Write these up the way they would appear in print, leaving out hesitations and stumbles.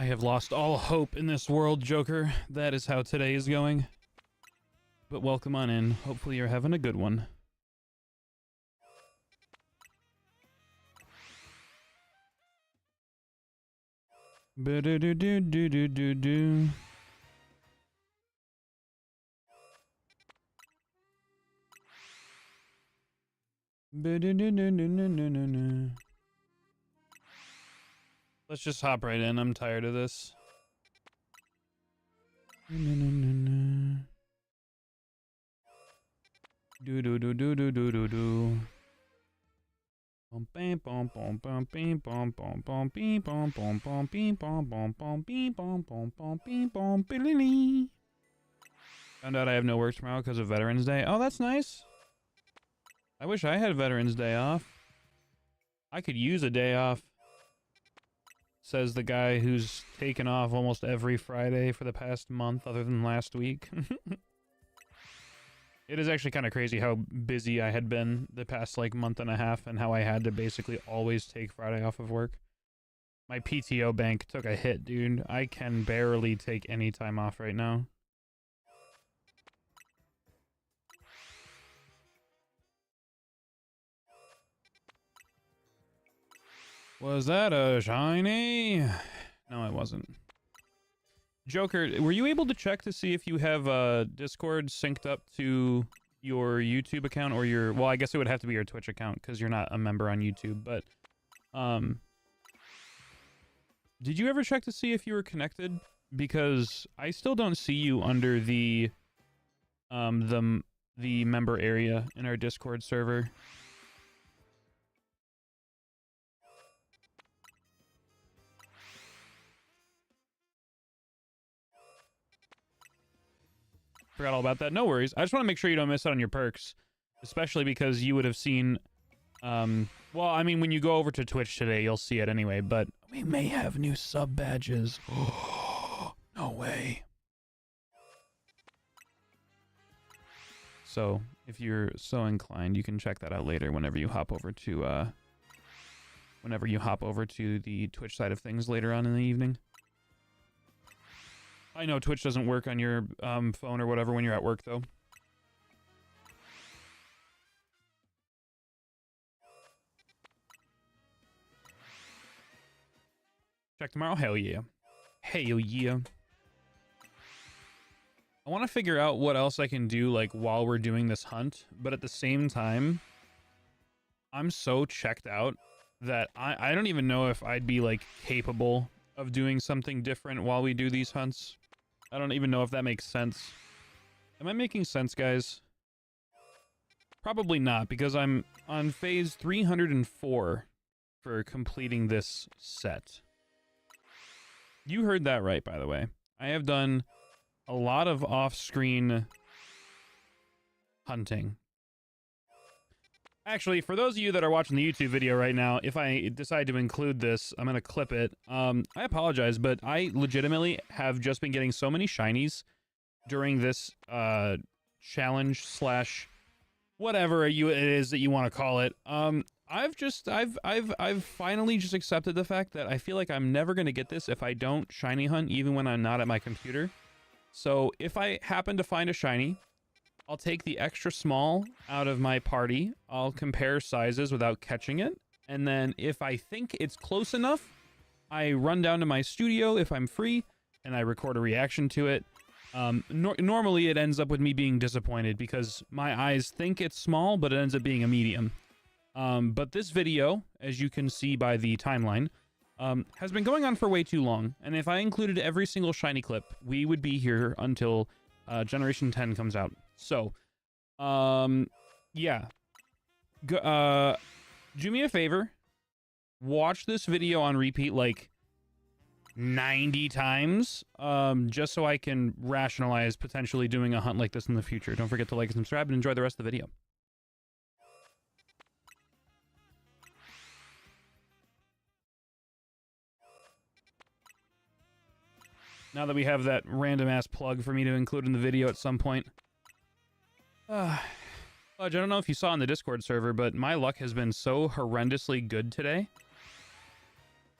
I have lost all hope in this world, Joker. That is how today is going. But welcome on in. Hopefully you're having a good one. Ba-do-do-do-do-do-do-do. Ba-do-do-do-do-do-do-do. Let's just hop right in. I'm tired of this. Do do do do do do do do. Bum bam bum bum bum bim bum bum bum bim bum bum bum bim bum bum bum bim bum bum bum bim bum billy. Found out I have no work tomorrow because of Veterans Day. Oh, that's nice. I wish I had Veterans Day off. I could use a day off. Says the guy who's taken off almost every Friday for the past month other than last week. It is actually kind of crazy how busy I had been the past like month and a half and how I had to basically always take Friday off of work. My PTO bank took a hit, dude. I can barely take any time off right now. Was that a shiny? No, it wasn't. Joker, were you able to check to see if you have Discord synced up to your YouTube account or your... Well, I guess it would have to be your Twitch account because you're not a member on YouTube, but... Did you ever check to see if you were connected? Because I still don't see you under the member area in our Discord server. Forgot all about that. No worries. I just want to make sure you don't miss out on your perks. Especially because you would have seen... well, I mean, when you go over to Twitch today, you'll see it anyway, but we may have new sub badges. No way. So, if you're so inclined, you can check that out later whenever you hop over to, the Twitch side of things later on in the evening. I know Twitch doesn't work on your phone or whatever when you're at work, though. Check tomorrow? Hell yeah. Hell yeah. I want to figure out what else I can do, like, while we're doing this hunt, but at the same time, I'm so checked out that I don't even know if I'd be, like, capable of doing something different while we do these hunts. I don't even know if that makes sense. Am I making sense, guys? Probably not, because I'm on phase 304 for completing this set. You heard that right, by the way. I have done a lot of off-screen hunting. Actually, for those of you that are watching the YouTube video right now, if I decide to include this, I'm going to clip it. I apologize, but I legitimately have just been getting so many shinies during this challenge slash whatever it is that you want to call it. I've finally just accepted the fact that I feel like I'm never going to get this if I don't shiny hunt, even when I'm not at my computer. So if I happen to find a shiny, I'll take the extra small out of my party. I'll compare sizes without catching it. And then if I think it's close enough, I run down to my studio if I'm free and I record a reaction to it. Normally it ends up with me being disappointed because my eyes think it's small, but it ends up being a medium. But this video, as you can see by the timeline, has been going on for way too long. And if I included every single shiny clip, we would be here until Generation 10 comes out. So, yeah. Do me a favor. Watch this video on repeat like 90 times, just so I can rationalize potentially doing a hunt like this in the future. Don't forget to like and subscribe and enjoy the rest of the video. Now that we have that random-ass plug for me to include in the video at some point. Fudge, I don't know if you saw on the Discord server, but my luck has been so horrendously good today.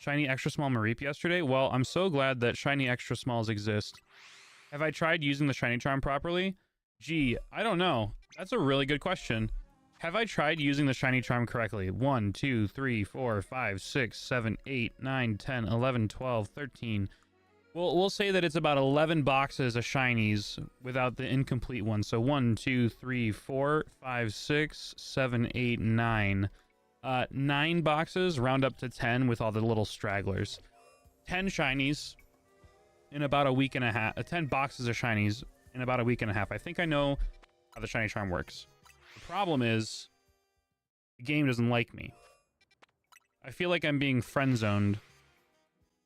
Shiny extra small Mareep yesterday? Well, I'm so glad that shiny extra smalls exist. Have I tried using the shiny charm properly? Gee, I don't know. That's a really good question. Have I tried using the shiny charm correctly? 1, 2, 3, 4, 5, 6, 7, 8, 9, 10, 11, 12, 13. We'll say that it's about 11 boxes of shinies without the incomplete one. So 1, 2, 3, 4, 5, 6, 7, 8, 9. 9 boxes, round up to 10 with all the little stragglers. 10 shinies in about a week and a half. 10 boxes of shinies in about a week and a half. I think I know how the shiny charm works. The problem is the game doesn't like me. I feel like I'm being friend zoned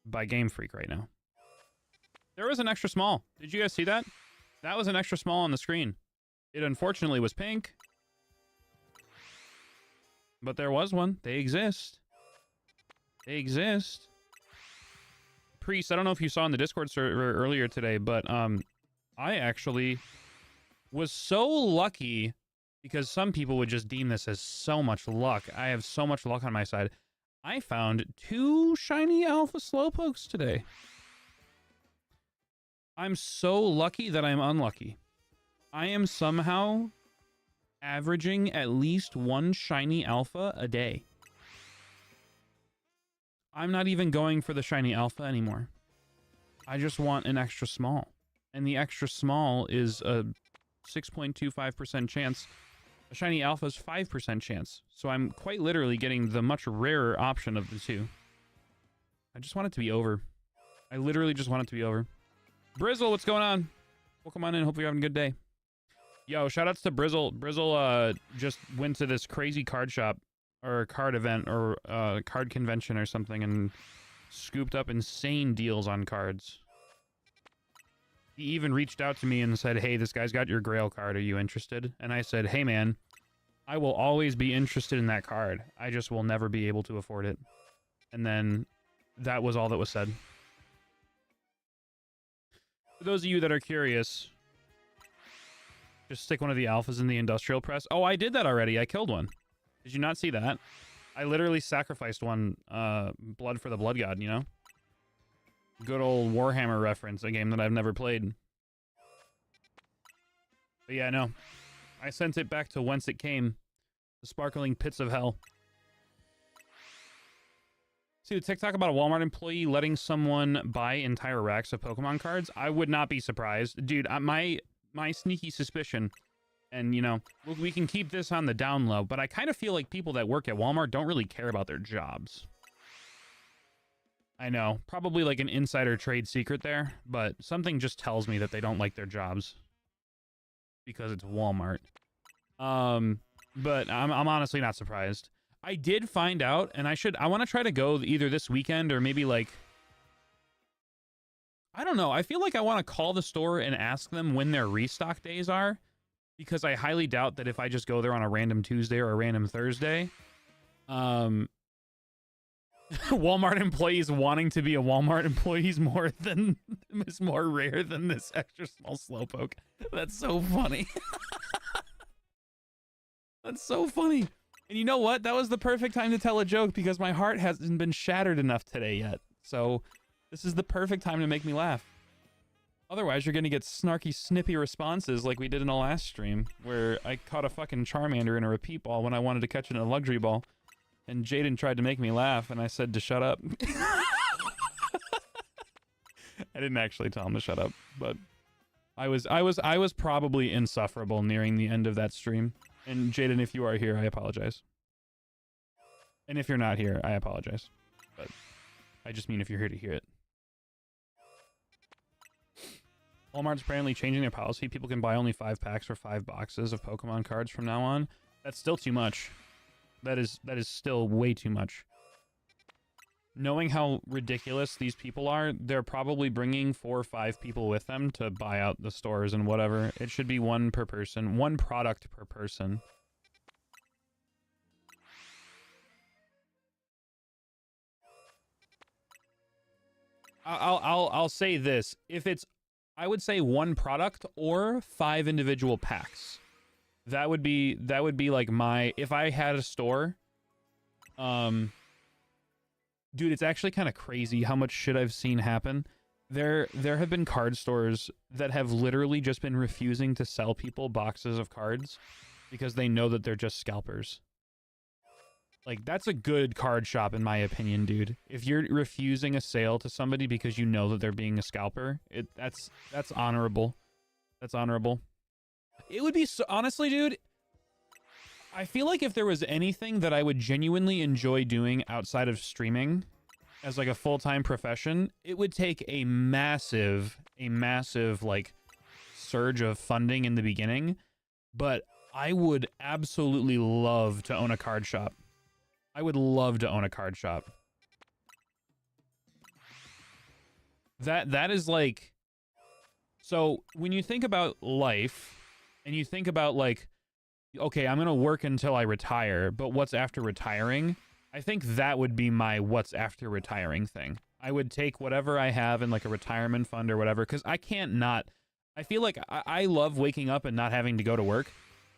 by Game Freak right now. There was an extra small. Did you guys see that? That was an extra small on the screen. It unfortunately was pink. But there was one. They exist. They exist. Priest, I don't know if you saw in the Discord server earlier today, but I actually was so lucky because some people would just deem this as so much luck. I have so much luck on my side. I found 2 shiny alpha Slowpokes today. I'm so lucky that I'm unlucky. I am somehow averaging at least 1 shiny alpha a day. I'm not even going for the shiny alpha anymore. I just want an extra small. And the extra small is a 6.25% chance. A shiny alpha is 5% chance. So I'm quite literally getting the much rarer option of the 2. I just want it to be over. I literally just want it to be over. Brizzle, what's going on? Welcome on in. Hope you're having a good day. Yo, shoutouts to Brizzle. Brizzle just went to this crazy card shop or card event or card convention or something and scooped up insane deals on cards. He even reached out to me and said, hey, this guy's got your Grail card. Are you interested? And I said, hey, man, I will always be interested in that card. I just will never be able to afford it. And then that was all that was said. For those of you that are curious, just stick one of the alphas in the industrial press. Oh, I did that already. I killed one. Did you not see that? I literally sacrificed one blood for the blood god, you know? Good old Warhammer reference, a game that I've never played. But yeah, no. I sent it back to whence it came. The sparkling pits of hell. See the TikTok about a Walmart employee letting someone buy entire racks of Pokemon cards? I would not be surprised. Dude, my sneaky suspicion, and you know, we can keep this on the down low, but I kind of feel like people that work at Walmart don't really care about their jobs. I know, probably like an insider trade secret there, but something just tells me that they don't like their jobs. Because it's Walmart. But I'm honestly not surprised. I did find out, and I want to try to go either this weekend or maybe like, I don't know. I feel like I want to call the store and ask them when their restock days are, because I highly doubt that if I just go there on a random Tuesday or a random Thursday, Walmart employees wanting to be a Walmart employee is more rare than this extra small Slowpoke. That's so funny. That's so funny. And you know what? That was the perfect time to tell a joke because my heart hasn't been shattered enough today yet. So this is the perfect time to make me laugh. Otherwise, you're going to get snarky, snippy responses like we did in the last stream, where I caught a fucking Charmander in a repeat ball when I wanted to catch it in a luxury ball. And Jaden tried to make me laugh, and I said to shut up. I didn't actually tell him to shut up, but I was probably insufferable nearing the end of that stream. And Jaden, if you are here, I apologize. And if you're not here, I apologize. But I just mean if you're here to hear it. Walmart's apparently changing their policy. People can buy only 5 packs or 5 boxes of Pokemon cards from now on. That's still too much. That is still way too much. Knowing how ridiculous these people are, they're probably bringing 4 or 5 people with them to buy out the stores and whatever. It should be 1 per person, 1 product per person. I'll say this: if it's, I would say 1 product or 5 individual packs. That would be like my, if I had a store, Dude, it's actually kind of crazy how much shit I've seen happen. There have been card stores that have literally just been refusing to sell people boxes of cards because they know that they're just scalpers. Like, that's a good card shop, in my opinion, dude. If you're refusing a sale to somebody because you know that they're being a scalper, that's honorable. That's honorable. It would be so, honestly, dude, I feel like if there was anything that I would genuinely enjoy doing outside of streaming as like a full-time profession, it would take a massive like surge of funding in the beginning, but I would absolutely love to own a card shop. I would love to own a card shop. That is like, so when you think about life and you think about like, okay, I'm going to work until I retire, but what's after retiring? I think that would be my what's after retiring thing. I would take whatever I have in like a retirement fund or whatever, because I can't not. I feel like I love waking up and not having to go to work,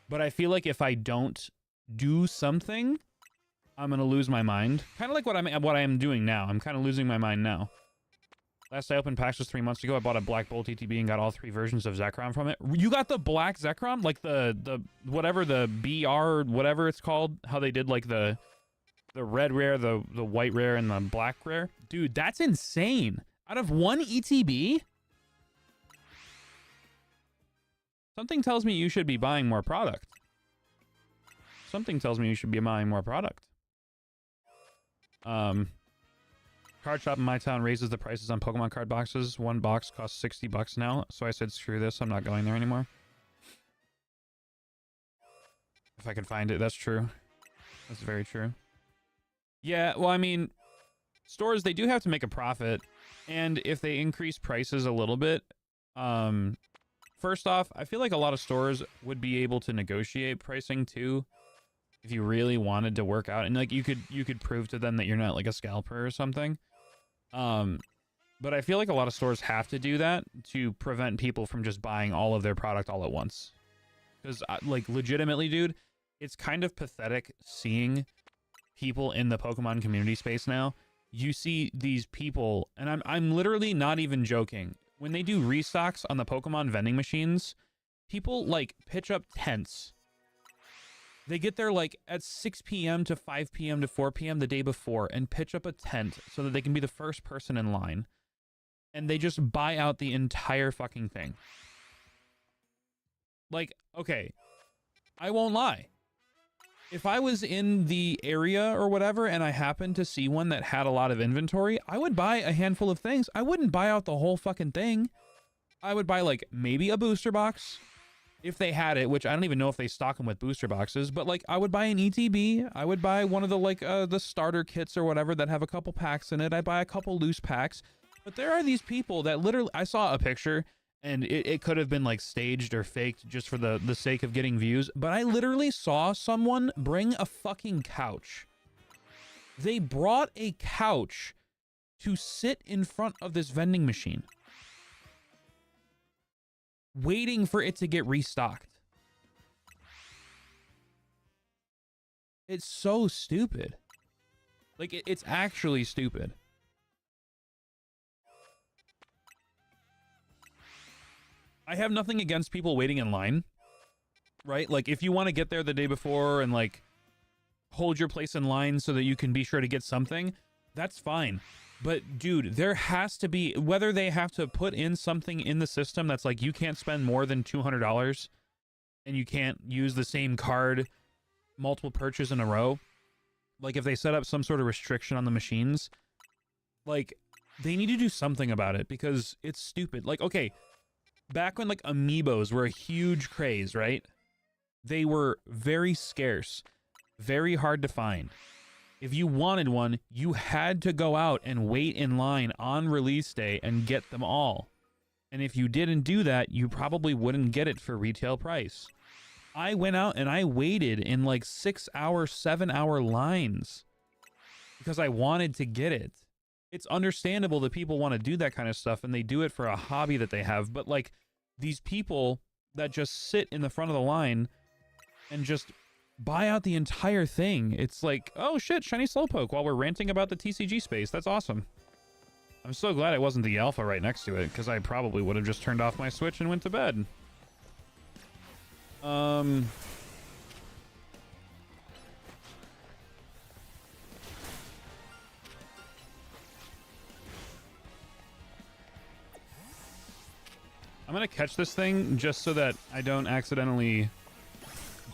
but I feel like if I don't do something, I'm going to lose my mind. Kind of like what I am doing now. I'm kind of losing my mind now. Last I opened packs was 3 months ago. I bought a Black Bolt TTB and got all 3 versions of Zekrom from it. You got the black Zekrom? Like the whatever, the BR, whatever it's called? How they did like the red rare, the white rare, and the black rare? Dude, that's insane. Out of 1 ETB? Something tells me you should be buying more product. Something tells me you should be buying more product. Card shop in my town raises the prices on Pokemon card boxes. 1 box costs $60 now, so I said screw this, I'm not going there anymore. If I can find it, that's true. That's very true. Yeah, well, I mean, stores, they do have to make a profit, and if they increase prices a little bit, first off, I feel like a lot of stores would be able to negotiate pricing too, if you really wanted to work out, and like you could prove to them that you're not like a scalper or something. But I feel like a lot of stores have to do that to prevent people from just buying all of their product all at once. Because like legitimately, dude, it's kind of pathetic seeing people in the Pokemon community space now. You see these people, and I'm literally not even joking. When they do restocks on the Pokemon vending machines, people like pitch up tents. They get there like at 6 p.m. to 5 p.m. to 4 p.m. the day before and pitch up a tent so that they can be the first person in line. And they just buy out the entire fucking thing. Like, okay, I won't lie. If I was in the area or whatever and I happened to see one that had a lot of inventory, I would buy a handful of things. I wouldn't buy out the whole fucking thing. I would buy like maybe a booster box. If they had it, which I don't even know if they stock them with booster boxes, but like I would buy an ETB. I would buy one of the like the starter kits or whatever that have a couple packs in it. I'd buy a couple loose packs. But there are these people that literally, I saw a picture and it could have been like staged or faked just for the sake of getting views. But I literally saw someone bring a fucking couch. They brought a couch to sit in front of this vending machine, waiting for it to get restocked. It's so stupid. Like, it's actually stupid. I have nothing against people waiting in line, right? Like, if you want to get there the day before and, like, hold your place in line so that you can be sure to get something, that's fine. But, dude, there has to be, whether they have to put in something in the system that's like, you can't spend more than $200 and you can't use the same card multiple purchases in a row. Like, if they set up some sort of restriction on the machines, like, they need to do something about it because it's stupid. Like, okay, back when, like, amiibos were a huge craze, right? They were very scarce, very hard to find. If you wanted one, you had to go out and wait in line on release day and get them all. And if you didn't do that, you probably wouldn't get it for retail price. I went out and I waited in like 6-hour, 7-hour lines because I wanted to get it. It's understandable that people want to do that kind of stuff and they do it for a hobby that they have. But like these people that just sit in the front of the line and just buy out the entire thing. It's like, oh shit, shiny Slowpoke while we're ranting about the TCG space. That's awesome. I'm so glad it wasn't the alpha right next to it, because I probably would have just turned off my Switch and went to bed. I'm gonna catch this thing just so that I don't accidentally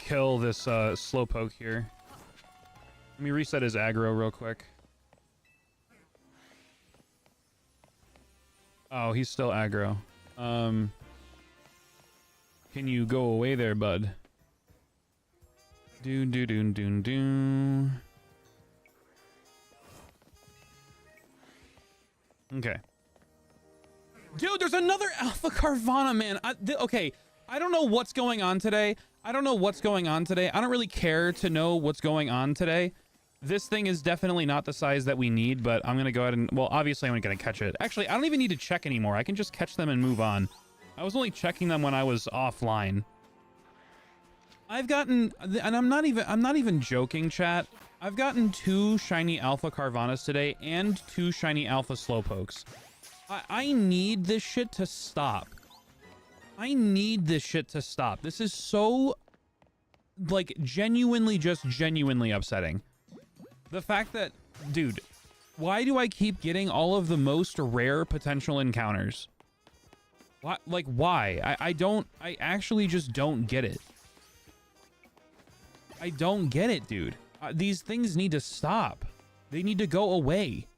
kill this Slowpoke here. Let me reset his aggro real quick. Oh, he's still aggro. Can you go away there, bud? Do. Okay. Dude, there's another Alpha Carvana, man. Okay, I don't know what's going on today. I don't really care to know what's going on today. This thing is definitely not the size that we need, but I'm going to go ahead and... Well, obviously, I'm going to catch it. Actually, I don't even need to check anymore. I can just catch them and move on. I was only checking them when I was offline. I've gotten... And I'm not even joking, chat. I've gotten 2 shiny Alpha Carvanas today and 2 shiny Alpha Slowpokes. I need this shit to stop. This is so... Like, genuinely upsetting. The fact that, dude, why do I keep getting all of the most rare potential encounters? Why? Like, why? I actually just don't get it. I don't get it, dude. These things need to stop. They need to go away.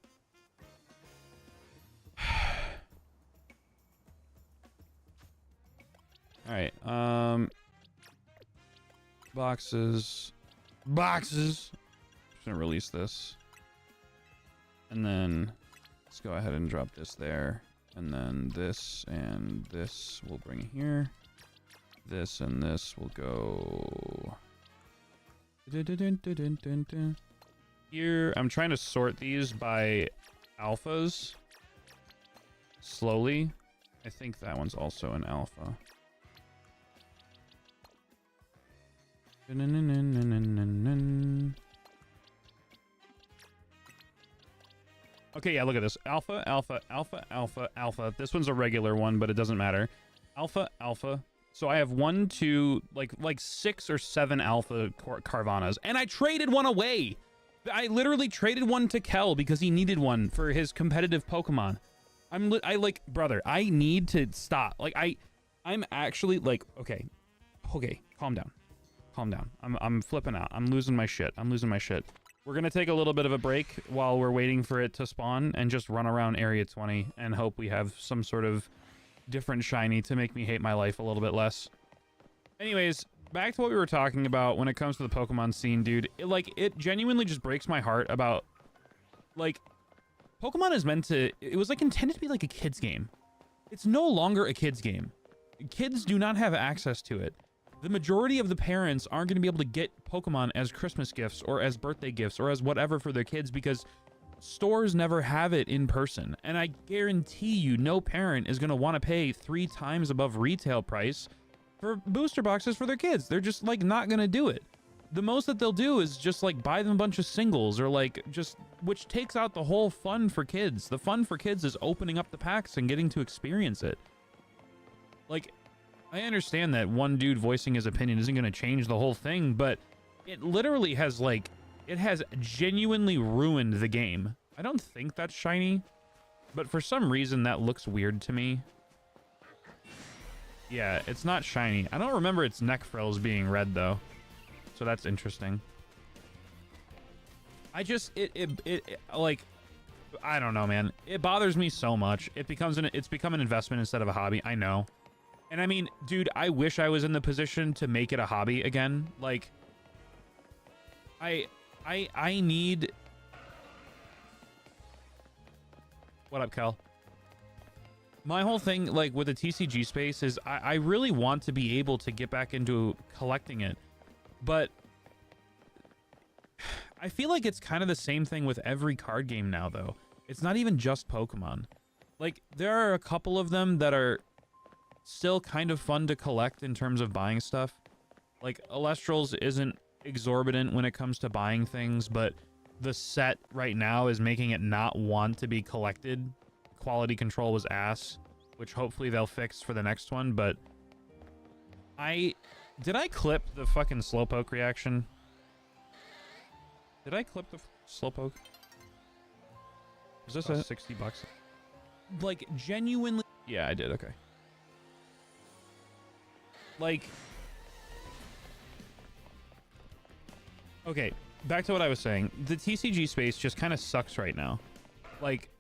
All right. Boxes. Just gonna release this, and then let's go ahead and drop this there, and then this and this we'll bring here. This and this will go here. I'm trying to sort these by alphas slowly. I think that one's also an alpha. Okay, yeah, look at this. Alpha, alpha, alpha, alpha, alpha. This one's a regular one, but it doesn't matter. Alpha, alpha. So I have 1, 2, like 6 or 7 alpha Carvanas, and I traded one away. I literally traded one to Kel because he needed one for his competitive Pokemon. Brother, I need to stop. Like, I'm actually like, okay, calm down. I'm flipping out. I'm losing my shit. We're gonna take a little bit of a break while we're waiting for it to spawn and just run around Area 20 and hope we have some sort of different shiny to make me hate my life a little bit less. Anyways, back to what we were talking about when it comes to the Pokemon scene, dude. It genuinely just breaks my heart about, like, Pokemon is meant to... It was, like, intended to be like a kid's game. It's no longer a kid's game. Kids do not have access to it. The majority of the parents aren't going to be able to get Pokemon as Christmas gifts or as birthday gifts or as whatever for their kids because stores never have it in person. And I guarantee you no parent is going to want to pay 3 times above retail price for booster boxes for their kids. They're just, like, not going to do it. The most that they'll do is just, like, buy them a bunch of singles or, like, just... Which takes out the whole fun for kids. The fun for kids is opening up the packs and getting to experience it. Like... I understand that one dude voicing his opinion isn't going to change the whole thing, but it literally has, like, it has genuinely ruined the game. I don't think that's shiny, but for some reason that looks weird to me. Yeah, it's not shiny. I don't remember its neck frills being red, though, so that's interesting. I just, like, I don't know, man. It bothers me so much. It's become an investment instead of a hobby. I know. And I mean, dude, I wish I was in the position to make it a hobby again. Like, I need... What up, Kel? My whole thing, like, with the TCG space is I really want to be able to get back into collecting it. But I feel like it's kind of the same thing with every card game now, though. It's not even just Pokemon. Like, there are a couple of them that are... still kind of fun to collect in terms of buying stuff. Like, Alestrals isn't exorbitant when it comes to buying things, but the set right now is making it not want to be collected. Quality control was ass, which hopefully they'll fix for the next one, but did I clip the fucking Slowpoke reaction? Did I clip the Slowpoke? Is this a 60 bucks? Like, genuinely... Yeah, I did, okay. Like... Okay, back to what I was saying. The TCG space just kind of sucks right now. Like,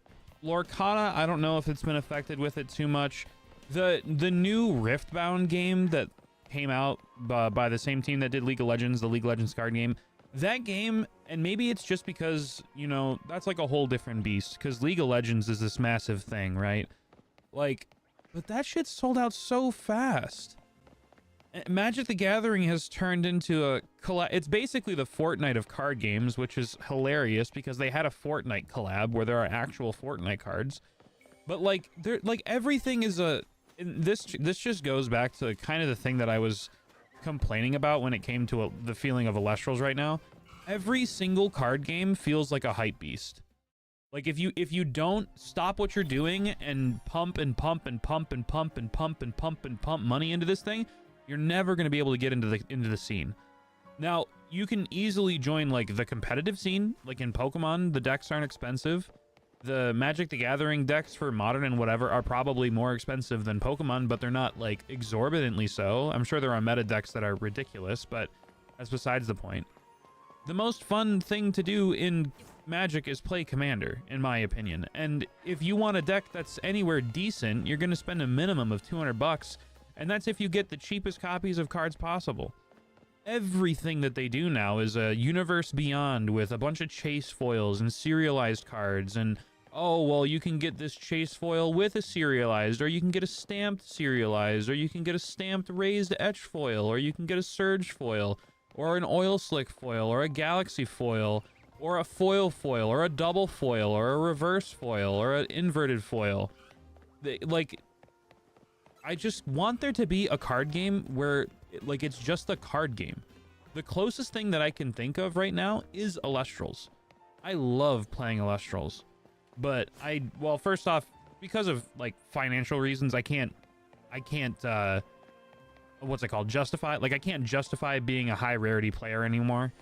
Lorcana, I don't know if it's been affected with it too much. The new Riftbound game that came out by the same team that did League of Legends, the League of Legends card game, that game, and maybe it's just because, you know, that's like a whole different beast, because League of Legends is this massive thing, right? Like, but that shit sold out so fast. Magic the Gathering has turned into it's basically the Fortnite of card games, which is hilarious because they had a Fortnite collab where there are actual Fortnite cards. But like, everything is this just goes back to kind of the thing that I was complaining about when it came to the feeling of Alestrals right now. Every single card game feels like a hype beast. Like, if you don't stop what you're doing and pump and pump and pump and pump and pump and pump and pump money into this thing, you're never going to be able to get into the scene. Now, you can easily join like the competitive scene, like in Pokemon, the decks aren't expensive. The Magic the Gathering decks for Modern and whatever are probably more expensive than Pokemon, but they're not like exorbitantly so. I'm sure there are meta decks that are ridiculous, but that's besides the point. The most fun thing to do in Magic is play Commander, in my opinion. And if you want a deck that's anywhere decent, you're going to spend a minimum of 200 bucks, and that's if you get the cheapest copies of cards possible. Everything that they do now is a universe beyond with a bunch of chase foils and serialized cards, and oh, well, you can get this chase foil with a serialized, or you can get a stamped serialized, or you can get a stamped raised etch foil, or you can get a surge foil, or an oil slick foil, or a galaxy foil, or a foil foil, or a double foil, or a reverse foil, or an inverted foil. I just want there to be a card game where, like, it's just a card game. The closest thing that I can think of right now is Alestrals. I love playing Alestrals. But well, first off, because of, like, financial reasons, I can't, what's it called? I can't justify being a high rarity player anymore.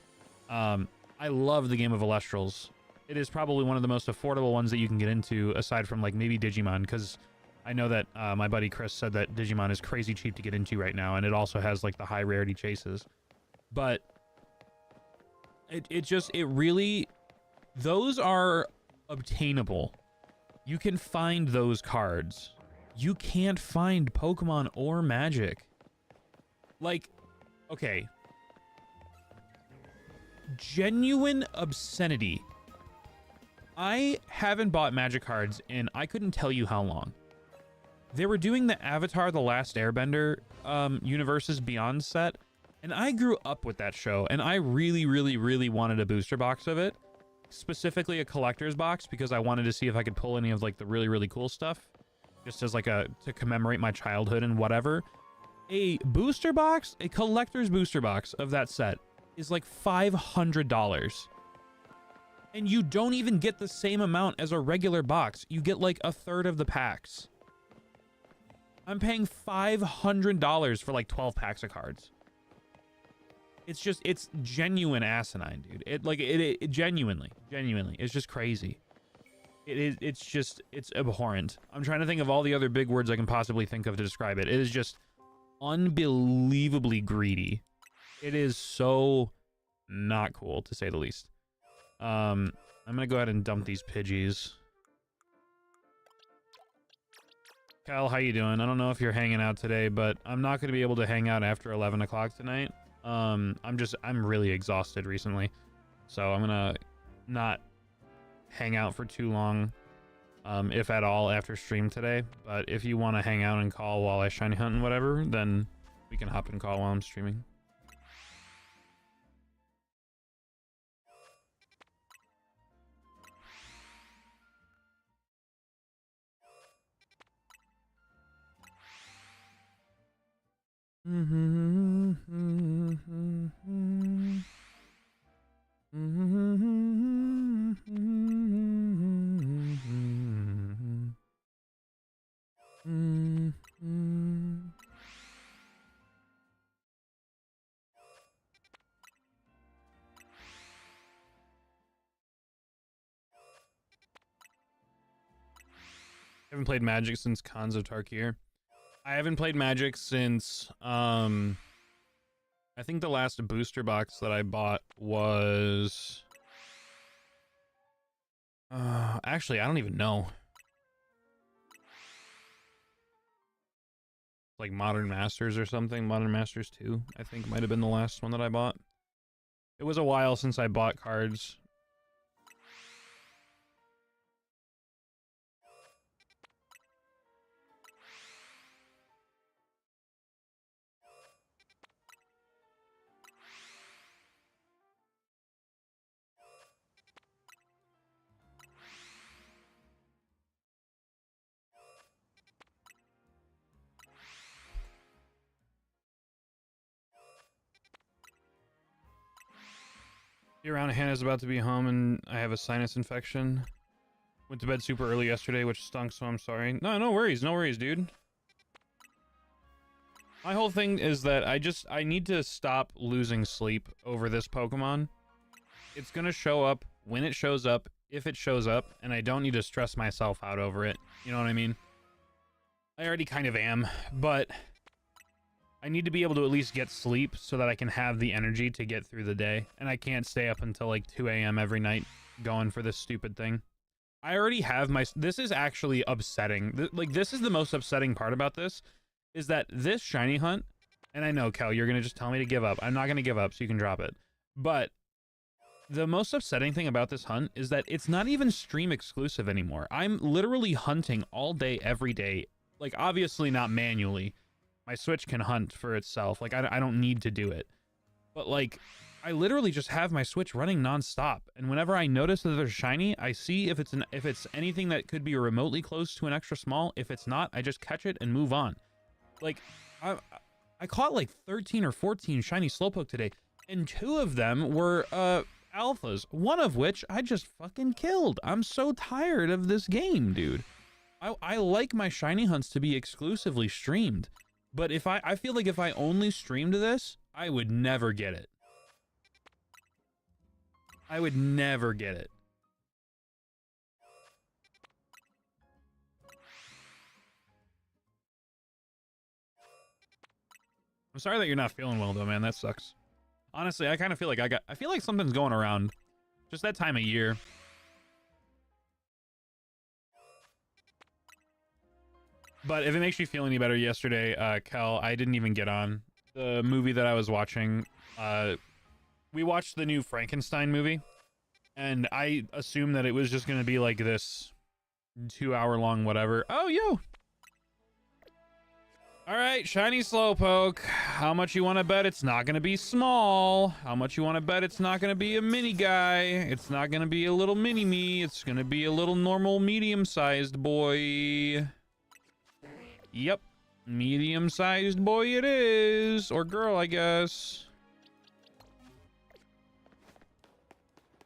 I love the game of Alestrals. It is probably one of the most affordable ones that you can get into, aside from, like, maybe Digimon, because I know that my buddy Chris said that Digimon is crazy cheap to get into right now, and it also has, like, the high rarity chases. But it really, those are obtainable. You can find those cards. You can't find Pokemon or Magic. Like, okay. Genuine obscenity. I haven't bought Magic cards in I couldn't tell you how long. They were doing the Avatar: The Last Airbender Universes Beyond set, and I grew up with that show, and I really, really, really wanted a booster box of it. Specifically a collector's box, because I wanted to see if I could pull any of, like, the really, really cool stuff, just as, like, to commemorate my childhood and whatever. A booster box, a collector's booster box of that set is like $500. And you don't even get the same amount as a regular box. You get like a third of the packs. I'm paying $500 for like 12 packs of cards. It's just, it's genuine asinine, dude. It genuinely, it's just crazy. It's abhorrent. I'm trying to think of all the other big words I can possibly think of to describe it. It is just unbelievably greedy. It is so not cool, to say the least. I'm gonna go ahead and dump these Pidgeys. Kyle, how you doing? I don't know if you're hanging out today, but I'm not gonna be able to hang out after 11 o'clock tonight. I'm really exhausted recently, so I'm gonna not hang out for too long, if at all, after stream today. But if you want to hang out and call while I shiny hunt and whatever, then we can hop and call while I'm streaming. haven't played Magic since Cons of Tarkir. I haven't played Magic since, I think the last booster box that I bought was... actually, I don't even know. Like Modern Masters or something. Modern Masters 2, I think, might have been the last one that I bought. It was a while since I bought cards. Around Hannah's about to be home and I have a sinus infection. Went to bed super early yesterday, which stunk, so I'm sorry. No worries, dude. My whole thing is that I need to stop losing sleep over this Pokemon. It's gonna show up when it shows up, if it shows up, and I don't need to stress myself out over it. You know what I mean? I already kind of am, but I need to be able to at least get sleep so that I can have the energy to get through the day. And I can't stay up until like 2 a.m. every night going for this stupid thing. I already have my... This is actually upsetting. Like, this is the most upsetting part about this, is that this shiny hunt... And I know, Kel, you're going to just tell me to give up. I'm not going to give up, so you can drop it. But the most upsetting thing about this hunt is that it's not even stream exclusive anymore. I'm literally hunting all day, every day. Like, obviously not manually. My Switch can hunt for itself. Like, I don't need to do it. But, like, I literally just have my Switch running nonstop. And whenever I notice that there's shiny, I see if it's anything that could be remotely close to an extra small. If it's not, I just catch it and move on. Like, I caught, like, 13 or 14 shiny Slowpoke today. And 2 of them were, alphas. One of which I just fucking killed. I'm so tired of this game, dude. I like my shiny hunts to be exclusively streamed. But if I feel like if I only streamed this, I would never get it. I would never get it. I'm sorry that you're not feeling well though, man. That sucks. Honestly, I kind of feel like I feel like something's going around. Just that time of year. But if it makes you feel any better, yesterday, Kel, I didn't even get on the movie that I was watching. We watched the new Frankenstein movie, and I assumed that it was just going to be like this 2-hour-long whatever. Oh, yo! Alright, shiny Slowpoke. How much you want to bet it's not going to be small? How much you want to bet it's not going to be a mini guy? It's not going to be a little mini-me. It's going to be a little normal medium-sized boy. Yep, medium-sized boy it is. Or girl, I guess.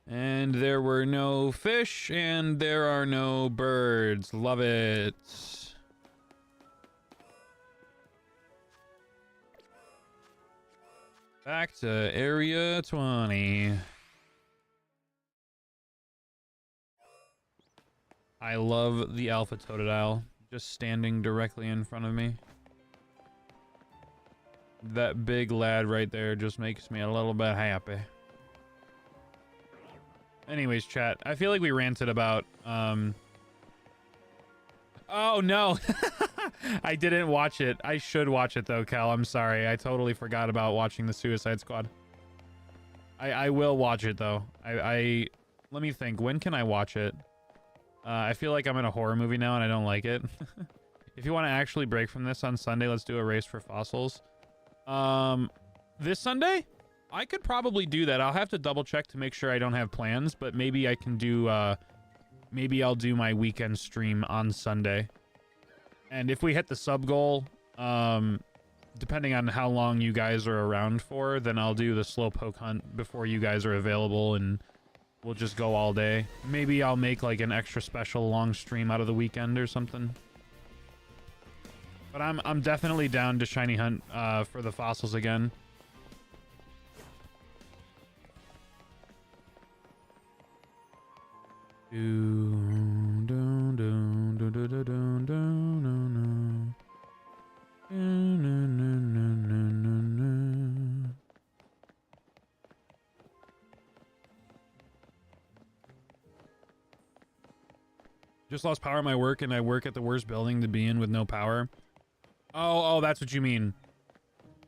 And there were no fish, and there are no birds. Love it. Back to Area 20. I love the Alpha Totodile. Just standing directly in front of me. That big lad right there just makes me a little bit happy. Anyways, chat, I feel like we ranted about, Oh, no! I didn't watch it. I should watch it, though, Cal. I'm sorry. I totally forgot about watching the Suicide Squad. I will watch it, though. Let me think. When can I watch it? I feel like I'm in a horror movie now and I don't like it. If you want to actually break from this on Sunday, let's do a race for fossils. This Sunday? I could probably do that. I'll have to double check to make sure I don't have plans, but maybe I can do, maybe I'll do my weekend stream on Sunday. And if we hit the sub goal, depending on how long you guys are around for, then I'll do the Slowpoke hunt before you guys are available and we'll just go all day. Maybe I'll make like an extra special long stream out of the weekend or something. But I'm definitely down to shiny hunt for the fossils again. Just lost power at my work, and I work at the worst building to be in with no power. Oh, that's what you mean.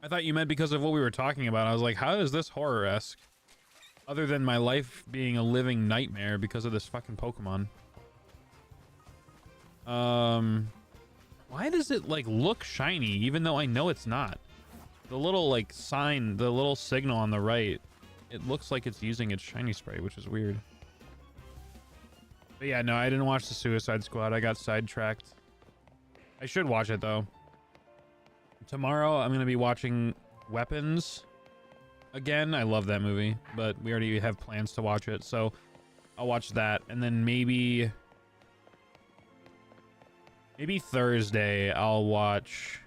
I thought you meant because of what we were talking about. I was like, how is this horror-esque? Other than my life being a living nightmare because of this fucking Pokemon. Why does it, like, look shiny, even though I know it's not? The little, like, sign, the little signal on the right, it looks like it's using its shiny spray, which is weird. But yeah, no, I didn't watch the Suicide Squad. I got sidetracked. I should watch it, though. Tomorrow, I'm going to be watching Weapons again. I love that movie, but we already have plans to watch it, so I'll watch that. And then maybe Thursday, I'll watch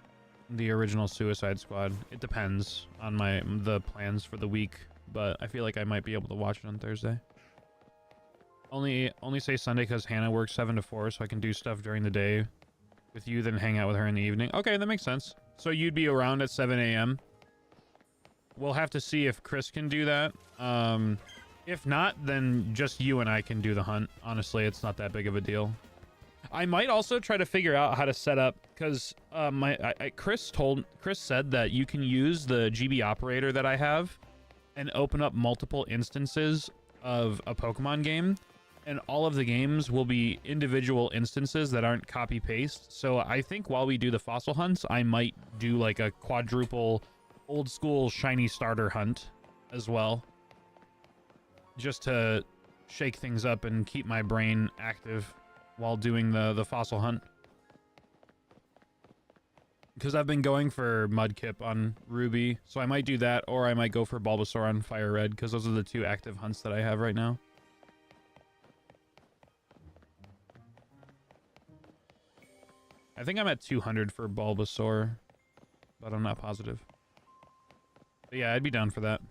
the original Suicide Squad. It depends on the plans for the week, but I feel like I might be able to watch it on Thursday. Only say Sunday because Hannah works 7 to 4, so I can do stuff during the day with you, then hang out with her in the evening. Okay, that makes sense. So you'd be around at 7 a.m. We'll have to see if Chris can do that. If not, then just you and I can do the hunt. Honestly, it's not that big of a deal. I might also try to figure out how to set up, because Chris said that you can use the GB operator that I have and open up multiple instances of a Pokemon game, and all of the games will be individual instances that aren't copy paste. So I think while we do the fossil hunts, I might do like a quadruple old school shiny starter hunt as well, just to shake things up and keep my brain active while doing the fossil hunt. Because I've been going for Mudkip on Ruby, so I might do that, or I might go for Bulbasaur on Fire Red, because those are the two active hunts that I have right now. I think I'm at 200 for Bulbasaur, but I'm not positive. But yeah, I'd be down for that.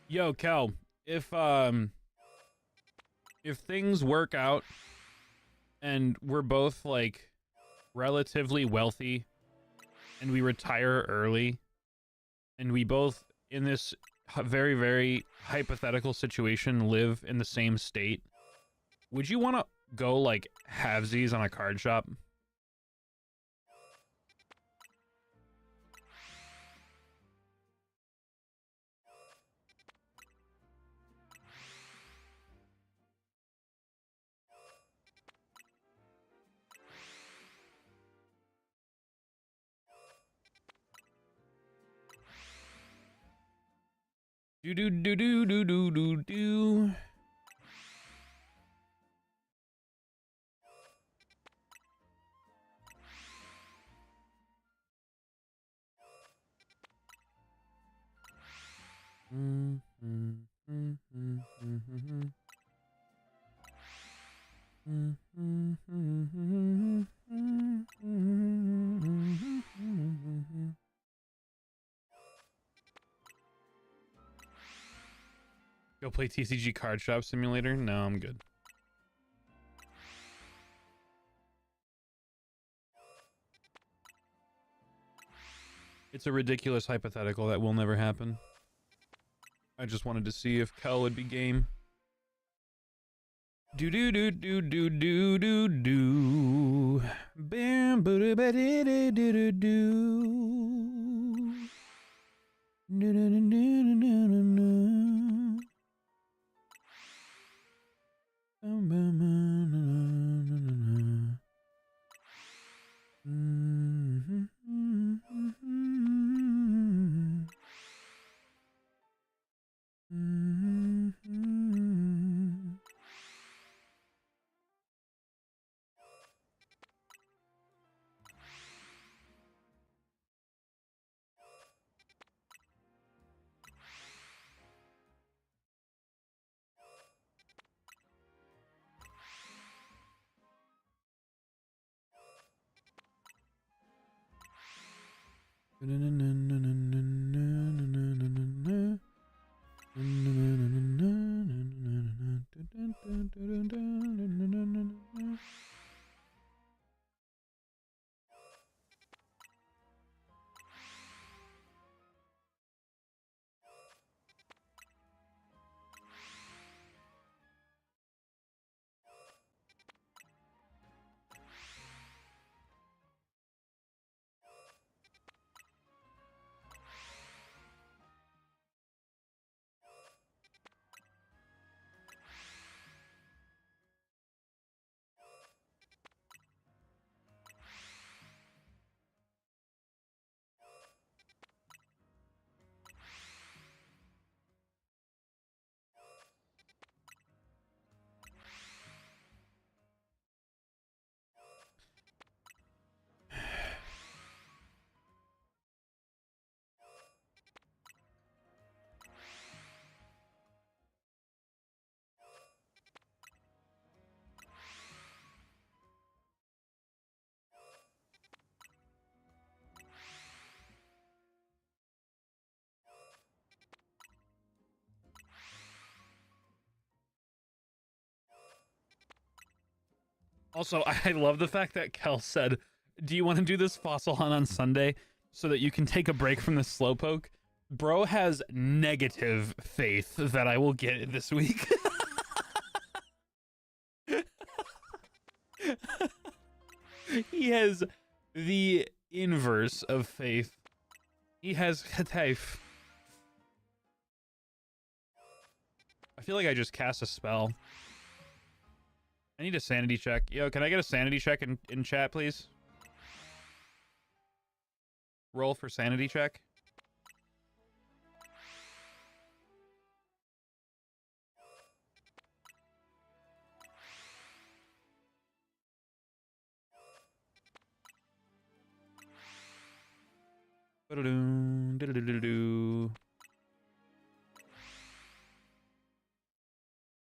Yo, Kel, if things work out and we're both like relatively wealthy and we retire early and we both in this very, very hypothetical situation live in the same state, would you want to go like halvesies on a card shop? Do do do do do do do do. Go play TCG Card Shop Simulator? No, I'm good. It's a ridiculous hypothetical that will never happen. I just wanted to see if Kel would be game. Do do do do do do do do. Bam boo do ba do do do do. Do do do do do do do. Also, I love the fact that Kel said, do you want to do this fossil hunt on Sunday so that you can take a break from the Slowpoke? Bro has negative faith that I will get it this week. He has the inverse of faith. He has Hataif. I feel like I just cast a spell. I need a sanity check. Yo, can I get a sanity check in chat, please? Roll for sanity check.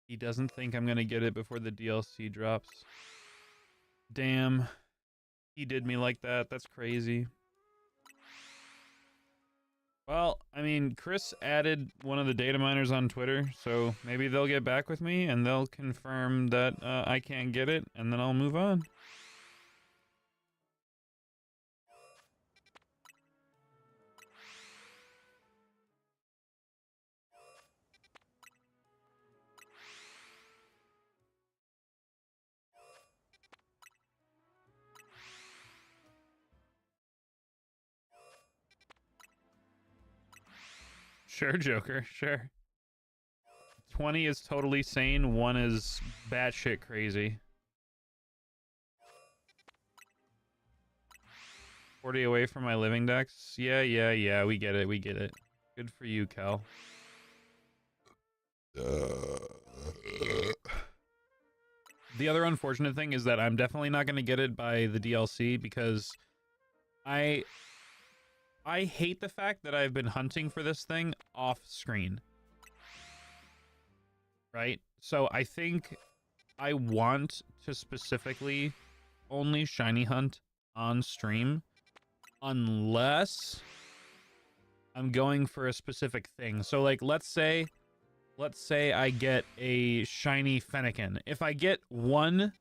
He doesn't think I'm gonna get it before the DLC drops. Damn. He did me like that. That's crazy. Well, I mean, Chris added one of the data miners on Twitter, so maybe they'll get back with me and they'll confirm that I can't get it, and then I'll move on. Sure, Joker, sure. 20 is totally sane, 1 is batshit crazy. 40 away from my living decks? Yeah, we get it. Good for you, Cal. The other unfortunate thing is that I'm definitely not going to get it by the DLC because I hate the fact that I've been hunting for this thing off screen. Right? So I think I want to specifically only shiny hunt on stream unless I'm going for a specific thing. So like let's say I get a shiny Fennekin. If I get one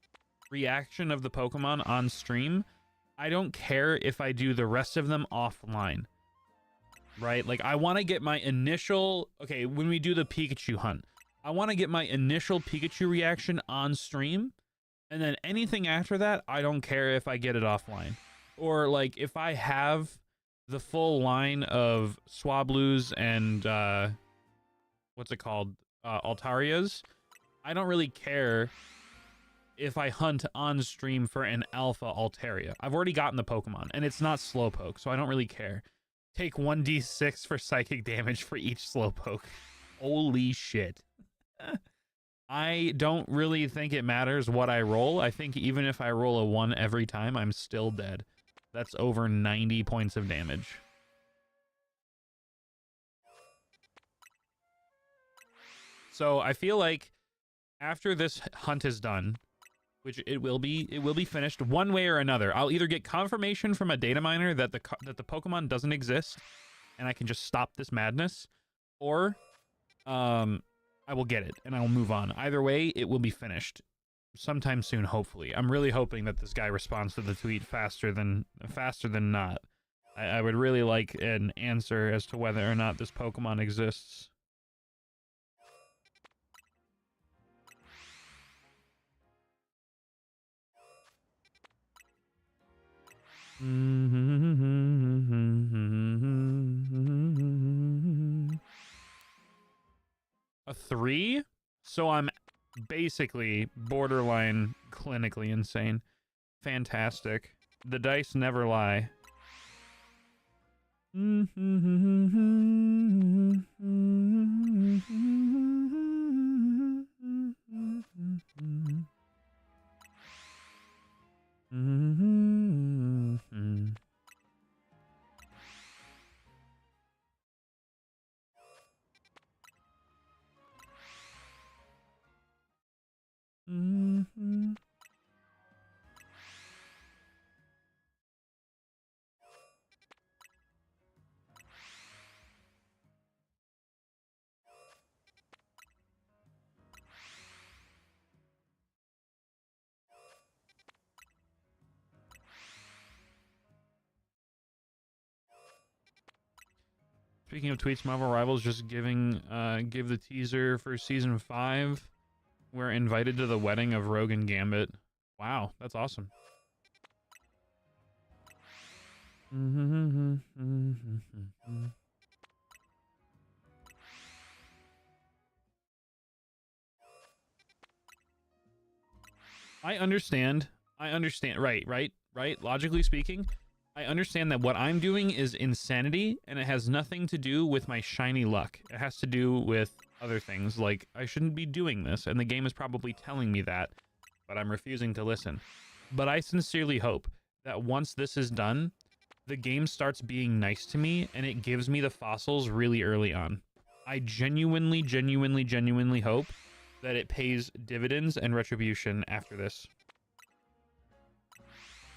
reaction of the Pokemon on stream, I don't care if I do the rest of them offline. Right? Like I want to get my initial, okay, when we do the Pikachu hunt, I want to get my initial Pikachu reaction on stream, and then anything after that, I don't care if I get it offline. Or like if I have the full line of Swablu's and what's it called? Altarias, I don't really care if I hunt on stream for an alpha Altaria. I've already gotten the Pokemon, and it's not Slowpoke, so I don't really care. Take 1d6 for psychic damage for each Slowpoke. Holy shit. I don't really think it matters what I roll. I think even if I roll a 1 every time, I'm still dead. That's over 90 points of damage. So I feel like after this hunt is done, which it will be finished one way or another. I'll either get confirmation from a data miner that the Pokemon doesn't exist and I can just stop this madness, or I will get it and I will move on. Either way, it will be finished sometime soon, hopefully. I'm really hoping that this guy responds to the tweet faster than not. I would really like an answer as to whether or not this Pokemon exists. A 3? So I'm basically borderline clinically insane. Fantastic. The dice never lie. Speaking of tweets, Marvel Rivals just give the teaser for season 5. We're invited to the wedding of Rogue and Gambit. Wow, that's awesome. I understand. Right. Logically speaking, I understand that what I'm doing is insanity, and it has nothing to do with my shiny luck. It has to do with other things, like I shouldn't be doing this, and the game is probably telling me that, but I'm refusing to listen. But I sincerely hope that once this is done, the game starts being nice to me, and it gives me the fossils really early on. I genuinely hope that it pays dividends and retribution after this.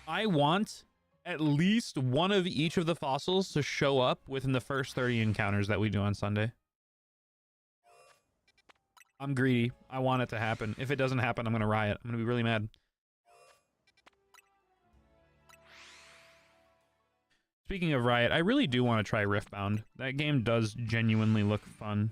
I want at least one of each of the fossils to show up within the first 30 encounters that we do on Sunday. I'm greedy. I want it to happen. If it doesn't happen, I'm going to riot. I'm going to be really mad. Speaking of riot, I really do want to try Riftbound. That game does genuinely look fun.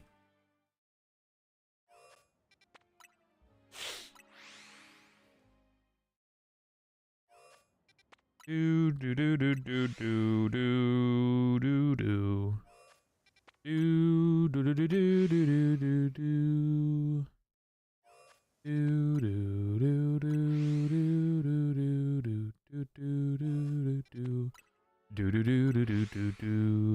Do do do do do do do do do do do do do do do do do do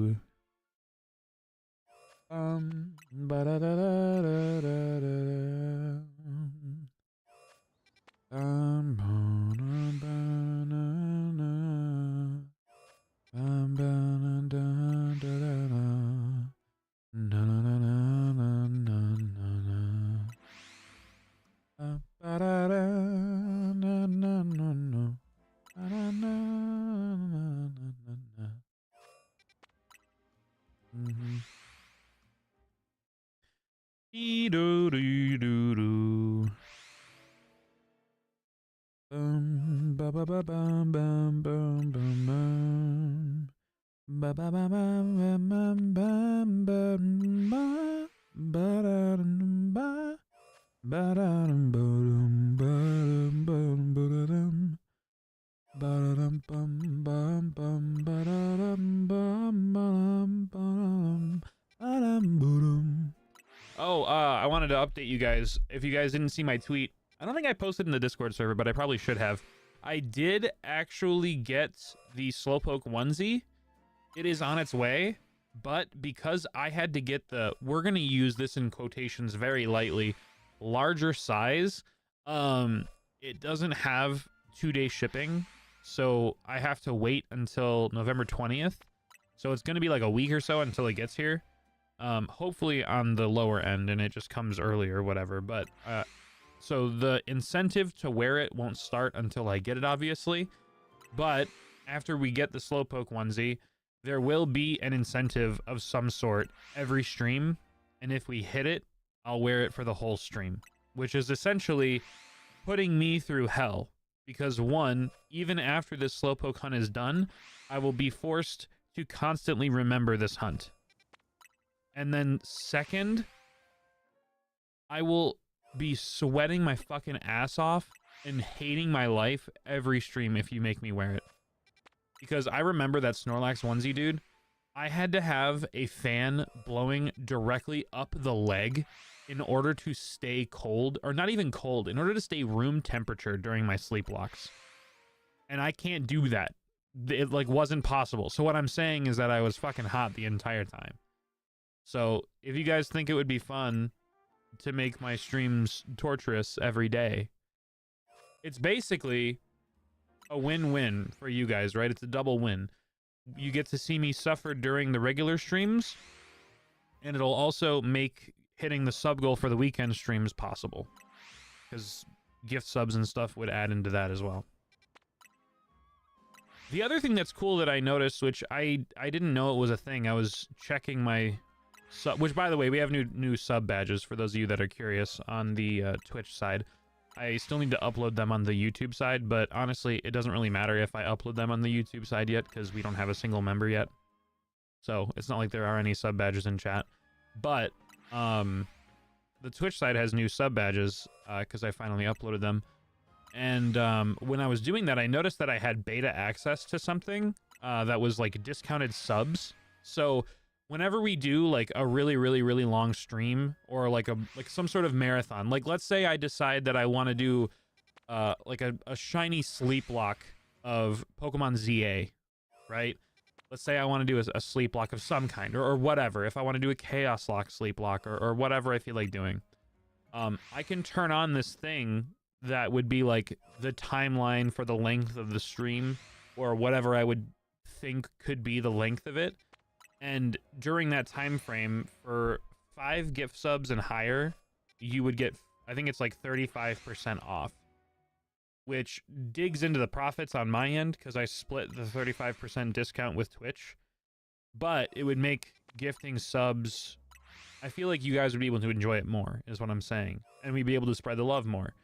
I wanted to update you guys. If you guys didn't see my tweet, I don't think I posted in the Discord server, but I probably should have. I did actually get the Slowpoke onesie. It is on its way, but because I had to get the, we're going to use this in quotations very lightly, larger size, it doesn't have 2-day shipping, so I have to wait until November 20th. So it's going to be like a week or so until it gets here. Hopefully on the lower end and it just comes early or whatever, but So the incentive to wear it won't start until I get it, obviously. But after we get the Slowpoke onesie, there will be an incentive of some sort every stream. And if we hit it, I'll wear it for the whole stream, which is essentially putting me through hell. Because one, even after this Slowpoke hunt is done, I will be forced to constantly remember this hunt. And then second, I will be sweating my fucking ass off and hating my life every stream if you make me wear it. Because I remember that Snorlax onesie, dude. I had to have a fan blowing directly up the leg in order to stay cold, or not even cold, in order to stay room temperature during my sleep walks. And I can't do that. It like wasn't possible. So what I'm saying is that I was fucking hot the entire time. So if you guys think it would be fun to make my streams torturous every day, it's basically a win-win for you guys, right? It's a double win. You get to see me suffer during the regular streams, and it'll also make hitting the sub goal for the weekend streams possible, because gift subs and stuff would add into that as well. The other thing that's cool that I noticed, which I didn't know it was a thing, I was checking my sub, which by the way, we have new sub badges for those of you that are curious on the Twitch side. I still need to upload them on the YouTube side, but honestly, it doesn't really matter if I upload them on the YouTube side yet, because we don't have a single member yet. So it's not like there are any sub badges in chat. But the Twitch side has new sub badges, because I finally uploaded them. And when I was doing that, I noticed that I had beta access to something that was like discounted subs. So whenever we do like a really long stream, or like some sort of marathon, like let's say I decide that I want to do like a shiny sleep lock of Pokemon ZA, right? Let's say I want to do a sleep lock of some kind, or whatever. If I want to do a Chaos Lock sleep lock, or whatever I feel like doing, I can turn on this thing that would be like the timeline for the length of the stream, or whatever I would think could be the length of it. And during that time frame, for 5 gift subs and higher, you would get, I think it's like 35% off, which digs into the profits on my end because I split the 35% discount with Twitch. But it would make gifting subs, I feel like you guys would be able to enjoy it more, is what I'm saying. And we'd be able to spread the love more,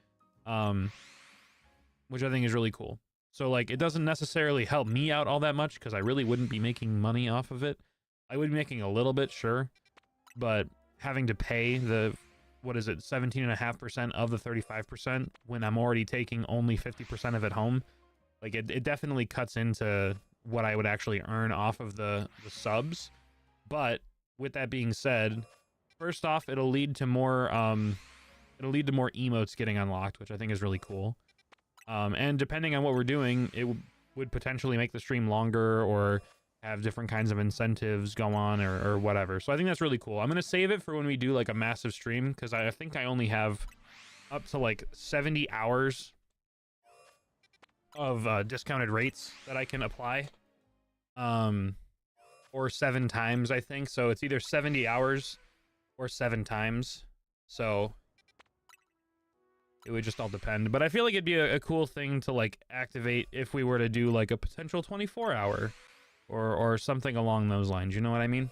which I think is really cool. So like, it doesn't necessarily help me out all that much because I really wouldn't be making money off of it. I would be making a little bit, sure, but having to pay the, what is it, 17.5% of the 35% when I'm already taking only 50% of it home, like it definitely cuts into what I would actually earn off of the subs. But with that being said, first off, it'll lead to more emotes getting unlocked, which I think is really cool. And depending on what we're doing, it would potentially make the stream longer, or have different kinds of incentives go on, or whatever. So I think that's really cool. I'm going to save it for when we do like a massive stream, because I think I only have up to like 70 hours of discounted rates that I can apply. Or 7 times, I think. So it's either 70 hours or 7 times. So it would just all depend. But I feel like it'd be a cool thing to like activate if we were to do like a potential 24-hour or something along those lines. You know what I mean?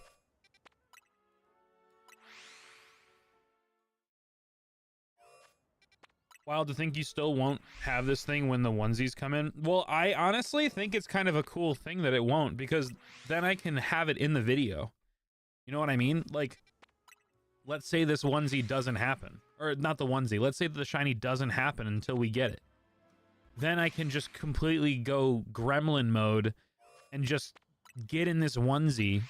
Wild to think you still won't have this thing when the onesies come in. Well, I honestly think it's kind of a cool thing that it won't, because then I can have it in the video. You know what I mean? Like, let's say this onesie doesn't happen. Or not the onesie. Let's say that the shiny doesn't happen until we get it. Then I can just completely go gremlin mode and just get in this onesie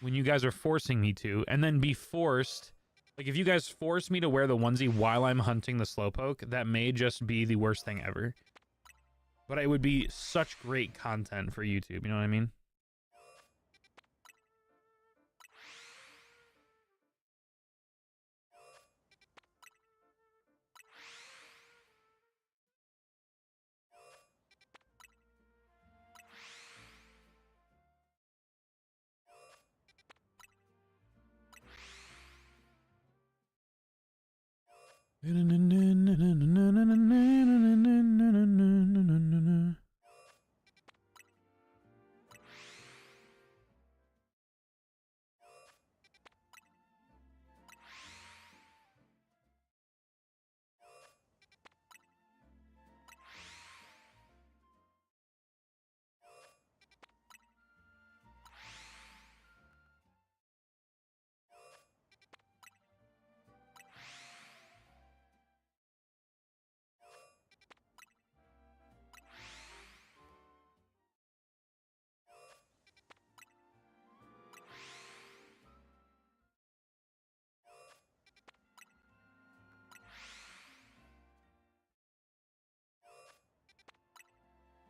when you guys are forcing me to, and then be forced. Like, if you guys force me to wear the onesie while I'm hunting the Slowpoke, that may just be the worst thing ever. But it would be such great content for YouTube, you know what I mean?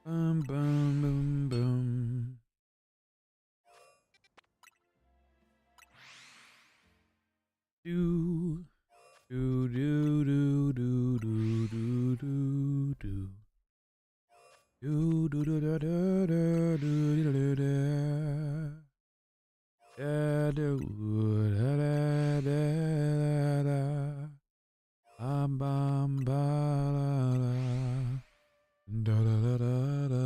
Boom, boom, boom, boom. Do, do, do, do, do, do, do, do, do. Do, do, do, do, do, do, do, do, do. Da, do, da, da, da, da. Bam, bam, ba, la, la. Da, da, da, da, da, da, da.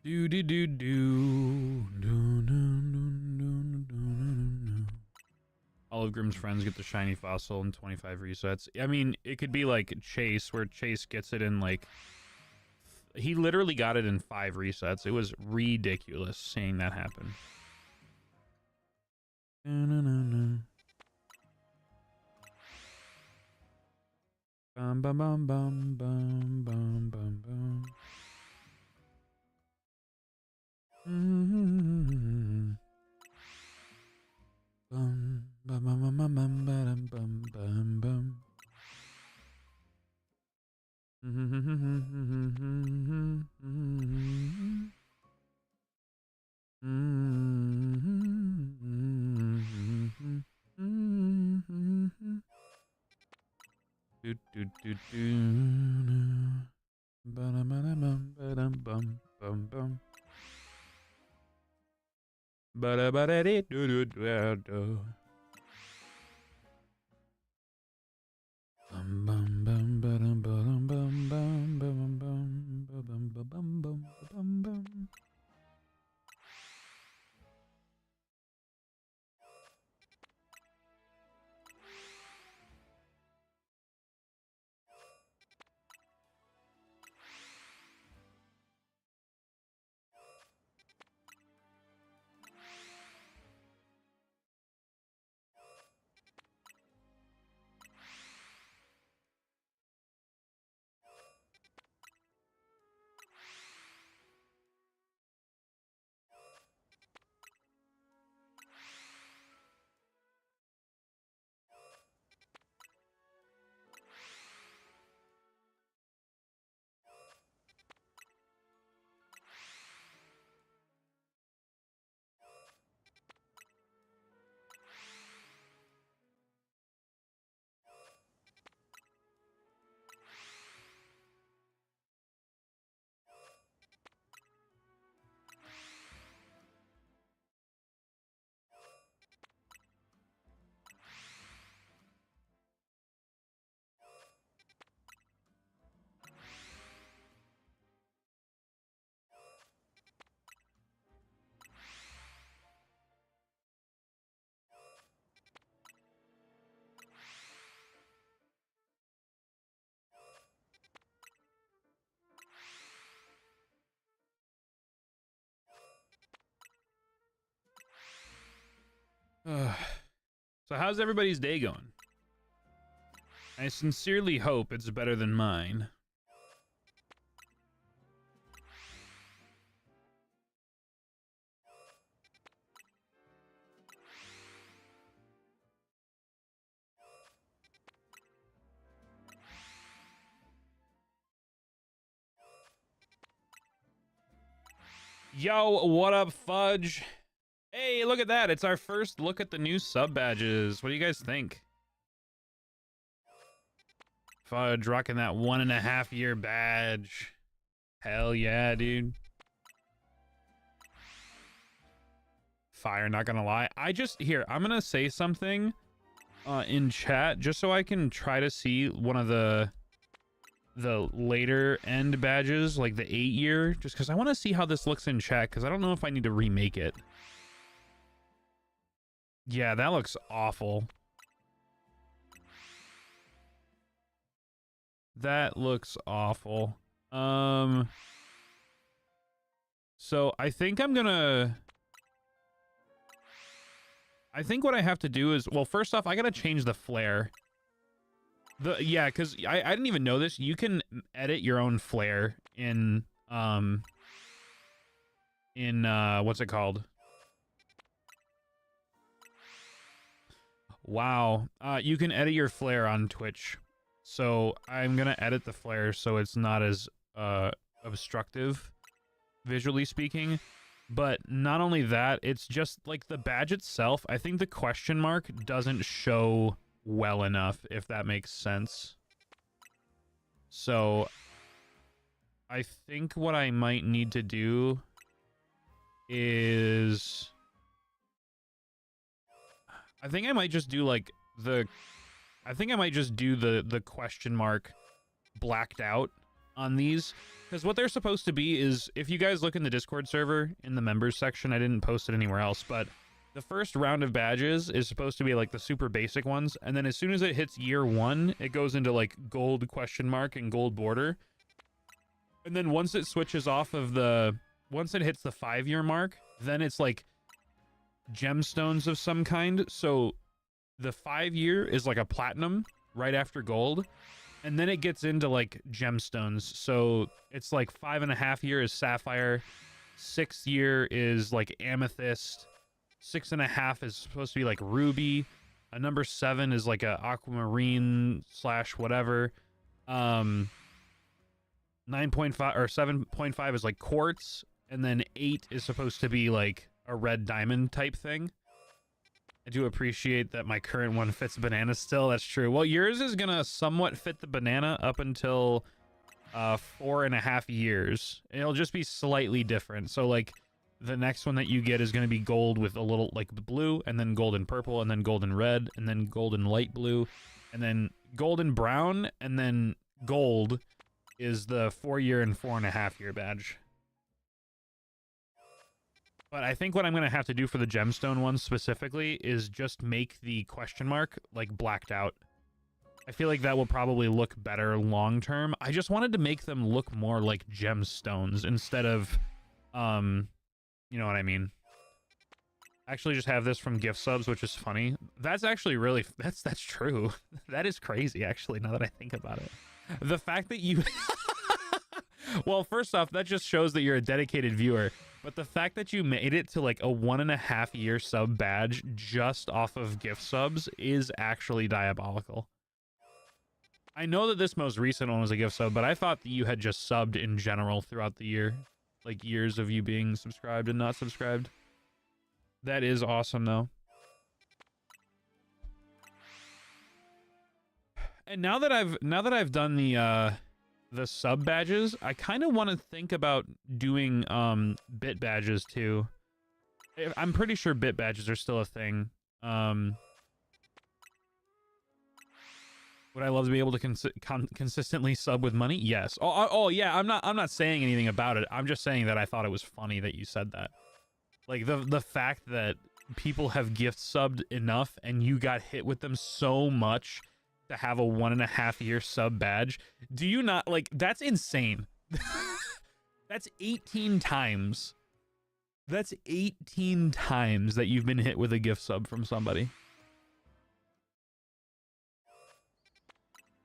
Do do do do do do do. All of Grimm's friends get the shiny fossil in 25 resets. I mean, it could be like Chase, where Chase gets it in like... He literally got it in 5 resets. It was ridiculous seeing that happen. Bum bum bum bum bum bum bum bum. Bum bum bum bum bum bum bum bum bum. Do do do do. Bum bum bum bum bum. Ba ba da do do do do. Bum bum bum bum bum bum bum bum bum bum bum bum bum bum. So how's everybody's day going? I sincerely hope it's better than mine. Yo, what up, Fudge? Hey, look at that. It's our first look at the new sub badges. What do you guys think? Fudge rocking that 1.5 year badge. Hell yeah, dude. Fire, not gonna lie. I'm gonna say something in chat just so I can try to see one of the later end badges, like the 8 year, just because I want to see how this looks in chat, because I don't know if I need to remake it. Yeah, that looks awful. That looks awful. So I think what I have to do is, well, first off, I gotta change the flare. Yeah, because I didn't even know this. You can edit your own flare in what's it called? Wow. You can edit your flare on Twitch. So I'm gonna edit the flare so it's not as obstructive, visually speaking. But not only that, it's just like the badge itself. I think the question mark doesn't show well enough, if that makes sense. So I think what I might need to do is I think I might just do like the question mark blacked out on these, because what they're supposed to be is, if you guys look in the Discord server in the members section, I didn't post it anywhere else, but the first round of badges is supposed to be like the super basic ones, and then as soon as it hits year 1, it goes into like gold question mark and gold border. And then once it switches off of once it hits the 5-year mark, then it's like gemstones of some kind. So the 5-year is like a platinum right after gold, and then it gets into like gemstones. So it's like 5.5 year is sapphire, 6th year is like amethyst, 6.5 is supposed to be like ruby, a number 7 is like a aquamarine / whatever, 9.5 or 7.5 is like quartz, and then 8 is supposed to be like a red diamond type thing. I do appreciate that my current one fits banana still. That's true. Well, yours is gonna somewhat fit the banana up until 4.5 years. It'll just be slightly different. So like the next one that you get is gonna be gold with a little like blue, and then golden purple, and then golden red, and then golden light blue, and then golden brown, and then gold is the 4-year and 4.5 year badge. But I think what I'm going to have to do for the gemstone ones specifically is just make the question mark like blacked out. I feel like that will probably look better long term. I just wanted to make them look more like gemstones instead of, you know what I mean? Actually just have this from gift subs, which is funny. That's actually really, that's true. That is crazy, actually, now that I think about it. The fact that you... Well, first off, that just shows that you're a dedicated viewer. But the fact that you made it to like a 1.5 year sub badge just off of gift subs is actually diabolical. I know that this most recent one was a gift sub, but I thought that you had just subbed in general throughout the year. Like years of you being subscribed and not subscribed. That is awesome, though. And now that I've done the sub badges, I kind of want to think about doing bit badges too. I'm pretty sure bit badges are still a thing. Would I love to be able to consistently sub with money? Yes. Oh yeah. I'm not saying anything about it. I'm just saying that I thought it was funny that you said that. Like the fact that people have gift subbed enough and you got hit with them so much to have a 1.5 year sub badge. Do you not, like, that's insane. That's 18 times. That's 18 times that you've been hit with a gift sub from somebody.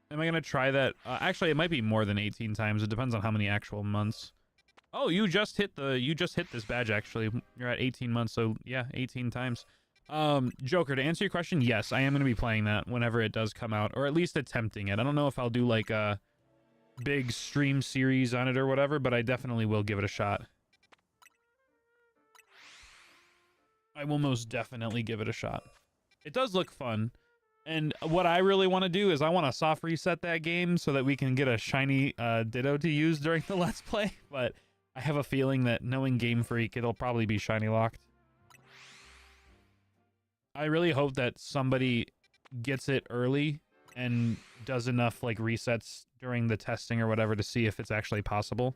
Am I gonna try that? Actually, it might be more than 18 times. It depends on how many actual months. Oh, you just hit this badge, actually. You're at 18 months, so yeah, 18 times. Joker, to answer your question, yes, I am going to be playing that whenever it does come out, or at least attempting it. I don't know if I'll do like a big stream series on it or whatever, but I definitely will give it a shot. I will most definitely give it a shot. It does look fun. And what I really want to do is I want to soft reset that game so that we can get a shiny Ditto to use during the Let's Play. But I have a feeling that knowing Game Freak, it'll probably be shiny locked. I really hope that somebody gets it early and does enough like resets during the testing or whatever to see if it's actually possible.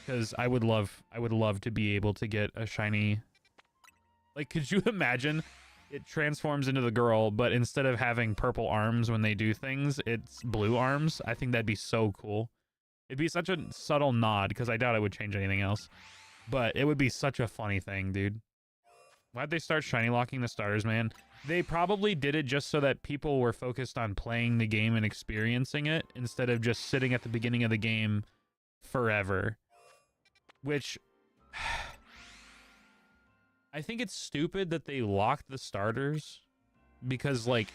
Because I would love to be able to get a shiny. Like, could you imagine it transforms into the girl, but instead of having purple arms when they do things, it's blue arms? I think that'd be so cool. It'd be such a subtle nod, because I doubt it would change anything else. But it would be such a funny thing, dude. Why'd they start shiny locking the starters, man? They probably did it just so that people were focused on playing the game and experiencing it, instead of just sitting at the beginning of the game forever. Which... I think it's stupid that they locked the starters, because, like,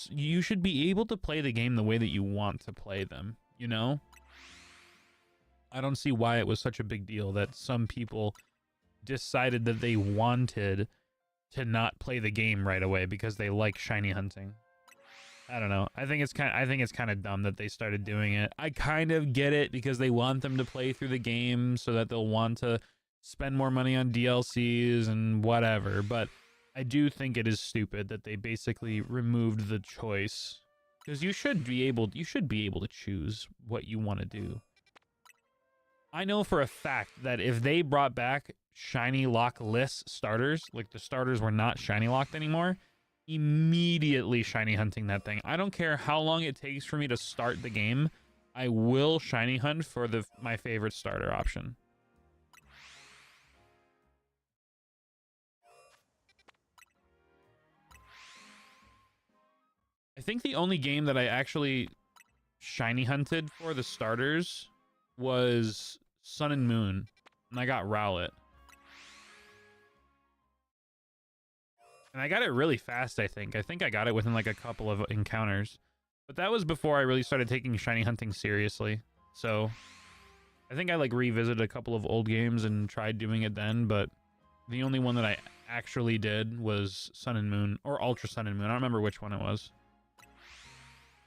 you should be able to play the game the way that you want to play them, you know? I don't see why it was such a big deal that some people decided that they wanted to not play the game right away because they like shiny hunting. I don't know. I think it's kind of dumb that they started doing it. I kind of get it because they want them to play through the game so that they'll want to spend more money on DLCs and whatever, but I do think it is stupid that they basically removed the choice, because you should be able to choose what you want to do. I know for a fact that if they brought back shiny lockless starters, like the starters were not shiny locked anymore, immediately shiny hunting that thing. I don't care how long it takes for me to start the game, I will shiny hunt for my favorite starter option. I think the only game that I actually shiny hunted for the starters was Sun and Moon, and I got Rowlet. And I got it really fast, I think. I think I got it within like a couple of encounters. But that was before I really started taking shiny hunting seriously. So I think I like revisited a couple of old games and tried doing it then, but the only one that I actually did was Sun and Moon, or Ultra Sun and Moon. I don't remember which one it was.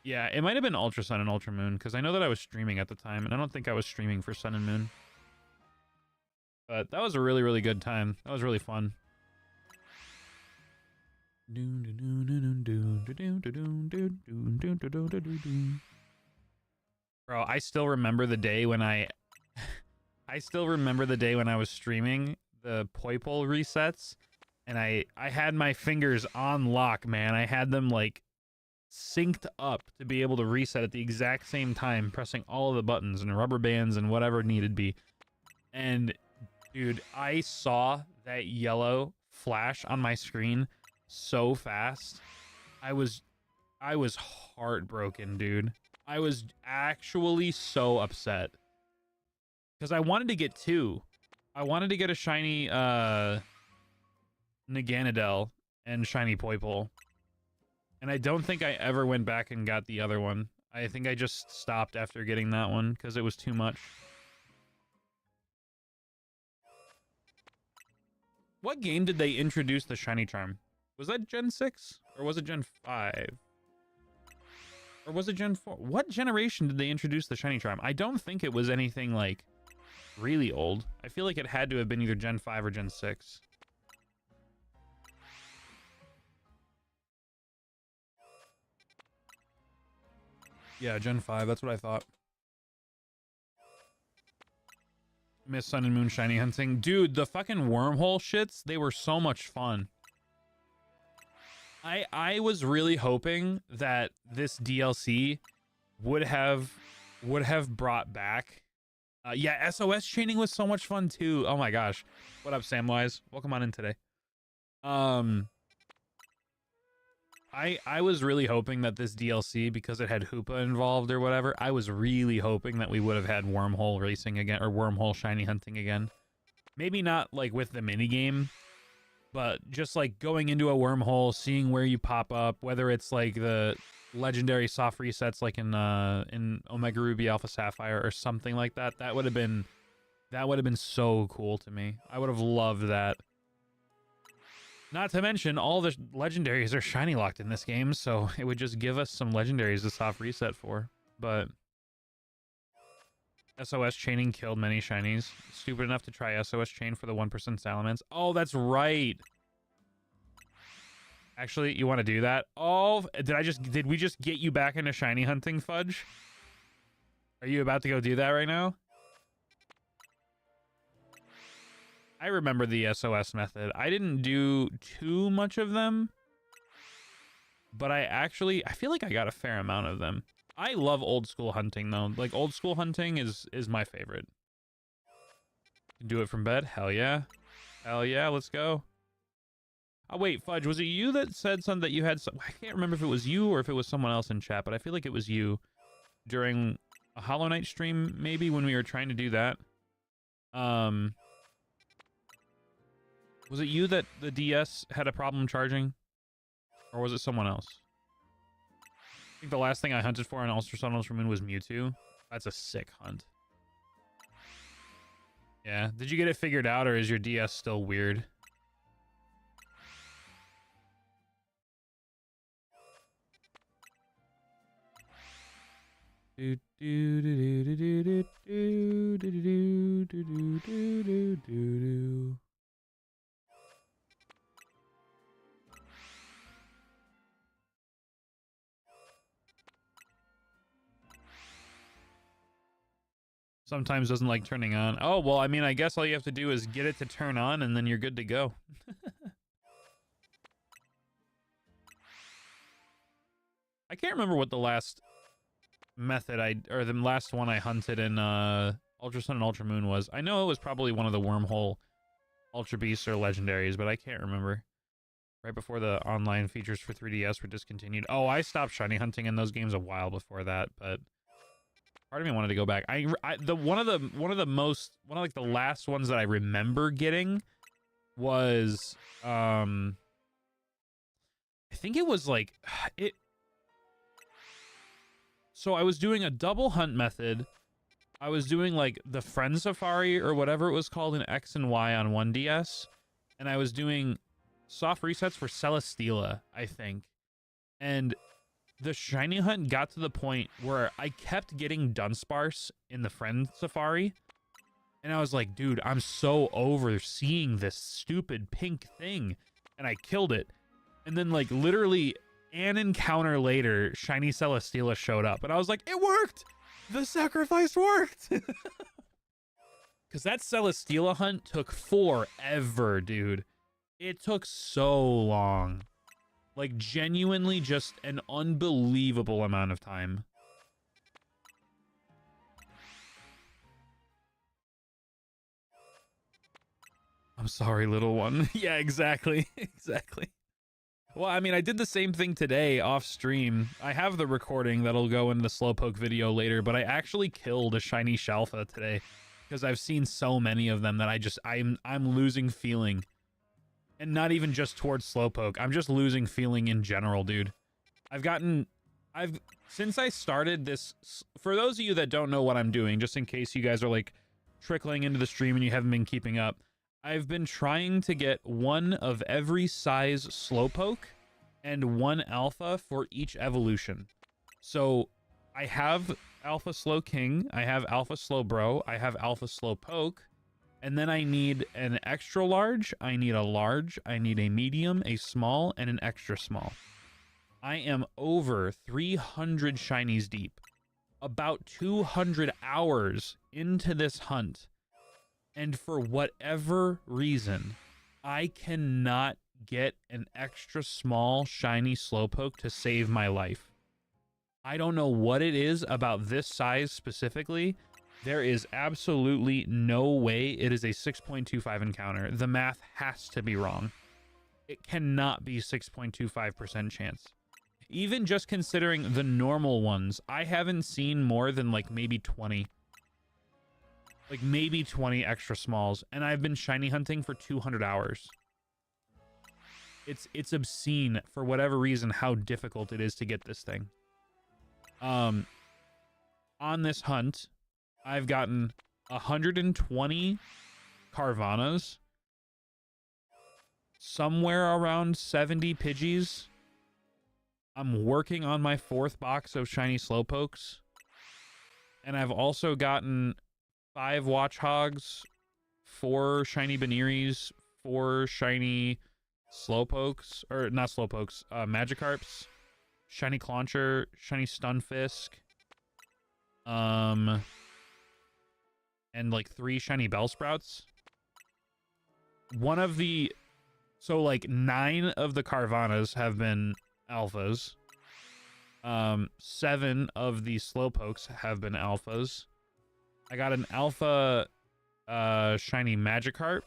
Yeah, it might have been Ultra Sun and Ultra Moon, because I know that I was streaming at the time, and I don't think I was streaming for Sun and Moon. But that was a really, really good time. That was really fun. Bro, I still remember the day when I was streaming the Poipole resets, and I had my fingers on lock, man. I had them like synced up to be able to reset at the exact same time, pressing all of the buttons and rubber bands and whatever needed be. And dude, I saw that yellow flash on my screen so fast. I was heartbroken, dude. I was actually so upset because I wanted to get two. I wanted to get a shiny Naganadel and shiny Poipole. And I don't think I ever went back and got the other one. I think I just stopped after getting that one because it was too much. What game did they introduce the shiny charm? Was that Gen 6? Or was it Gen 5? Or was it Gen 4? What generation did they introduce the shiny charm? I don't think it was anything like really old. I feel like it had to have been either Gen 5 or Gen 6. Yeah, Gen 5, that's what I thought. Miss Sun and Moon shiny hunting. Dude, the fucking wormhole shits, they were so much fun. I was really hoping that this DLC would have brought back... yeah, SOS chaining was so much fun too. Oh my gosh. What up, Samwise? Welcome on in today. I was really hoping that this DLC, because it had Hoopa involved or whatever, I was really hoping that we would have had wormhole racing again, or wormhole shiny hunting again. Maybe not like with the minigame, but just like going into a wormhole, seeing where you pop up, whether it's like the legendary soft resets like in Omega Ruby Alpha Sapphire or something like that. That would have been so cool to me. I would have loved that. Not to mention, all the legendaries are shiny locked in this game, so it would just give us some legendaries to soft reset for. But SOS chaining killed many shinies. Stupid enough to try SOS chain for the 1% Salamence. Oh, that's right. Actually, you want to do that? Oh, did we just get you back into shiny hunting, Fudge? Are you about to go do that right now? I remember the SOS method. I didn't do too much of them, but I feel like I got a fair amount of them. I love old school hunting though. Like old school hunting is my favorite. Do it from bed? Hell yeah. Hell yeah, let's go. Oh wait, Fudge, was it you that said something that you had some, I can't remember if it was you or if it was someone else in chat, but I feel like it was you during a Hollow Knight stream maybe when we were trying to do that. Was it you that the DS had a problem charging? Or was it someone else? I think the last thing I hunted for on Ultra Sun Ultra Moon was Mewtwo. That's a sick hunt. Yeah. Did you get it figured out, or is your DS still weird? Do do do do do do do do do do do do do. Sometimes doesn't like turning on. Oh, well, I mean, I guess all you have to do is get it to turn on and then you're good to go. I can't remember what the last method or the last one I hunted in Ultra Sun and Ultra Moon was. I know it was probably one of the wormhole Ultra Beasts or legendaries, but I can't remember. Right before the online features for 3DS were discontinued. Oh, I stopped shiny hunting in those games a while before that, but part of me wanted to go back. One of the last ones that I remember getting was I think it was like it. So I was doing a double hunt method. I was doing like the Friend Safari or whatever it was called in X and Y on 1DS, and I was doing soft resets for Celesteela, I think. And the shiny hunt got to the point where I kept getting Dunsparce in the Friend Safari. And I was like, dude, I'm so over seeing this stupid pink thing. And I killed it. And then like literally an encounter later, shiny Celesteela showed up. And I was like, it worked! The sacrifice worked! Because that Celesteela hunt took forever, dude. It took so long. Like, genuinely just an unbelievable amount of time. I'm sorry, little one. Yeah, exactly. Exactly. Well, I mean, I did the same thing today off stream. I have the recording that'll go in the Slowpoke video later, but I actually killed a shiny Shalfa today because I've seen so many of them that I'm losing feeling. And not even just towards Slowpoke. I'm just losing feeling in general, dude. Since I started this, for those of you that don't know what I'm doing, just in case you guys are like trickling into the stream and you haven't been keeping up, I've been trying to get one of every size Slowpoke and one alpha for each evolution. So I have Alpha Slowking, I have Alpha Slowbro, I have Alpha Slowpoke, and then I need an extra large, I need a large, I need a medium, a small, and an extra small. I am over 300 shinies deep, about 200 hours into this hunt. And for whatever reason, I cannot get an extra small shiny Slowpoke to save my life. I don't know what it is about this size specifically. There is absolutely no way it is a 6.25 encounter. The math has to be wrong. It cannot be 6.25% chance. Even just considering the normal ones, I haven't seen more than like maybe 20. Like maybe 20 extra smalls, and I've been shiny hunting for 200 hours. It's obscene for whatever reason how difficult it is to get this thing. On this hunt, I've gotten 120 Carvanas, somewhere around 70 Pidgeys. I'm working on my 4th box of shiny Slowpokes. And I've also gotten 5 Watchhogs, 4 shiny Beneries, 4 shiny Slowpokes, or not Slowpokes, Magikarps, shiny Clauncher, shiny Stunfisk, and like 3 shiny Bellsprouts. So like 9 of the Carvanas have been alphas. 7 of the Slowpokes have been alphas. I got an alpha shiny Magikarp.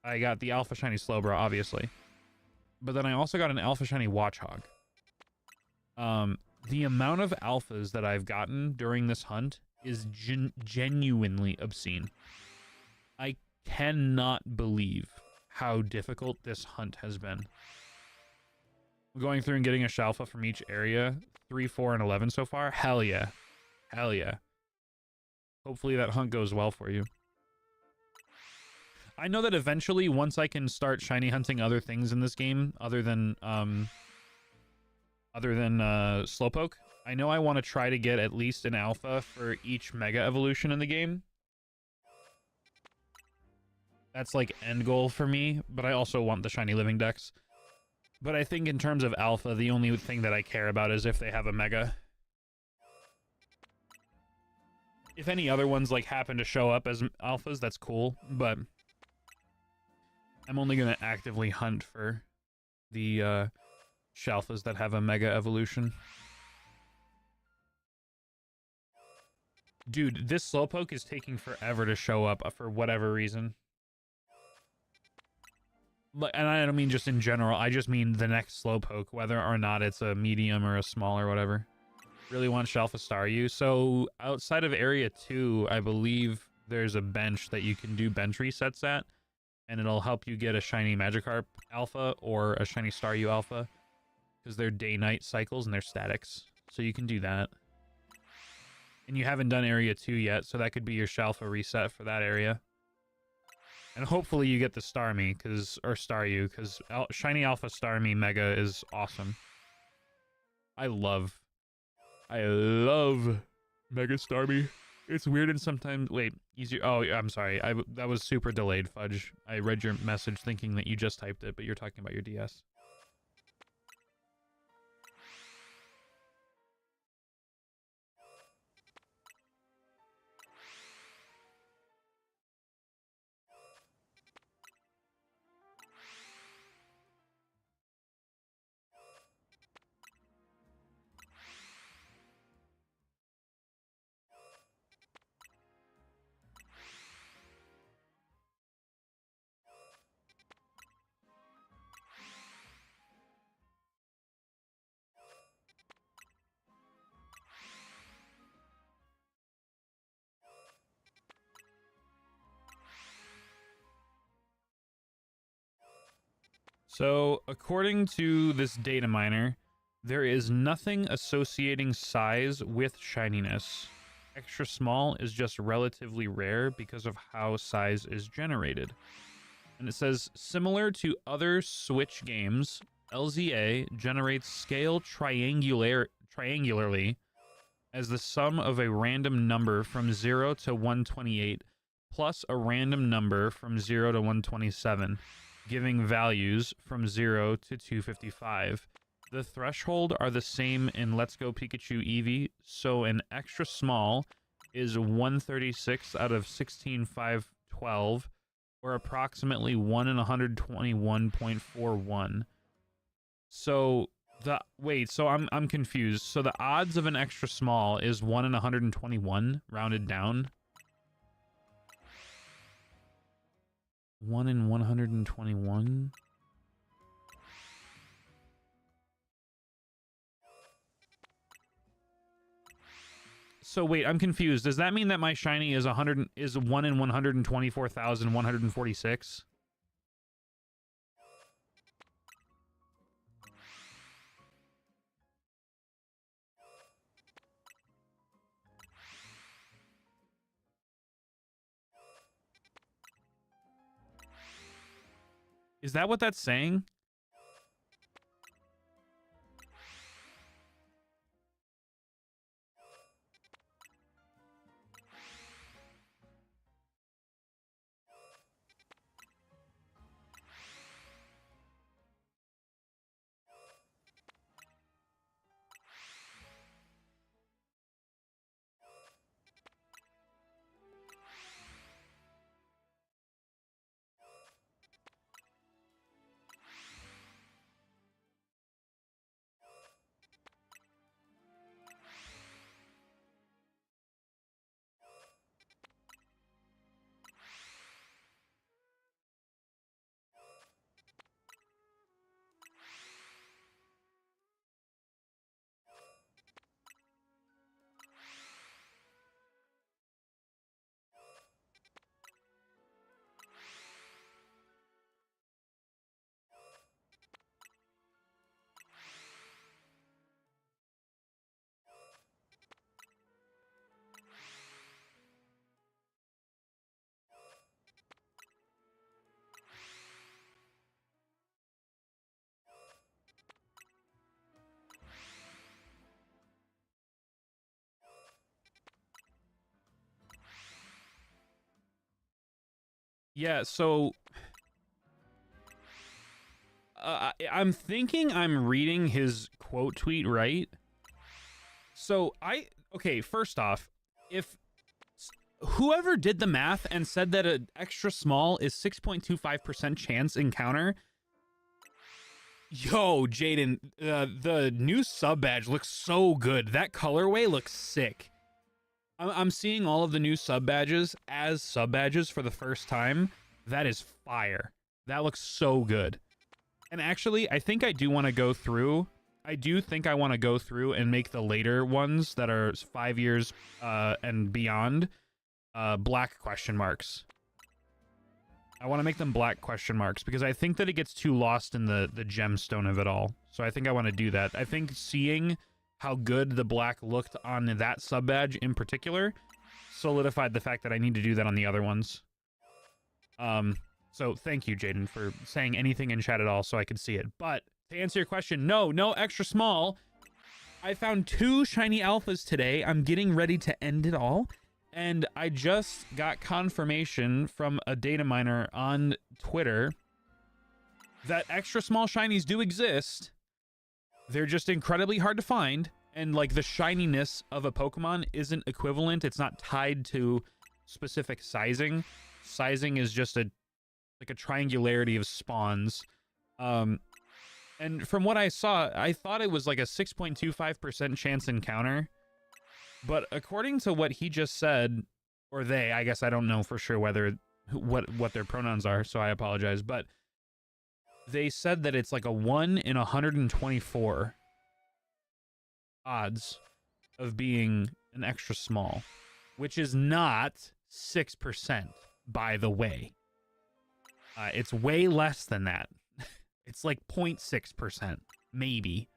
I got the alpha shiny Slowbro, obviously. But then I also got an alpha shiny Watchhog. The amount of alphas that I've gotten during this hunt is genuinely obscene. I cannot believe how difficult this hunt has been. Going through and getting a Shalfa from each area, 3, 4, and 11 so far. Hell yeah. Hell yeah. Hopefully that hunt goes well for you. I know that eventually, once I can start shiny hunting other things in this game, other than Slowpoke, I know I want to try to get at least an alpha for each mega evolution in the game. That's like end goal for me, but I also want the shiny living dex. But I think in terms of alpha, the only thing that I care about is if they have a mega. If any other ones like happen to show up as alphas, that's cool, but I'm only going to actively hunt for the Shalfas that have a mega evolution. Dude, this Slowpoke is taking forever to show up for whatever reason. And I don't mean just in general, I just mean the next Slowpoke, whether or not it's a medium or a small or whatever. Really want Shalfa Star you. So outside of Area 2, I believe there's a bench that you can do bench resets at, and it'll help you get a shiny Magikarp Alpha or a shiny Staryu Alpha, because they're day-night cycles and they're statics. So you can do that. And you haven't done Area 2 yet, so that could be your Shalfa reset for that area. And hopefully you get the Starmie, or Staryu, because shiny Alpha Starmie Mega is awesome. I love Mega Starmie. It's weird and sometimes... Wait, easier... Oh, I'm sorry. That was super delayed, Fudge. I read your message thinking that you just typed it, but you're talking about your DS. So, according to this data miner, there is nothing associating size with shininess. Extra small is just relatively rare because of how size is generated. And it says, similar to other Switch games, LZA generates scale triangularly as the sum of a random number from 0 to 128 plus a random number from 0 to 127. Giving values from 0 to 255. The threshold are the same in Let's Go Pikachu Eevee, so an extra small is 136 out of 16,512, or approximately 1 in 121.41. So so I'm confused. So the odds of an extra small is 1 in 121 rounded down. 1 in 121? So wait, I'm confused. Does that mean that my shiny is 1 in 124,146? Is that what that's saying? Yeah, so I'm thinking I'm reading his quote tweet right. So okay, first off, if whoever did the math and said that an extra small is 6.25% chance encounter, yo, Jaden, the new sub badge looks so good. That colorway looks sick. I'm seeing all of the new sub badges as sub badges for the first time. That is fire. That looks so good. And actually, I think I do want to go through. I do think I want to go through and make the later ones that are 5 years and beyond black question marks. I want to make them black question marks because I think that it gets too lost in the gemstone of it all. So I think I want to do that. I think seeing how good the black looked on that sub badge in particular solidified the fact that I need to do that on the other ones. So thank you, Jaden, for saying anything in chat at all so I could see it. But to answer your question, no extra small. I found 2 shiny alphas today. I'm getting ready to end it all. And I just got confirmation from a data miner on Twitter that extra small shinies do exist. They're just incredibly hard to find. And like the shininess of a Pokemon isn't equivalent. It's not tied to specific sizing. Sizing is just a triangularity of spawns. And from what I saw, I thought it was like a 6.25% chance encounter. But according to what he just said, or they, I guess I don't know for sure whether what their pronouns are, so I apologize. But they said that it's like a 1 in 124 odds of being an extra small, which is not 6%, by the way. It's way less than that. It's like 0.6%, maybe.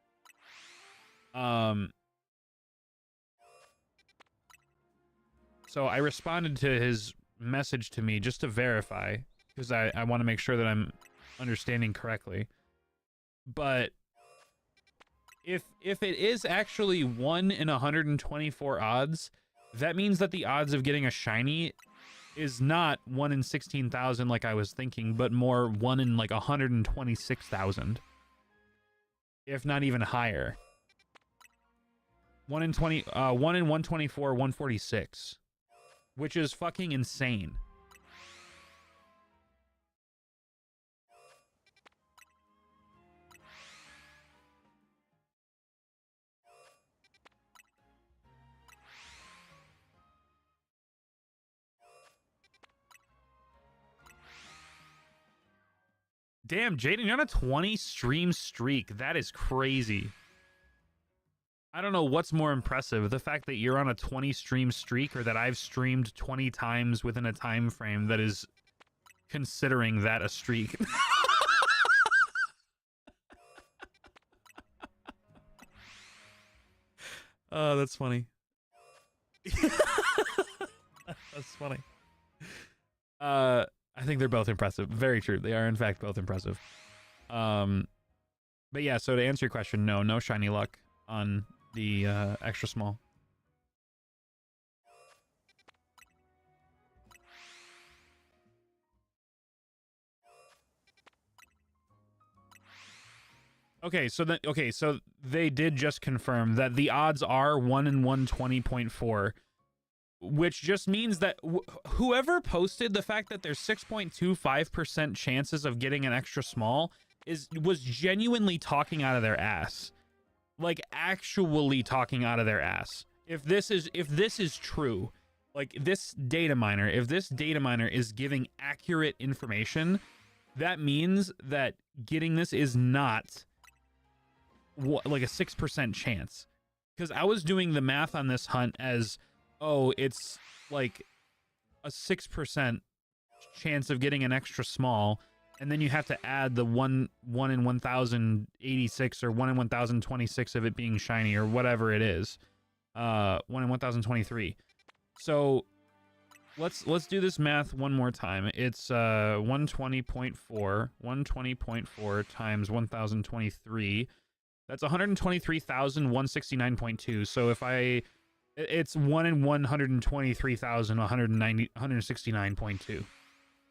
So I responded to his message to me just to verify, because I want to make sure that I'm understanding correctly. But if it is actually 1 in 124 odds, that means that the odds of getting a shiny is not 1 in 16,000 like I was thinking, but more 1 in like 126,000. If not even higher. 1 in 124, 146. Which is fucking insane. Damn, Jaden, you're on a 20 stream streak. That is crazy. I don't know what's more impressive, the fact that you're on a 20 stream streak or that I've streamed 20 times within a time frame that is considering that a streak. Oh, that's funny. That's funny. I think they're both impressive. Very true. They are in fact both impressive. But yeah, so to answer your question, no shiny luck on the extra small. Okay, so they did just confirm that the odds are 1 in 120.4, which just means that whoever posted the fact that there's 6.25% chances of getting an extra small was genuinely talking out of their ass. Like actually talking out of their ass. If this is true, like if this data miner is giving accurate information, that means that getting this is not like a 6% chance. Because I was doing the math on this hunt as, oh, it's like a 6% chance of getting an extra small, and then you have to add the 1 in 1086 or 1 in 1026 of it being shiny or whatever it is. 1 in 1023. So let's do this math one more time. It's 120.4 times 1023. That's 123,169.2. So if it's 1 in 123,169.2.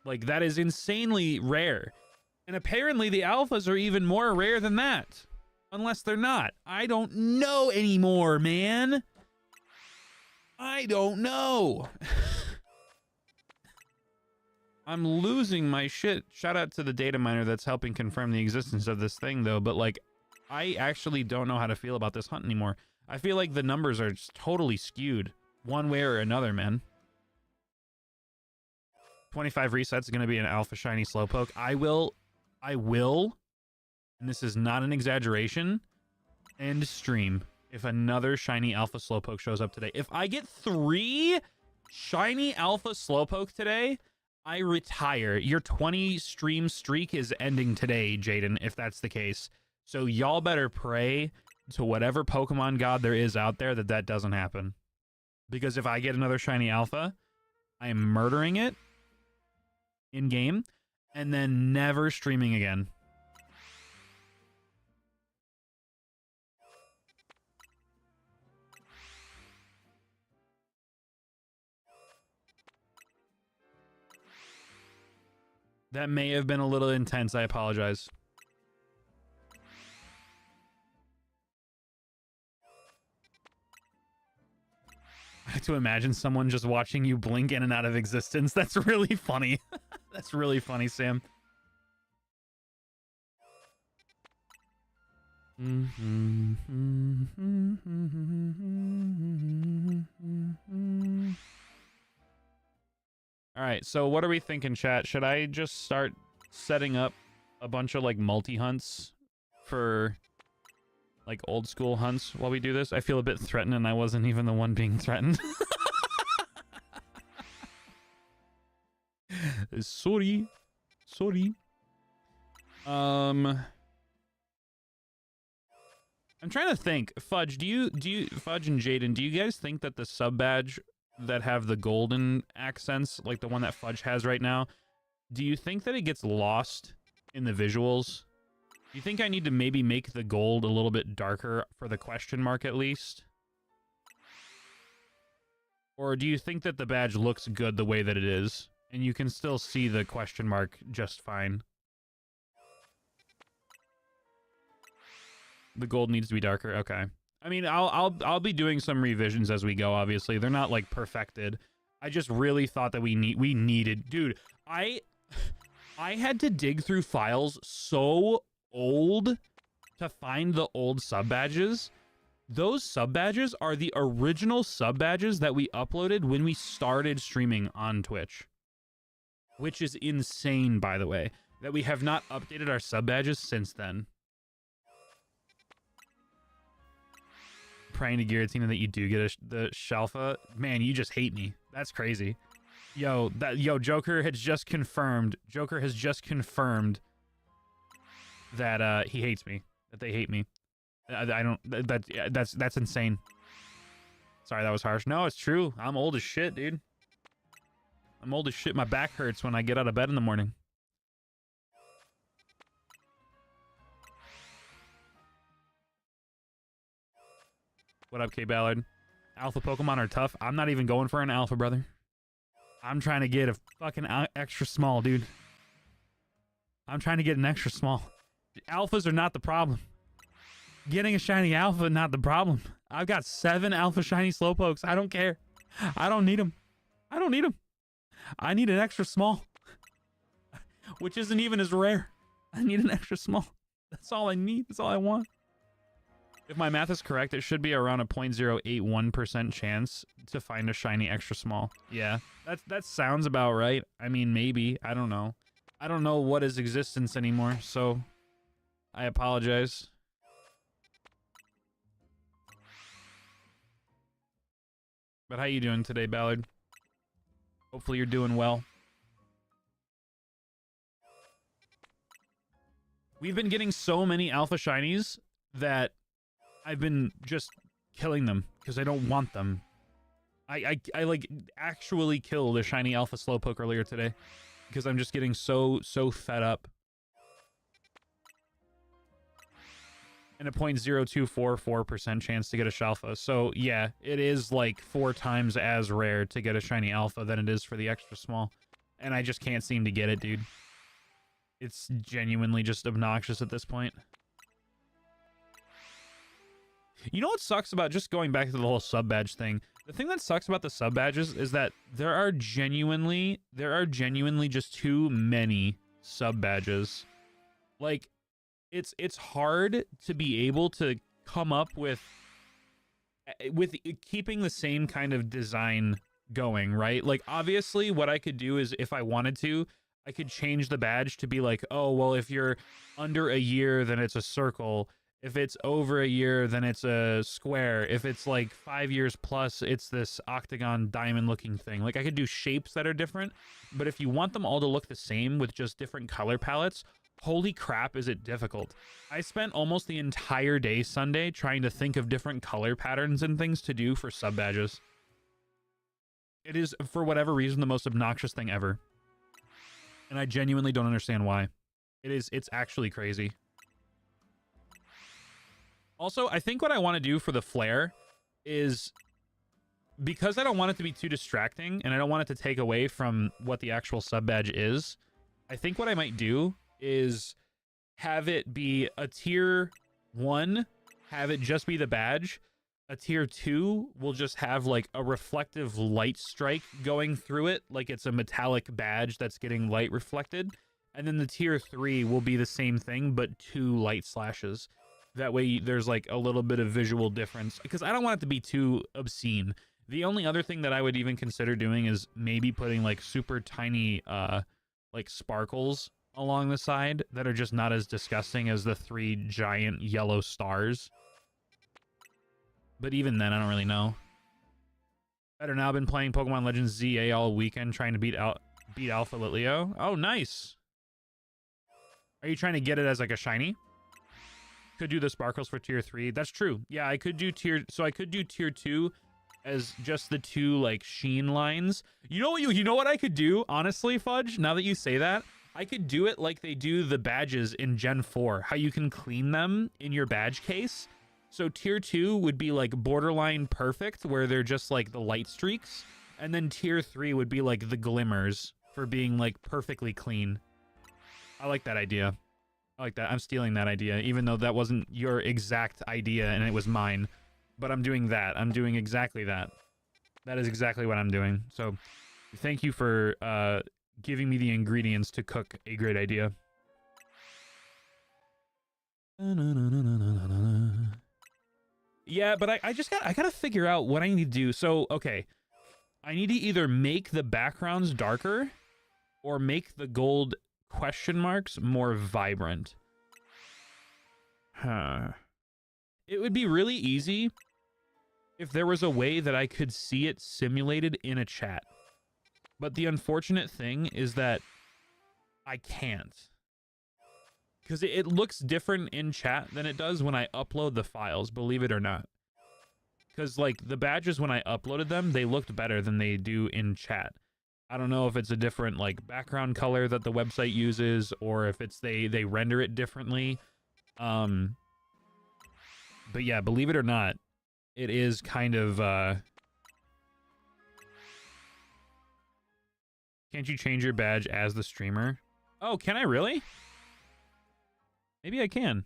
Like, that is insanely rare. And apparently the alphas are even more rare than that. Unless they're not. I don't know anymore, man. I don't know. I'm losing my shit. Shout out to the data miner that's helping confirm the existence of this thing, though. But, like, I actually don't know how to feel about this hunt anymore. I feel like the numbers are just totally skewed one way or another, man. 25 resets is going to be an alpha shiny Slowpoke. I will, and this is not an exaggeration, end stream if another shiny alpha Slowpoke shows up today. If I get 3 shiny alpha Slowpoke today, I retire. Your 20 stream streak is ending today, Jaden, if that's the case. So y'all better pray to whatever Pokemon god there is out there that doesn't happen. Because if I get another shiny alpha, I am murdering it in-game and then never streaming again. That may have been a little intense. I apologize. I like to imagine someone just watching you blink in and out of existence. That's really funny. That's really funny, Sam. All right, so what are we thinking, chat? Should I just start setting up a bunch of like multi-hunts for like old school hunts while we do this? I feel a bit threatened and I wasn't even the one being threatened. Sorry. I'm trying to think. Fudge, do you Fudge and Jaden, do you guys think that the sub badge that have the golden accents, like the one that Fudge has right now, do you think that it gets lost in the visuals? Do you think I need to maybe make the gold a little bit darker for the question mark at least? Or do you think that the badge looks good the way that it is and you can still see the question mark just fine? The gold needs to be darker. Okay. I mean, I'll be doing some revisions as we go, obviously. They're not like perfected. I just really thought that we needed, dude, I had to dig through files so old to find the old sub badges. Those sub badges are the original sub badges that we uploaded when we started streaming on Twitch, which is insane, by the way, that we have not updated our sub badges since then. Praying to guillotine that you do get the Shalfa. Man, you just hate me. That's crazy. Yo, Joker has just confirmed. Joker has just confirmed that he hates me. That they hate me. I don't. That's insane. Sorry, that was harsh. No, it's true. I'm old as shit, dude. I'm old as shit. My back hurts when I get out of bed in the morning. What up, K-Ballard? Alpha Pokemon are tough. I'm not even going for an alpha, brother. I'm trying to get a fucking extra small, dude. I'm trying to get an extra small. Alphas are not the problem. Getting a shiny alpha, not the problem. I've got 7 alpha shiny Slowpokes. I don't care. I don't need them. I don't need them. I need an extra small. Which isn't even as rare. I need an extra small. That's all I need. That's all I want. If my math is correct, it should be around a 0.081% chance to find a shiny extra small. Yeah, that sounds about right. I mean, maybe. I don't know. I don't know what is existence anymore, so I apologize. But how you doing today, Ballard? Hopefully you're doing well. We've been getting so many alpha shinies that I've been just killing them because I don't want them. I like actually killed a shiny alpha Slowpoke earlier today because I'm just getting so fed up. And a 0.0244% chance to get a Shalfa. So yeah, it is like 4 times as rare to get a shiny alpha than it is for the extra small. And I just can't seem to get it, dude. It's genuinely just obnoxious at this point. You know what sucks about, just going back to the whole sub badge thing, the thing that sucks about the sub badges is that there are genuinely just too many sub badges. Like, it's hard to be able to come up with keeping the same kind of design going, right? Like, obviously what I could do is, if I wanted to, I could change the badge to be like, oh, well, if you're under a year, then it's a circle. If it's over a year, then it's a square. If it's like 5 years plus, it's this octagon diamond looking thing. Like, I could do shapes that are different, but if you want them all to look the same with just different color palettes, holy crap, is it difficult. I spent almost the entire day Sunday trying to think of different color patterns and things to do for sub badges. It is, for whatever reason, the most obnoxious thing ever. And I genuinely don't understand why. It's actually crazy. Also, I think what I want to do for the flare is, because I don't want it to be too distracting and I don't want it to take away from what the actual sub badge is, I think what I might do is have it be a tier 1, have it just be the badge. A tier 2 will just have like a reflective light strike going through it, like it's a metallic badge that's getting light reflected. And then the tier 3 will be the same thing, but 2 light slashes. That way there's like a little bit of visual difference, because I don't want it to be too obscene. The only other thing that I would even consider doing is maybe putting like super tiny like sparkles along the side that are just not as disgusting as the 3 giant yellow stars. But even then, I don't really know. Better now, been playing Pokemon Legends ZA all weekend, trying to beat Alpha Litleo. Oh, nice. Are you trying to get it as like a shiny? Could do the sparkles for tier 3. That's true. Yeah, I could do tier 2 as just the 2 like sheen lines. You know what I could do, honestly, Fudge? Now that you say that, I could do it like they do the badges in Gen 4, how you can clean them in your badge case. So tier 2 would be like borderline perfect, where they're just like the light streaks, and then tier 3 would be like the glimmers for being like perfectly clean. I like that idea. I like that. I'm stealing that idea, even though that wasn't your exact idea and it was mine. But I'm doing that. I'm doing exactly that. That is exactly what I'm doing. So thank you for giving me the ingredients to cook a great idea. Yeah, but I gotta figure out what I need to do. So, okay. I need to either make the backgrounds darker or make the gold question marks more vibrant. It would be really easy if there was a way that I could see it simulated in a chat. But the unfortunate thing is that I can't. Because it looks different in chat than it does when I upload the files, believe it or not. Because, like, the badges, when I uploaded them, they looked better than they do in chat. I don't know if it's a different like background color that the website uses, or if it's they render it differently. But yeah, believe it or not, it is kind of can't you change your badge as the streamer? Oh, can I really? Maybe I can.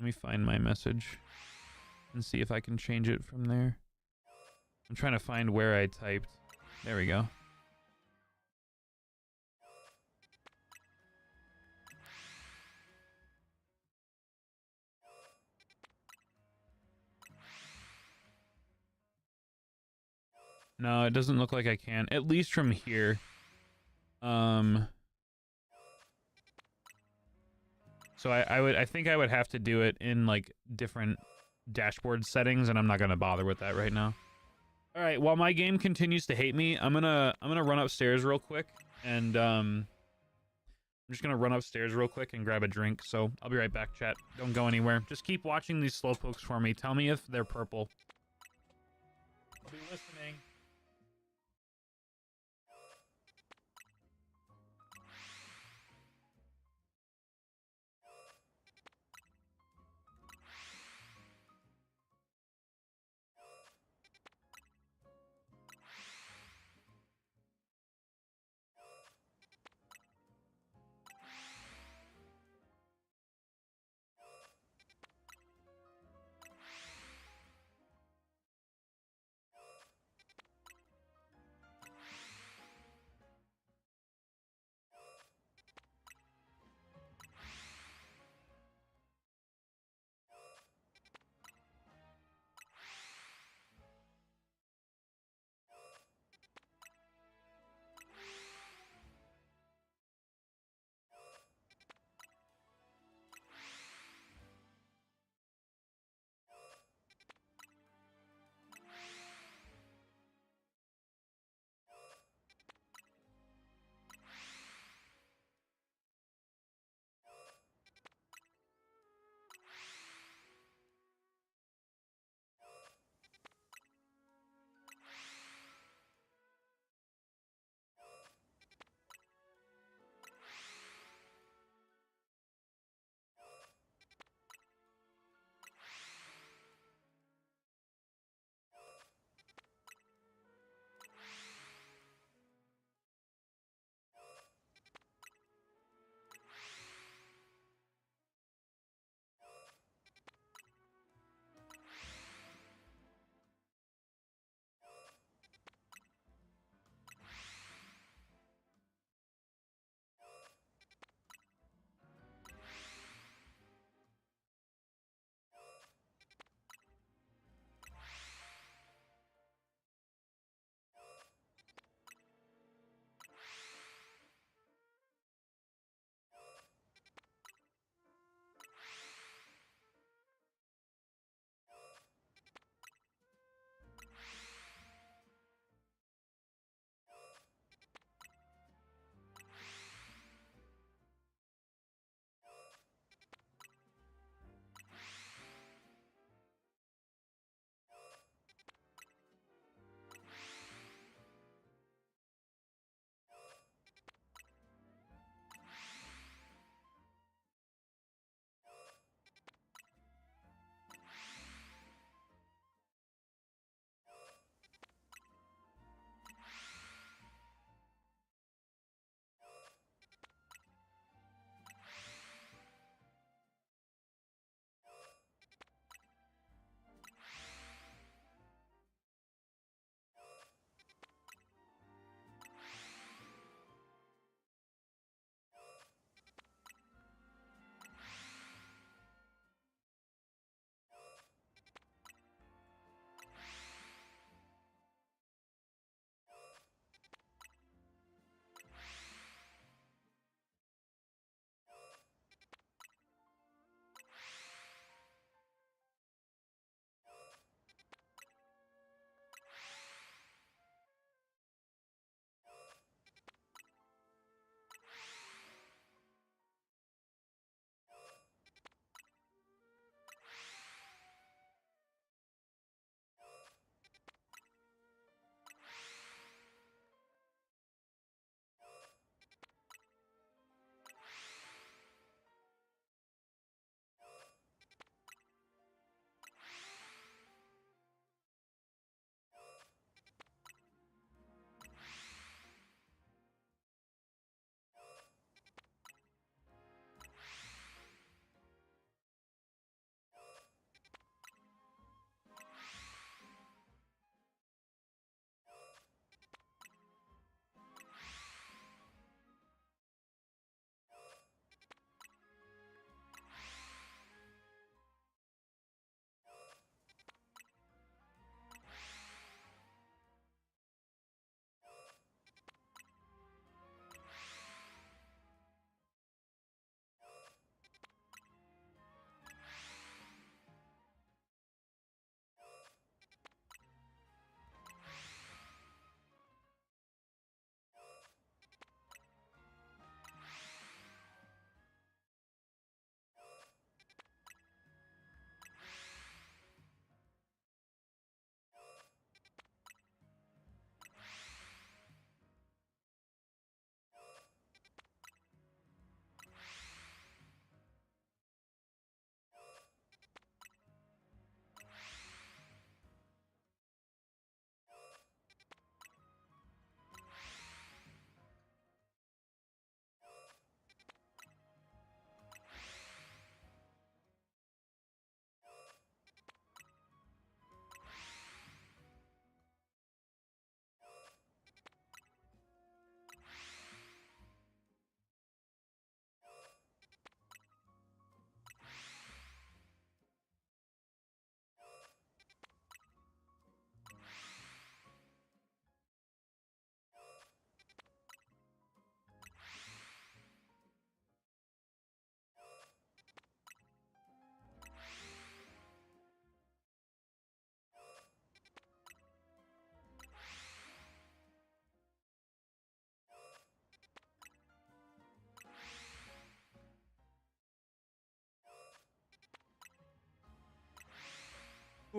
Let me find my message and see if I can change it from there. I'm trying to find where I typed. There we go. No, it doesn't look like I can. At least from here. So I think I would have to do it in like different dashboard settings, and I'm not gonna bother with that right now. All right, while my game continues to hate me, I'm gonna run upstairs real quick, and I'm just gonna run upstairs real quick and grab a drink. So I'll be right back, chat. Don't go anywhere. Just keep watching these slowpokes for me. Tell me if they're purple. I'll be listening.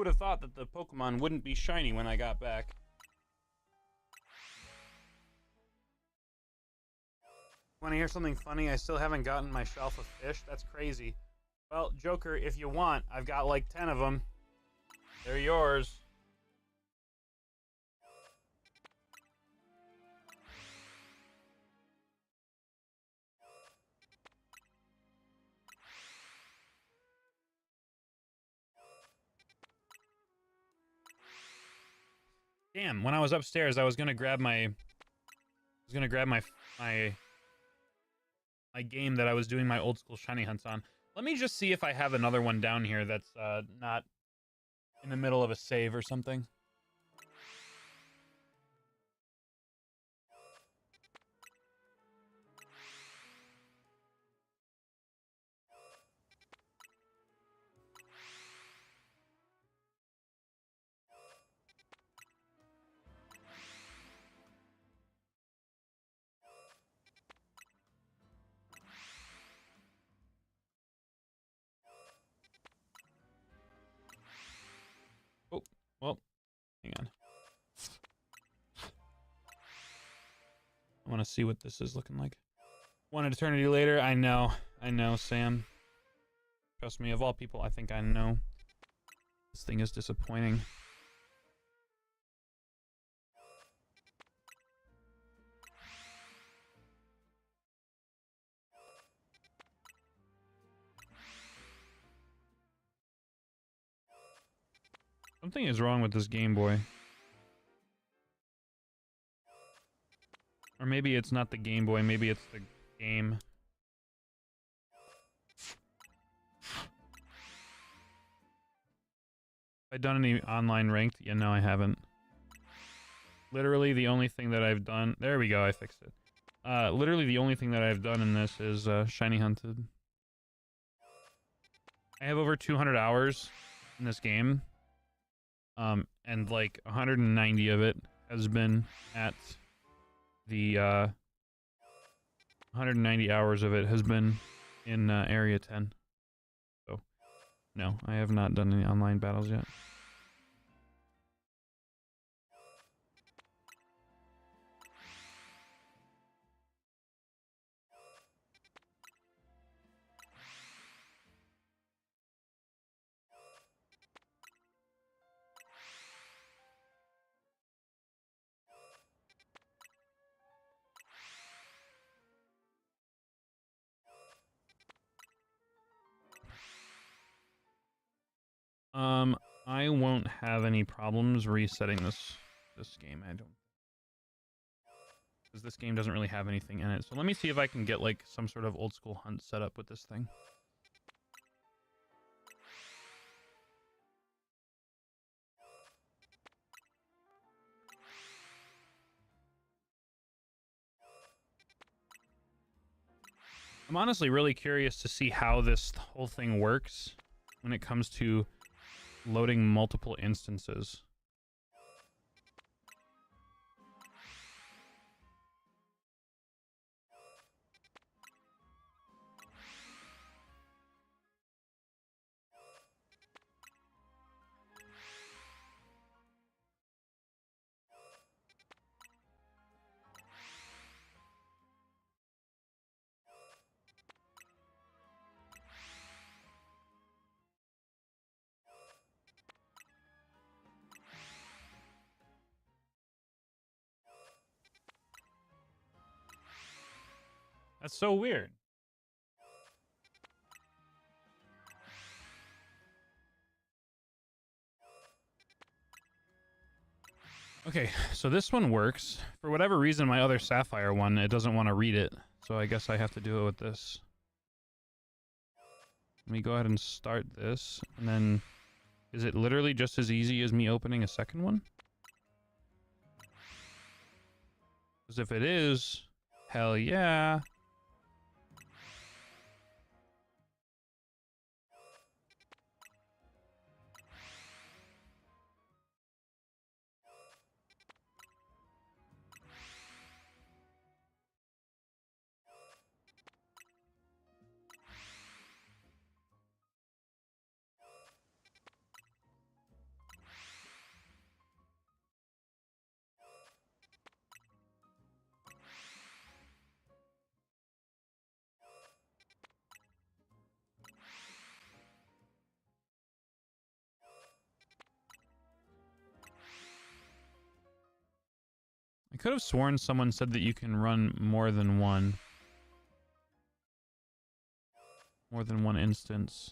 would have thought that the Pokemon wouldn't be shiny when I got back? Want to hear something funny? I still haven't gotten my shelf of fish. That's crazy. Well, Joker, if you want, I've got like 10 of them. They're yours. Damn, when I was upstairs, I was gonna grab my my game that I was doing my old school shiny hunts on. Let me just see if I have another one down here that's not in the middle of a save or something. Oh, well, hang on. I want to see what this is looking like. One eternity later, I know, Sam. Trust me, of all people, I think I know. This thing is disappointing. Something is wrong with this Game Boy. Or maybe it's not the Game Boy, maybe it's the game. Have I done any online ranked? Yeah, no, I haven't. Literally the only thing that I've done... There we go, I fixed it. Literally the only thing that I've done in this is shiny hunted. I have over 200 hours in this game. And like 190 of it has been at the 190 hours of it has been in Area 10. So, no, I have not done any online battles yet. I won't have any problems resetting this game. I don't, because this game doesn't really have anything in it. So let me see if I can get like some sort of old school hunt set up with this thing. I'm honestly really curious to see how this whole thing works when it comes to loading multiple instances. That's so weird. Okay, so this one works. For whatever reason, my other Sapphire one, it doesn't want to read it. So I guess I have to do it with this. Let me go ahead and start this. And then, is it literally just as easy as me opening a second one? Because if it is, hell yeah. could have sworn someone said that you can run more than one. More than one instance.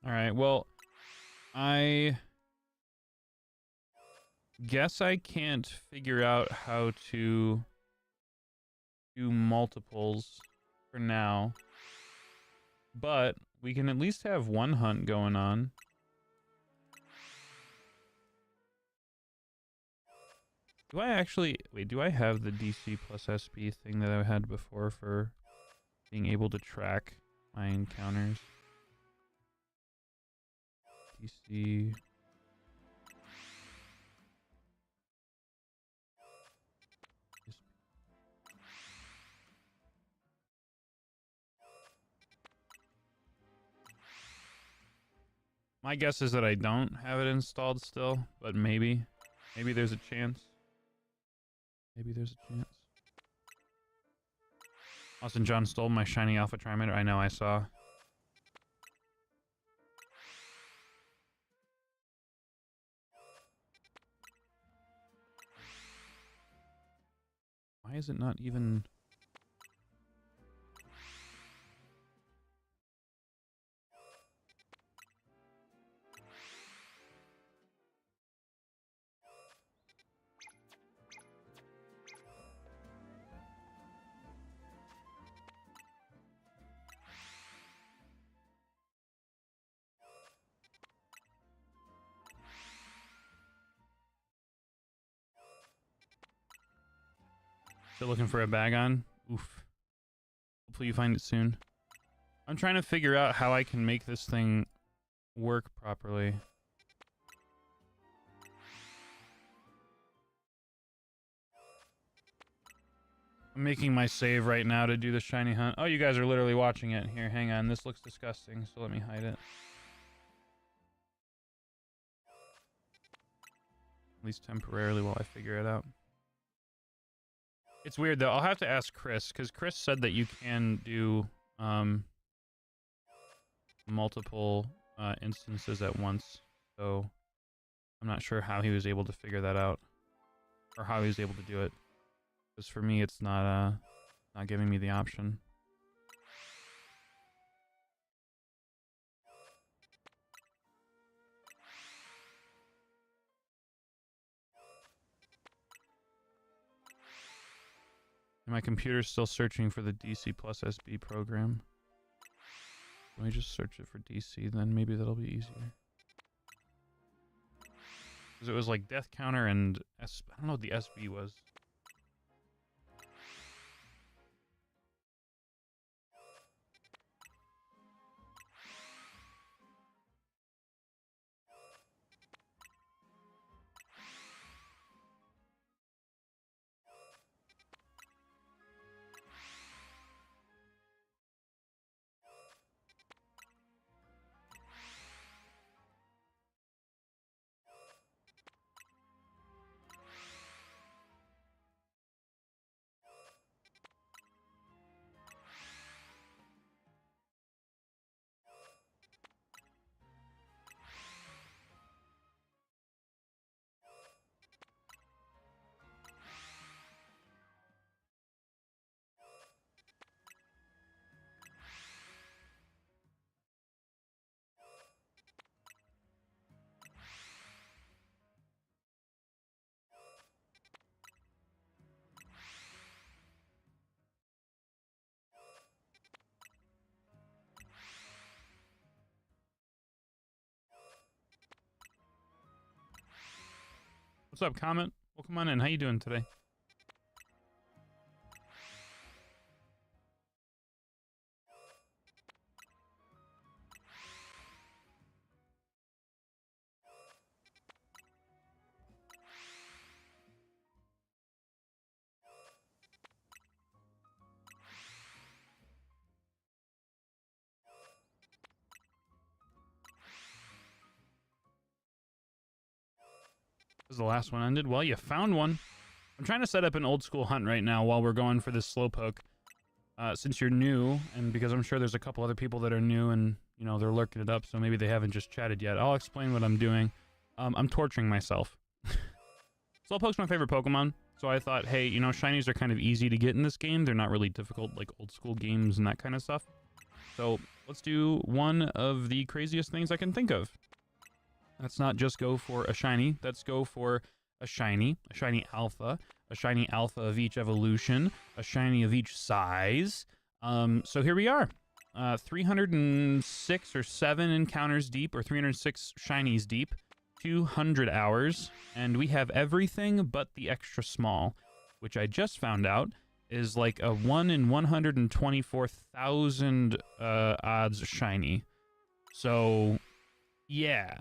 Alright, well, I guess I can't figure out how to do multiples for now. But we can at least have one hunt going on. Do I actually... Wait, do I have the DC plus SP thing that I had before for being able to track my encounters? DC... My guess is that I don't have it installed still, but maybe. Maybe there's a chance. Maybe there's a chance. Austin John stole my shiny alpha trimeter. I know, I saw. Why is it not even... Still looking for a bag on? Oof. Hopefully you find it soon. I'm trying to figure out how I can make this thing work properly. I'm making my save right now to do the shiny hunt. Oh, you guys are literally watching it. Here, hang on. This looks disgusting, so let me hide it. At least temporarily while I figure it out. It's weird though. I'll have to ask Chris, because Chris said that you can do multiple instances at once. So I'm not sure how he was able to figure that out, or how he was able to do it. Because for me, it's not giving me the option. And my computer's still searching for the DC plus SB program. Let me just search it for DC, then maybe that'll be easier. Because it was like death counter and I don't know what the SB was. What's up, Comet? Welcome on in. How you doing today? Because the last one ended. Well, you found one. I'm trying to set up an old school hunt right now while we're going for this Slowpoke. Since you're new, and because I'm sure there's a couple other people that are new and, you know, they're lurking it up, so maybe they haven't just chatted yet. I'll explain what I'm doing. I'm torturing myself. Slowpoke's my favorite Pokemon, so I thought, hey, you know, shinies are kind of easy to get in this game. They're not really difficult like old school games and that kind of stuff. So let's do one of the craziest things I can think of. Let's not just go for a shiny. Let's go for a shiny alpha, a shiny alpha of each evolution, a shiny of each size. So here we are. 306 or 7 encounters deep, or 306 shinies deep, 200 hours, and we have everything but the extra small, which I just found out is like a 1 in 124,000 odds shiny. So, yeah.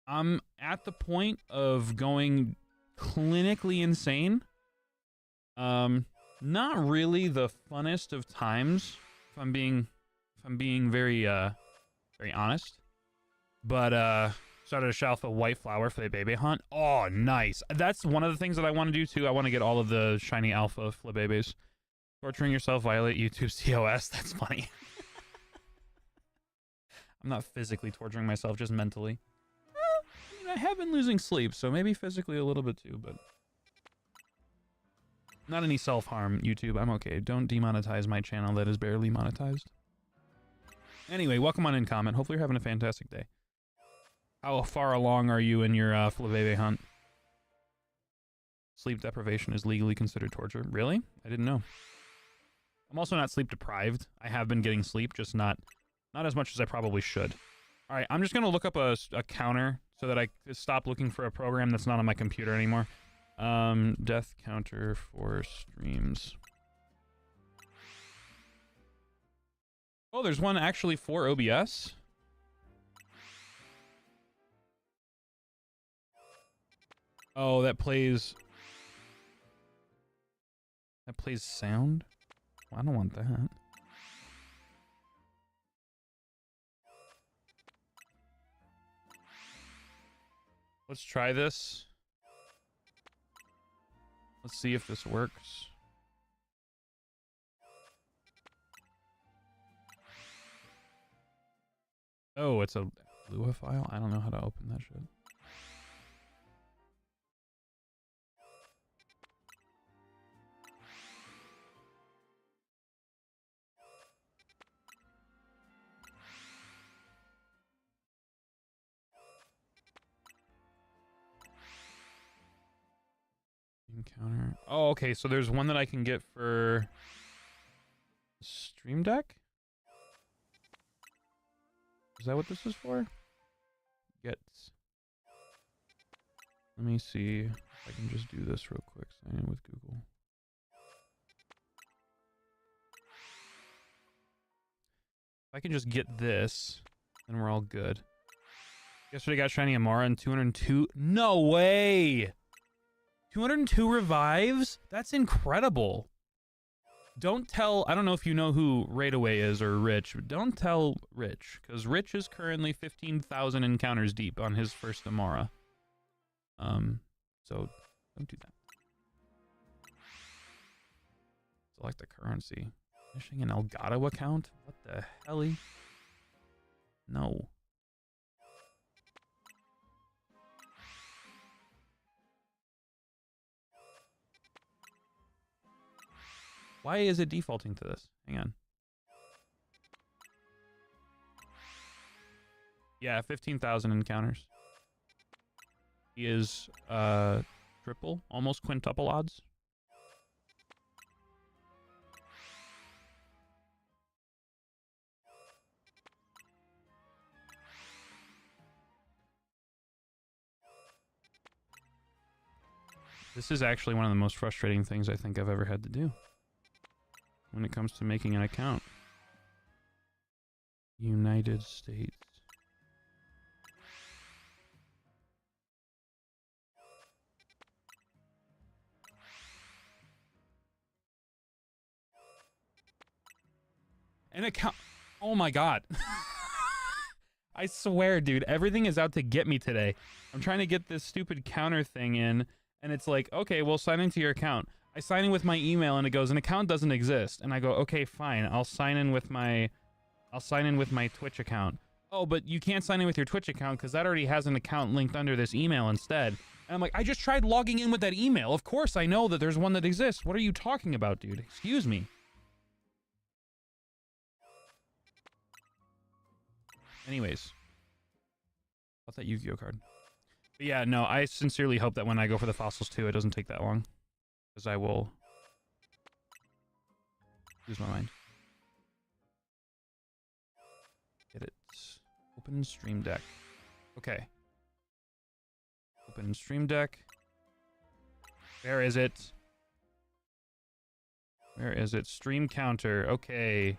I'm at the point of going clinically insane. Not really the funnest of times, if I'm being very very honest. But started a Shalfa white flower for the baby hunt. Oh, nice. That's one of the things that I want to do too. I want to get all of the shiny alpha flabebes. Torturing yourself, violate YouTube's TOS. That's funny. I'm not physically torturing myself, just mentally. I mean, I have been losing sleep, so maybe physically a little bit too, but not any self-harm, YouTube. I'm okay. Don't demonetize my channel that is barely monetized. Anyway, welcome on in, comment. Hopefully you're having a fantastic day. How far along are you in your Flabebe hunt? Sleep deprivation is legally considered torture. Really? I didn't know. I'm also not sleep deprived. I have been getting sleep, just not as much as I probably should. All right, I'm just going to look up a counter so that I stop looking for a program that's not on my computer anymore. Death counter for streams. Oh, there's one actually for OBS. Oh, that plays sound? Well, I don't want that. Let's try this. Let's see if this works. Oh, it's a Lua file? I don't know how to open that shit. Encounter. Oh, okay, so there's one that I can get for Stream Deck? Is that what this is for? Get. Let me see if I can just do this real quick. Sign in with Google. If I can just get this, then we're all good. Yesterday got shiny Amara and 202. No way! 202 revives? That's incredible. Don't tell, I don't know if you know who Raidaway is or Rich, but don't tell Rich, because Rich is currently 15,000 encounters deep on his first Amara. So don't do that. Select the currency. Finishing an Elgato account? What the helly? No. Why is it defaulting to this? Hang on. Yeah, 15,000 encounters. He is triple, almost quintuple odds. This is actually one of the most frustrating things I think I've ever had to do when it comes to making an account. United States. An account. Oh my god. I swear, dude, everything is out to get me today. I'm trying to get this stupid counter thing in, and it's like, okay, well, sign into your account. I sign in with my email, and it goes, an account doesn't exist. And I go, okay, fine. I'll sign in with my Twitch account. Oh, but you can't sign in with your Twitch account because that already has an account linked under this email instead. And I'm like, I just tried logging in with that email. Of course I know that there's one that exists. What are you talking about, dude? Excuse me. Anyways. What's that Yu-Gi-Oh card? But yeah, no, I sincerely hope that when I go for the fossils too, it doesn't take that long. Because I will lose my mind. Get it. Open Stream Deck. Okay. Open Stream Deck. Where is it? Where is it? Stream counter. Okay.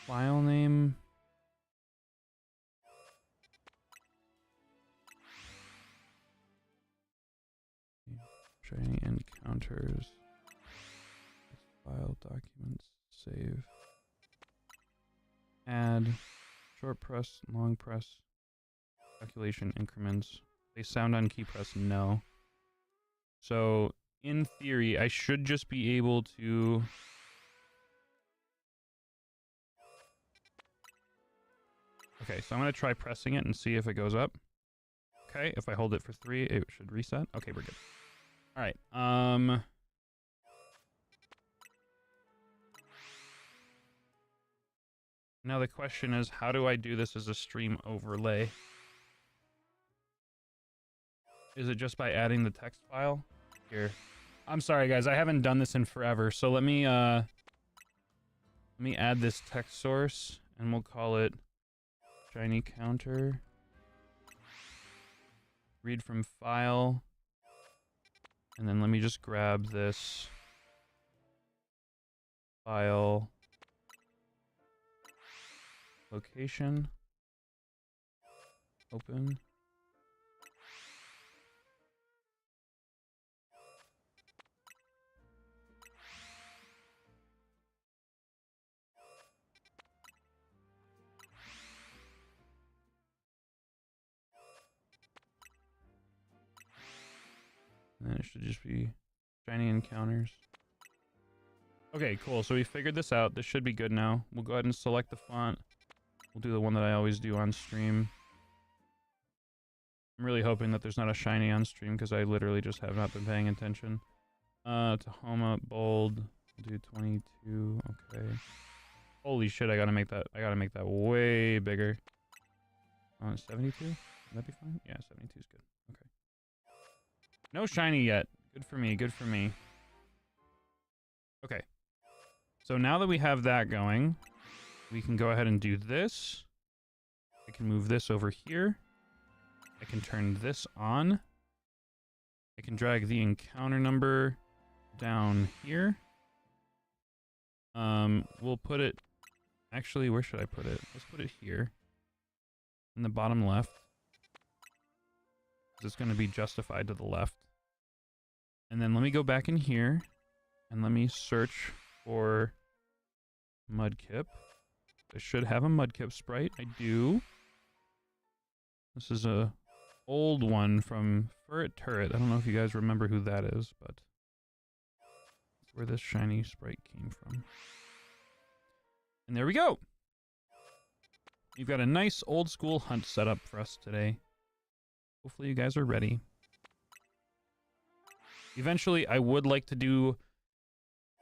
File name. Shiny encounters. File documents. Save. Add. Short press. Long press. Calculation increments. They sound on key press. No. So, in theory, I should just be able to... Okay, so I'm going to try pressing it and see if it goes up. Okay, if I hold it for 3, it should reset. Okay, we're good. All right. Now the question is, how do I do this as a stream overlay? Is it just by adding the text file? Here. I'm sorry, guys. I haven't done this in forever, so let me add this text source, and we'll call it shiny counter. Read from file. And then let me just grab this file location. Open. And then it should just be shiny encounters. Okay, cool. So we figured this out. This should be good now. We'll go ahead and select the font. We'll do the one that I always do on stream. I'm really hoping that there's not a shiny on stream because I literally just have not been paying attention. Tahoma, bold. We'll do 22. Okay. Holy shit, I gotta make that way bigger. 72? Would that be fine? Yeah, 72 is good. Okay. No shiny yet. Good for me, good for me. Okay. So now that we have that going, we can go ahead and do this. I can move this over here. I can turn this on. I can drag the encounter number down here. We'll put it... Actually, where should I put it? Let's put it here. In the bottom left. It's going to be justified to the left. And then let me go back in here. And let me search for Mudkip. I should have a Mudkip sprite. I do. This is a old one from Furret Turret. I don't know if you guys remember who that is, but that's where this shiny sprite came from. And there we go. You've got a nice old school hunt set up for us today. Hopefully you guys are ready. Eventually, I would like to do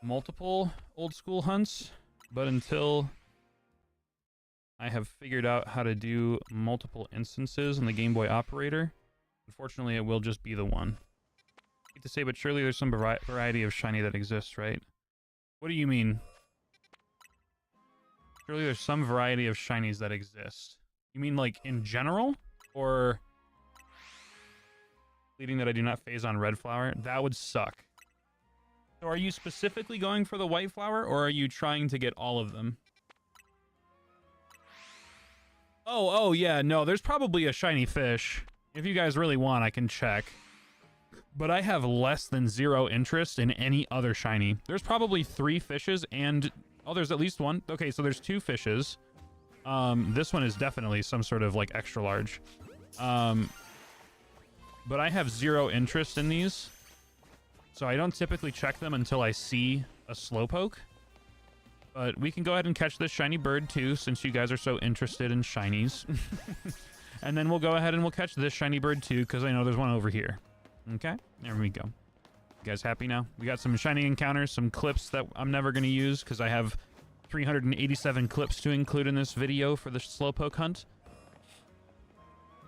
multiple old school hunts, but until I have figured out how to do multiple instances in the Game Boy operator, unfortunately, it will just be the one. I hate to say, but surely there's some variety of shiny that exists, right? What do you mean? Surely there's some variety of shinies that exist. You mean like in general? Or leading that I do not phase on red flower? That would suck. So are you specifically going for the white flower, or are you trying to get all of them? Oh, yeah, no, there's probably a shiny fish. If you guys really want, I can check. But I have less than 0 interest in any other shiny. There's probably 3 fishes and... Oh, there's at least 1. Okay, so there's 2 fishes. This one is definitely some sort of, like, extra large. But I have 0 interest in these. So I don't typically check them until I see a Slowpoke. But we can go ahead and catch this shiny bird, too, since you guys are so interested in shinies. And then we'll go ahead and we'll catch this shiny bird, too, because I know there's one over here. Okay, there we go. You guys happy now? We got some shiny encounters, some clips that I'm never going to use because I have 387 clips to include in this video for the Slowpoke hunt.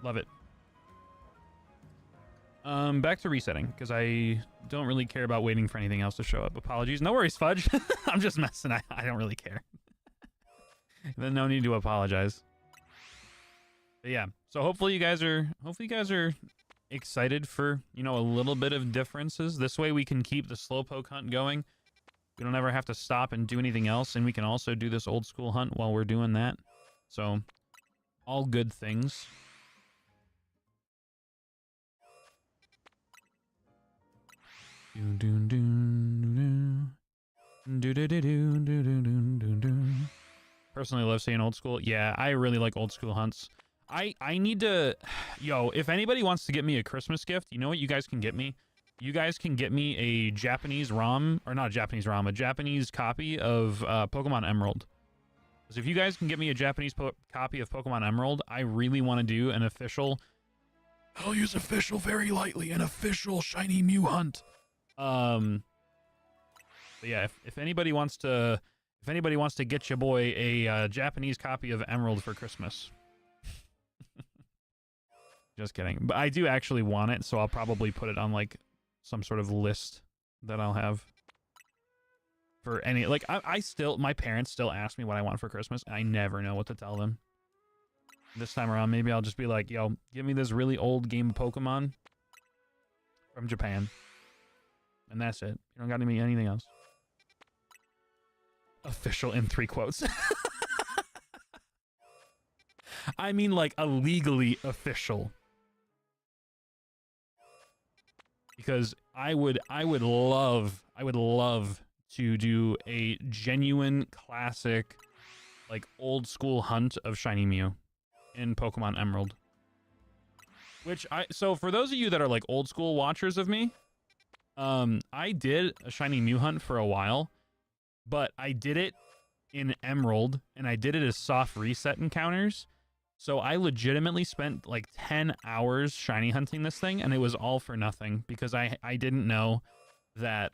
Love it. Back to resetting because I don't really care about waiting for anything else to show up. Apologies. No worries, Fudge. I'm just messing. I don't really care. Then no need to apologize. But yeah, so hopefully you guys are excited for, you know, a little bit of differences. This way we can keep the Slowpoke hunt going. We don't ever have to stop and do anything else, and we can also do this old school hunt while we're doing that. So, all good things. Personally love saying old school. Yeah, I really like old school hunts. I need to... Yo, if anybody wants to get me a Christmas gift, you know what you guys can get me? You guys can get me a Japanese ROM, or not a Japanese ROM, a Japanese copy of Pokemon Emerald. Because if you guys can get me a Japanese copy of Pokemon Emerald, I really want to do an official... I'll use official very lightly, an official shiny Mew hunt. But yeah, if anybody wants to... If anybody wants to get your boy a Japanese copy of Emerald for Christmas... Just kidding. But I do actually want it, so I'll probably put it on, like, some sort of list that I'll have. For any... Like, I still... My parents still ask me what I want for Christmas, and I never know what to tell them. This time around, maybe I'll just be like, yo, give me this really old game of Pokemon from Japan. And that's it. You don't got to me anything else. Official in 3 quotes. I mean, like, a legally official. Because I would love to do a genuine classic, like, old school hunt of shiny Mew in Pokemon Emerald. So for those of you that are like old school watchers of me, I did a shiny Mew hunt for a while, but I did it in Emerald and I did it as soft reset encounters. So I legitimately spent like 10 hours shiny hunting this thing, and it was all for nothing because I didn't know that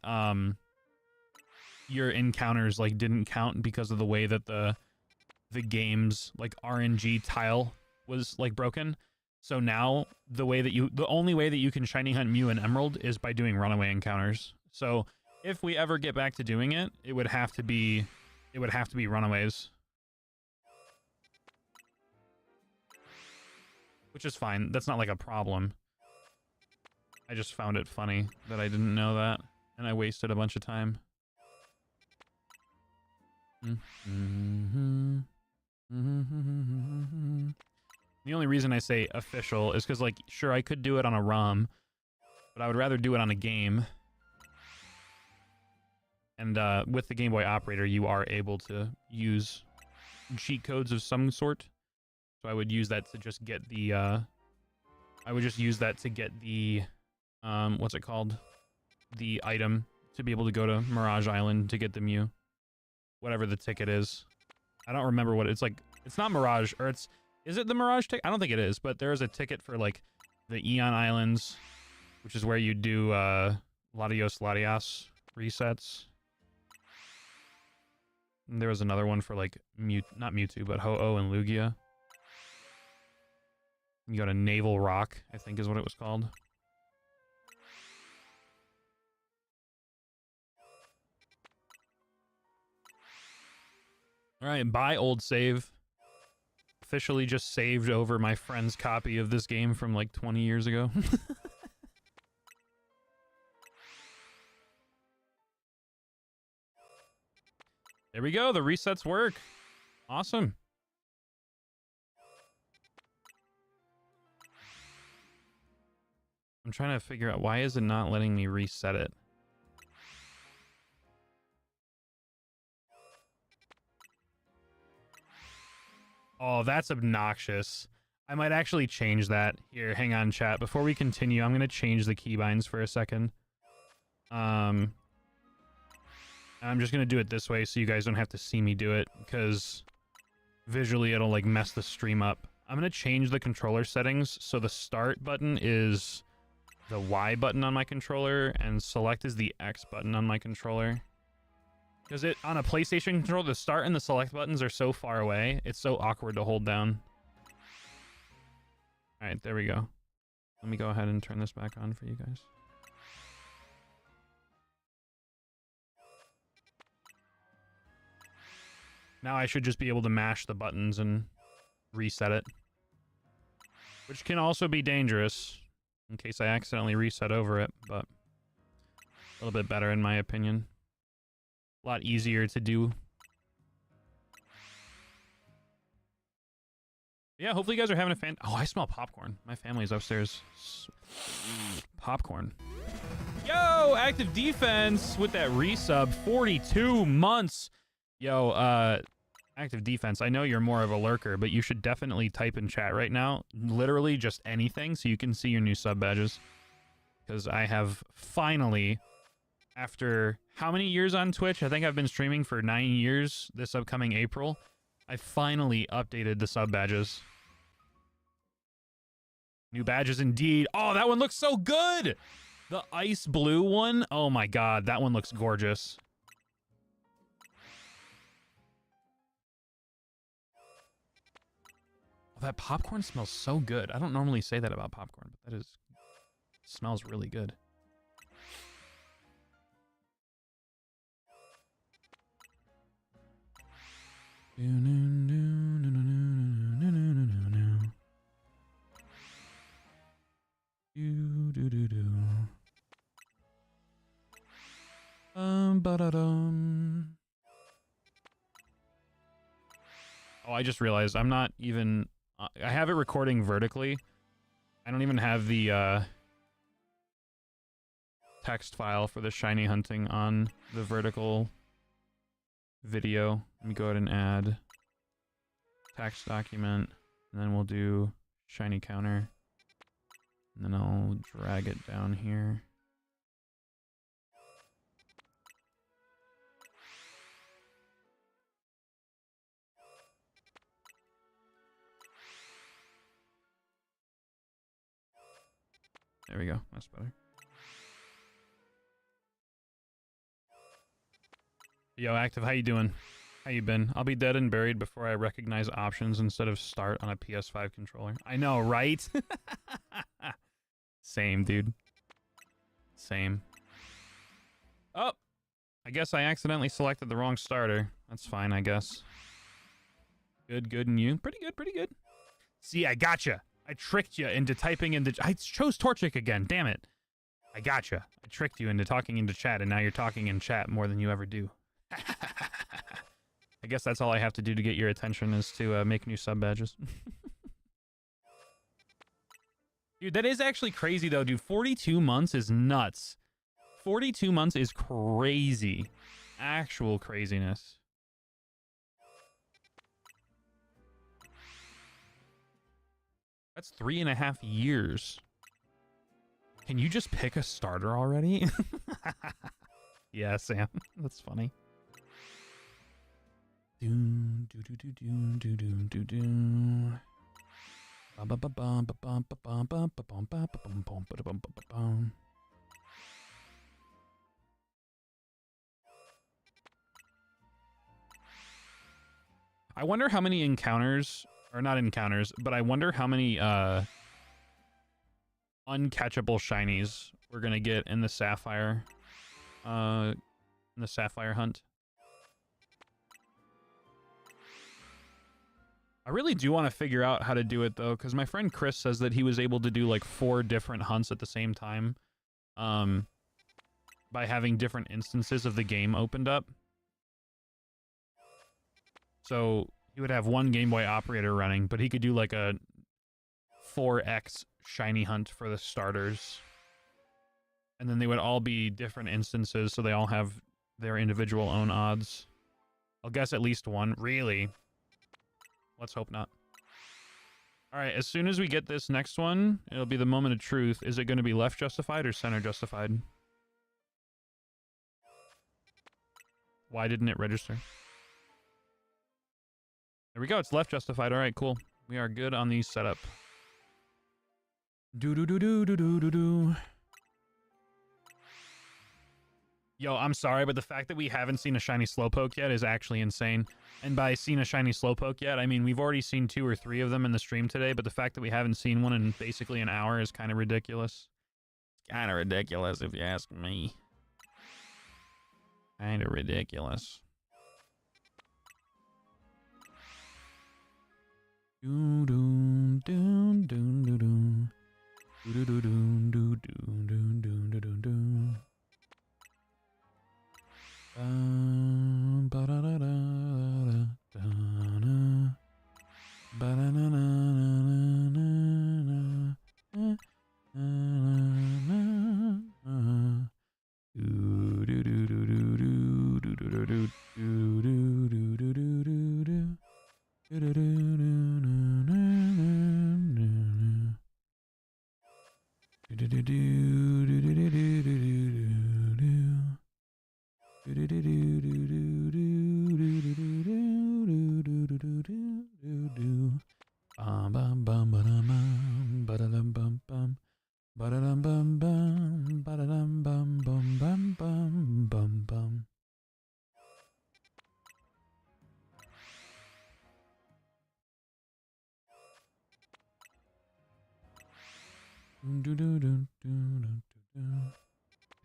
your encounters like didn't count because of the way that the game's like RNG tile was like broken. So now the only way that you can shiny hunt Mew and Emerald is by doing runaway encounters. So if we ever get back to doing it, it would have to be runaways. Which is fine. That's not like a problem. I just found it funny that I didn't know that, and I wasted a bunch of time. The only reason I say official is because, like, sure, I could do it on a ROM, but I would rather do it on a game. And with the Game Boy Operator, you are able to use cheat codes of some sort. So I would use that to just get the, what's it called? The item to be able to go to Mirage Island to get the Mew. Whatever the ticket is. I don't remember what it's like. It's not Mirage, or is it the Mirage ticket? I don't think it is, but there is a ticket for, like, the Eon Islands, which is where you do, Latios Latias resets. And there was another one for, like, not Mewtwo, but Ho-Oh and Lugia. You go to Naval Rock, I think is what it was called. Alright, bye old save. Officially just saved over my friend's copy of this game from like 20 years ago. There we go, the resets work. Awesome. trying to figure out why is it not letting me reset it. Oh, that's obnoxious. I might actually change that. Here, hang on, chat. Before we continue, I'm going to change the keybinds for a second. I'm just going to do it this way so you guys don't have to see me do it, because visually it'll like mess the stream up. I'm going to change the controller settings so the start button is the Y button on my controller and select is the X button on my controller. Because it on a PlayStation controller, the start and the select buttons are so far away, it's so awkward to hold down. Alright, there we go. Let me go ahead and turn this back on for you guys. Now I should just be able to mash the buttons and reset it. Which can also be dangerous, in case I accidentally reset over it, but a little bit better in my opinion. A lot easier to do. Yeah, hopefully you guys are having a fan. Oh, I smell popcorn. My family's upstairs. Popcorn. Yo, active defense with that resub. 42 months. Yo, active defense. I know you're more of a lurker, but you should definitely type in chat right now. Literally just anything so you can see your new sub badges. Because I have finally, after how many years on Twitch? I think I've been streaming for 9 years this upcoming April. I finally updated the sub badges. New badges indeed. Oh, that one looks so good! The ice blue one. Oh my god, that one looks gorgeous. Oh, that popcorn smells so good. I don't normally say that about popcorn, but that smells really good. Oh, I just realized I'm not even... I have it recording vertically. I don't even have the text file for the shiny hunting on the vertical video. Let me go ahead and add text document, and then we'll do shiny counter, and then I'll drag it down here. There we go. That's better. Yo, Active, how you doing? How you been? I'll be dead and buried before I recognize options instead of start on a PS5 controller. I know, right? Same, dude. Same. Oh! I guess I accidentally selected the wrong starter. That's fine, I guess. Good, good, and you? Pretty good, pretty good. See, I gotcha! I tricked you into typing into... I chose Torchic again, damn it! I gotcha. I tricked you into talking into chat, and now you're talking in chat more than you ever do. I guess that's all I have to do to get your attention is to make new sub badges. Dude, that is actually crazy though, dude. 42 months is nuts. 42 months is crazy. Actual craziness. That's 3.5 years. Can you just pick a starter already? Yeah, Sam. That's funny. I wonder how many encounters, or not encounters, but I wonder how many uncatchable shinies we're gonna get in the Sapphire hunt. I really do want to figure out how to do it though, because my friend Chris says that he was able to do like 4 different hunts at the same time, by having different instances of the game opened up. So he would have one Game Boy operator running, but he could do like a 4x shiny hunt for the starters And then they would all be different instances, so they all have their individual own odds. I'll guess at least one. Really? Let's hope not. Alright, as soon as we get this next one, it'll be the moment of truth. Is it going to be left justified or center justified? Why didn't it register? There we go, it's left justified. Alright, cool. We are good on the setup. Do-do-do-do-do-do-do-do. Yo, I'm sorry, but the fact that we haven't seen a shiny Slowpoke yet is actually insane. And by seeing a shiny Slowpoke yet, I mean we've already seen 2 or 3 of them in the stream today, but the fact that we haven't seen one in basically an hour is kind of ridiculous. It's kind of ridiculous if you ask me. Kind of ridiculous. Do do do do do do do do do do do do do do do. Ba da da da da da ba da na na na na na do do do do do do do do do do do do do do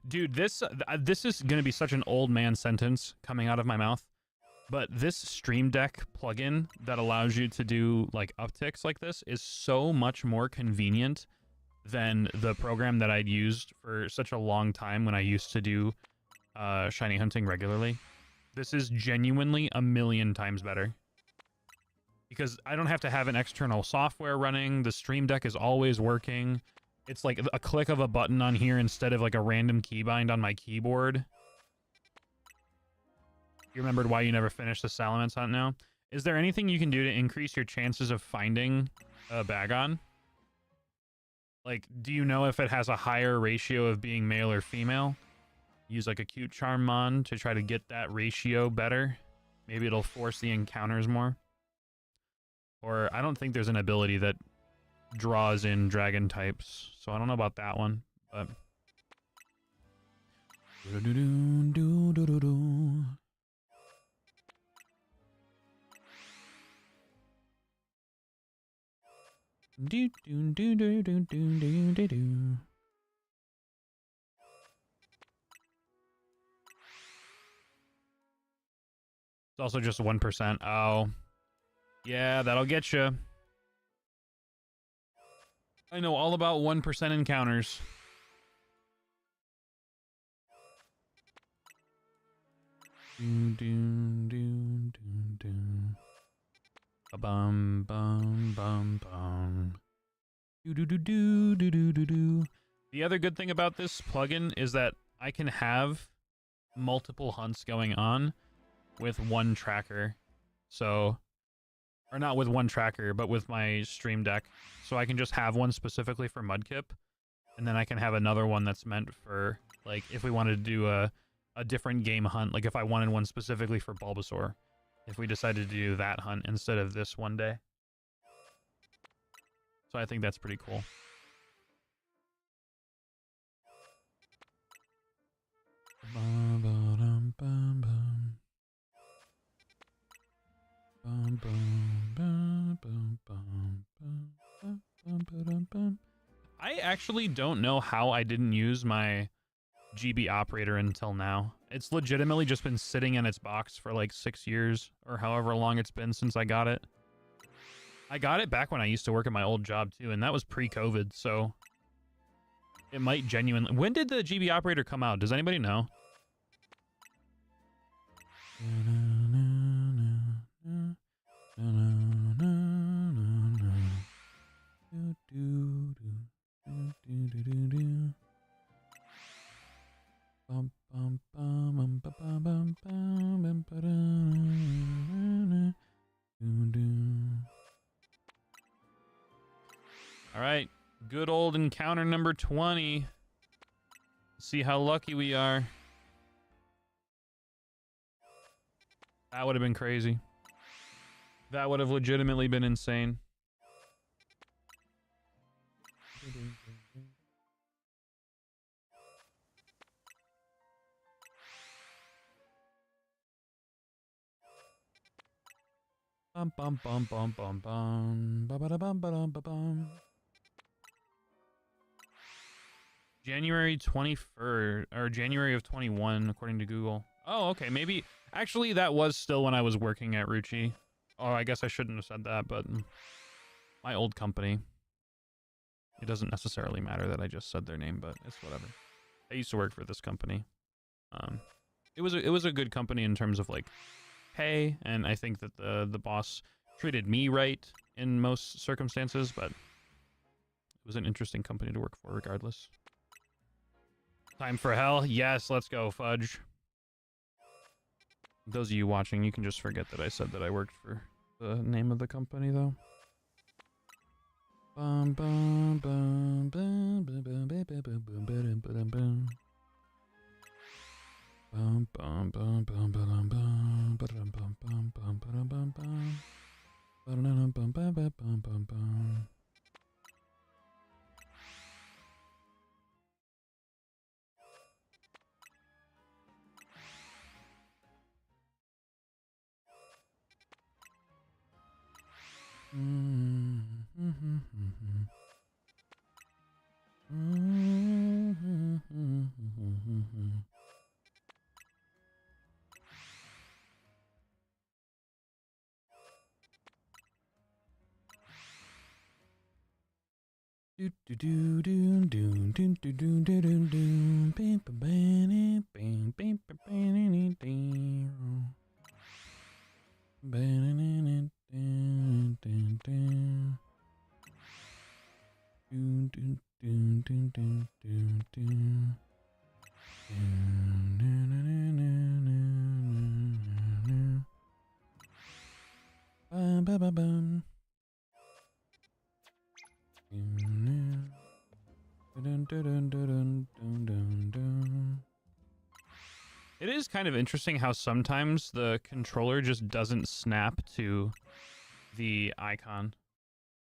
Dude, this is gonna be such an old man sentence coming out of my mouth, but this Stream Deck plugin that allows you to do like upticks like this is so much more convenient than the program that I'd used for such a long time when I used to do shiny hunting regularly. This is genuinely a million times better. Because I don't have to have an external software running, the Stream Deck is always working. It's like a click of a button on here instead of like a random keybind on my keyboard. You remembered why you never finished the Salamence hunt now? Is there anything you can do to increase your chances of finding a Bagon? Like, do you know if it has a higher ratio of being male or female? Use like a cute charm mon to try to get that ratio better. Maybe it'll force the encounters more. Or I don't think there's an ability that draws in dragon types, so I don't know about that one, but it's also just 1%. Oh, yeah, that'll get you. I know all about 1% encounters. Bum bum bum bum. The other good thing about this plugin is that I can have multiple hunts going on with one tracker. So, or not with one tracker, but with my Stream Deck. So I can just have one specifically for Mudkip, and then I can have another one that's meant for, like, if we wanted to do a different game hunt, like if I wanted one specifically for Bulbasaur, if we decided to do that hunt instead of this one day. So I think that's pretty cool. I actually don't know how I didn't use my GB operator until now. It's legitimately just been sitting in its box for like 6 years or however long it's been since I got it. I got it back when I used to work at my old job too, and that was pre-COVID, so it might genuinely... When did the GB operator come out? Does anybody know? Bum, bum, bum, bum, bum, bum, bum, bum, bum, ba-dum. All right, good old encounter number 20. See how lucky we are. That would have been crazy. That would have legitimately been insane. Bum bum bum bum bum bum ba ba da bum ba dum ba bum. January 21st or January of 21 according to Google. Oh, okay, maybe actually that was still when I was working at Ruchi. Oh, I guess I shouldn't have said that, but my old company. It doesn't necessarily matter that I just said their name, but it's whatever. I used to work for this company. It was a good company in terms of like pay, and I think that the boss treated me right in most circumstances, but it was an interesting company to work for regardless. Time for hell? Yes, let's go, Fudge. Those of you watching, you can just forget that I said that I worked for the name of the company, though. Bum bum bum bum bum bum bum bum bum bum bum bum. Bum bum bum bum bum bum bum bum bum bum bum bum bum. Bum bum bum bum bum bum. Do do do do do do do do do do do. Bam bam bam bam bam bam bam. Bam dun dun dun. Dun dun dun dun dun dun dun. Bum bum bum bum. It is kind of interesting how sometimes the controller just doesn't snap to the icon.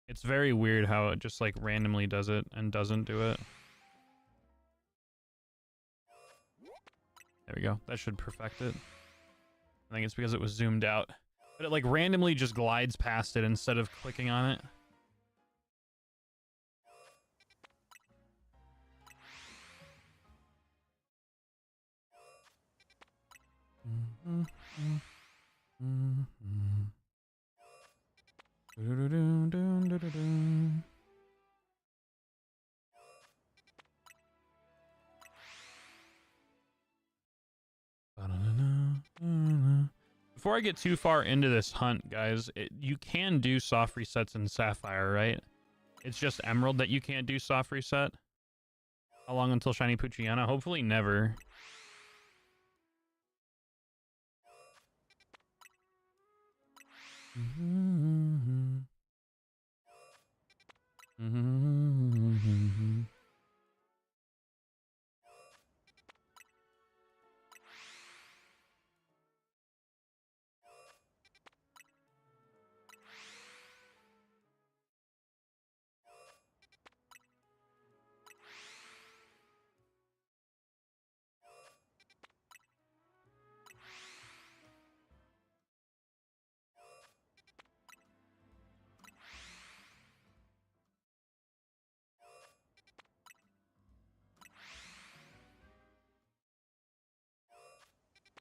It's very weird how it just like randomly does it and doesn't do it. There we go. That should perfect it. I think it's because it was zoomed out. But it like randomly just glides past it instead of clicking on it. Before I get too far into this hunt, guys, you can do soft resets in Sapphire, right? It's just Emerald that you can't do soft reset. How long until Shiny Poochyena? Hopefully never.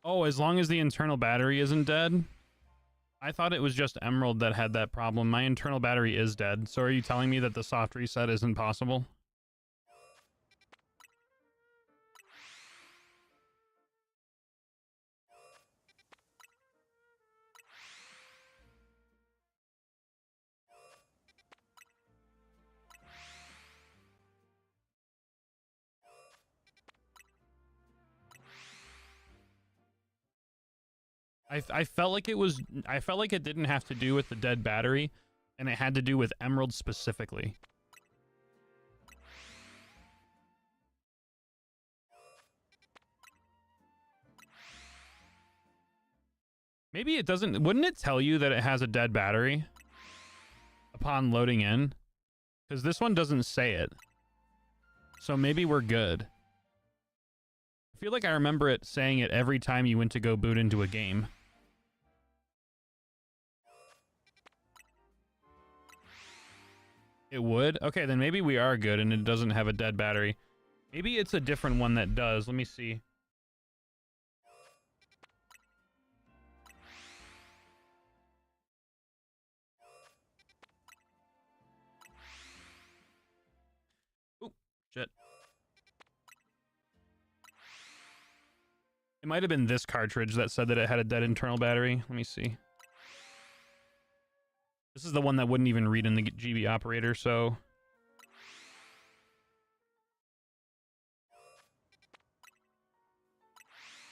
Oh, as long as the internal battery isn't dead? I thought it was just Emerald that had that problem. My internal battery is dead. So are you telling me that the soft reset isn't possible? I felt like it was, I felt like it didn't have to do with the dead battery, and it had to do with emeralds specifically. Maybe it doesn't, wouldn't it tell you that it has a dead battery upon loading in? Because this one doesn't say it. So maybe we're good. I feel like I remember it saying it every time you went to go boot into a game. It would? Okay, then maybe we are good and it doesn't have a dead battery. Maybe it's a different one that does. Let me see. Oop, shit. It might have been this cartridge that said that it had a dead internal battery. Let me see. This is the one that wouldn't even read in the GB operator, so...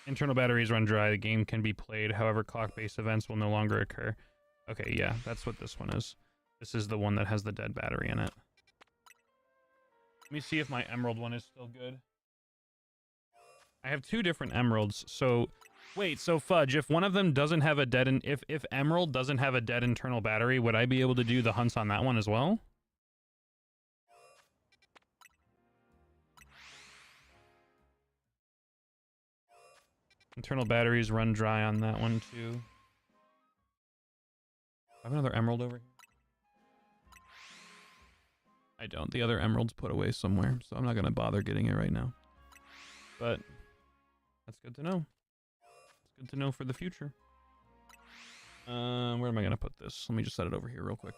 Internal batteries run dry. The game can be played. However, clock-based events will no longer occur. Okay, yeah, that's what this one is. This is the one that has the dead battery in it. Let me see if my emerald one is still good. I have two different emeralds, so... Wait, so Fudge, if one of them doesn't have a dead... If Emerald doesn't have a dead internal battery, would I be able to do the hunts on that one as well? Internal batteries run dry on that one, too. I have another emerald over here. I don't. The other emerald's put away somewhere, so I'm not going to bother getting it right now. But that's good to know. It's good to know for the future. Where am I going to put this? Let me just set it over here real quick.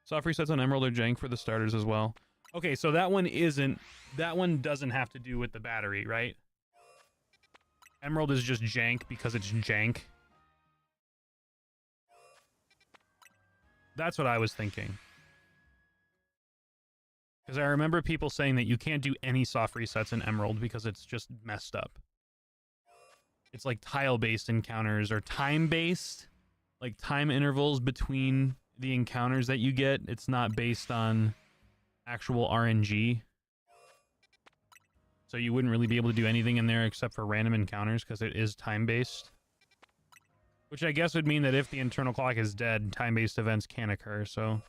Soft resets on Emerald are jank for the starters as well. Okay, so that one isn't... That one doesn't have to do with the battery, right? Emerald is just jank because it's jank. That's what I was thinking. Because I remember people saying that you can't do any soft resets in Emerald because it's just messed up. It's like tile-based encounters or time-based. Like time intervals between the encounters that you get. It's not based on actual RNG. So you wouldn't really be able to do anything in there except for random encounters because it is time-based. Which I guess would mean that if the internal clock is dead, time-based events can occur, so...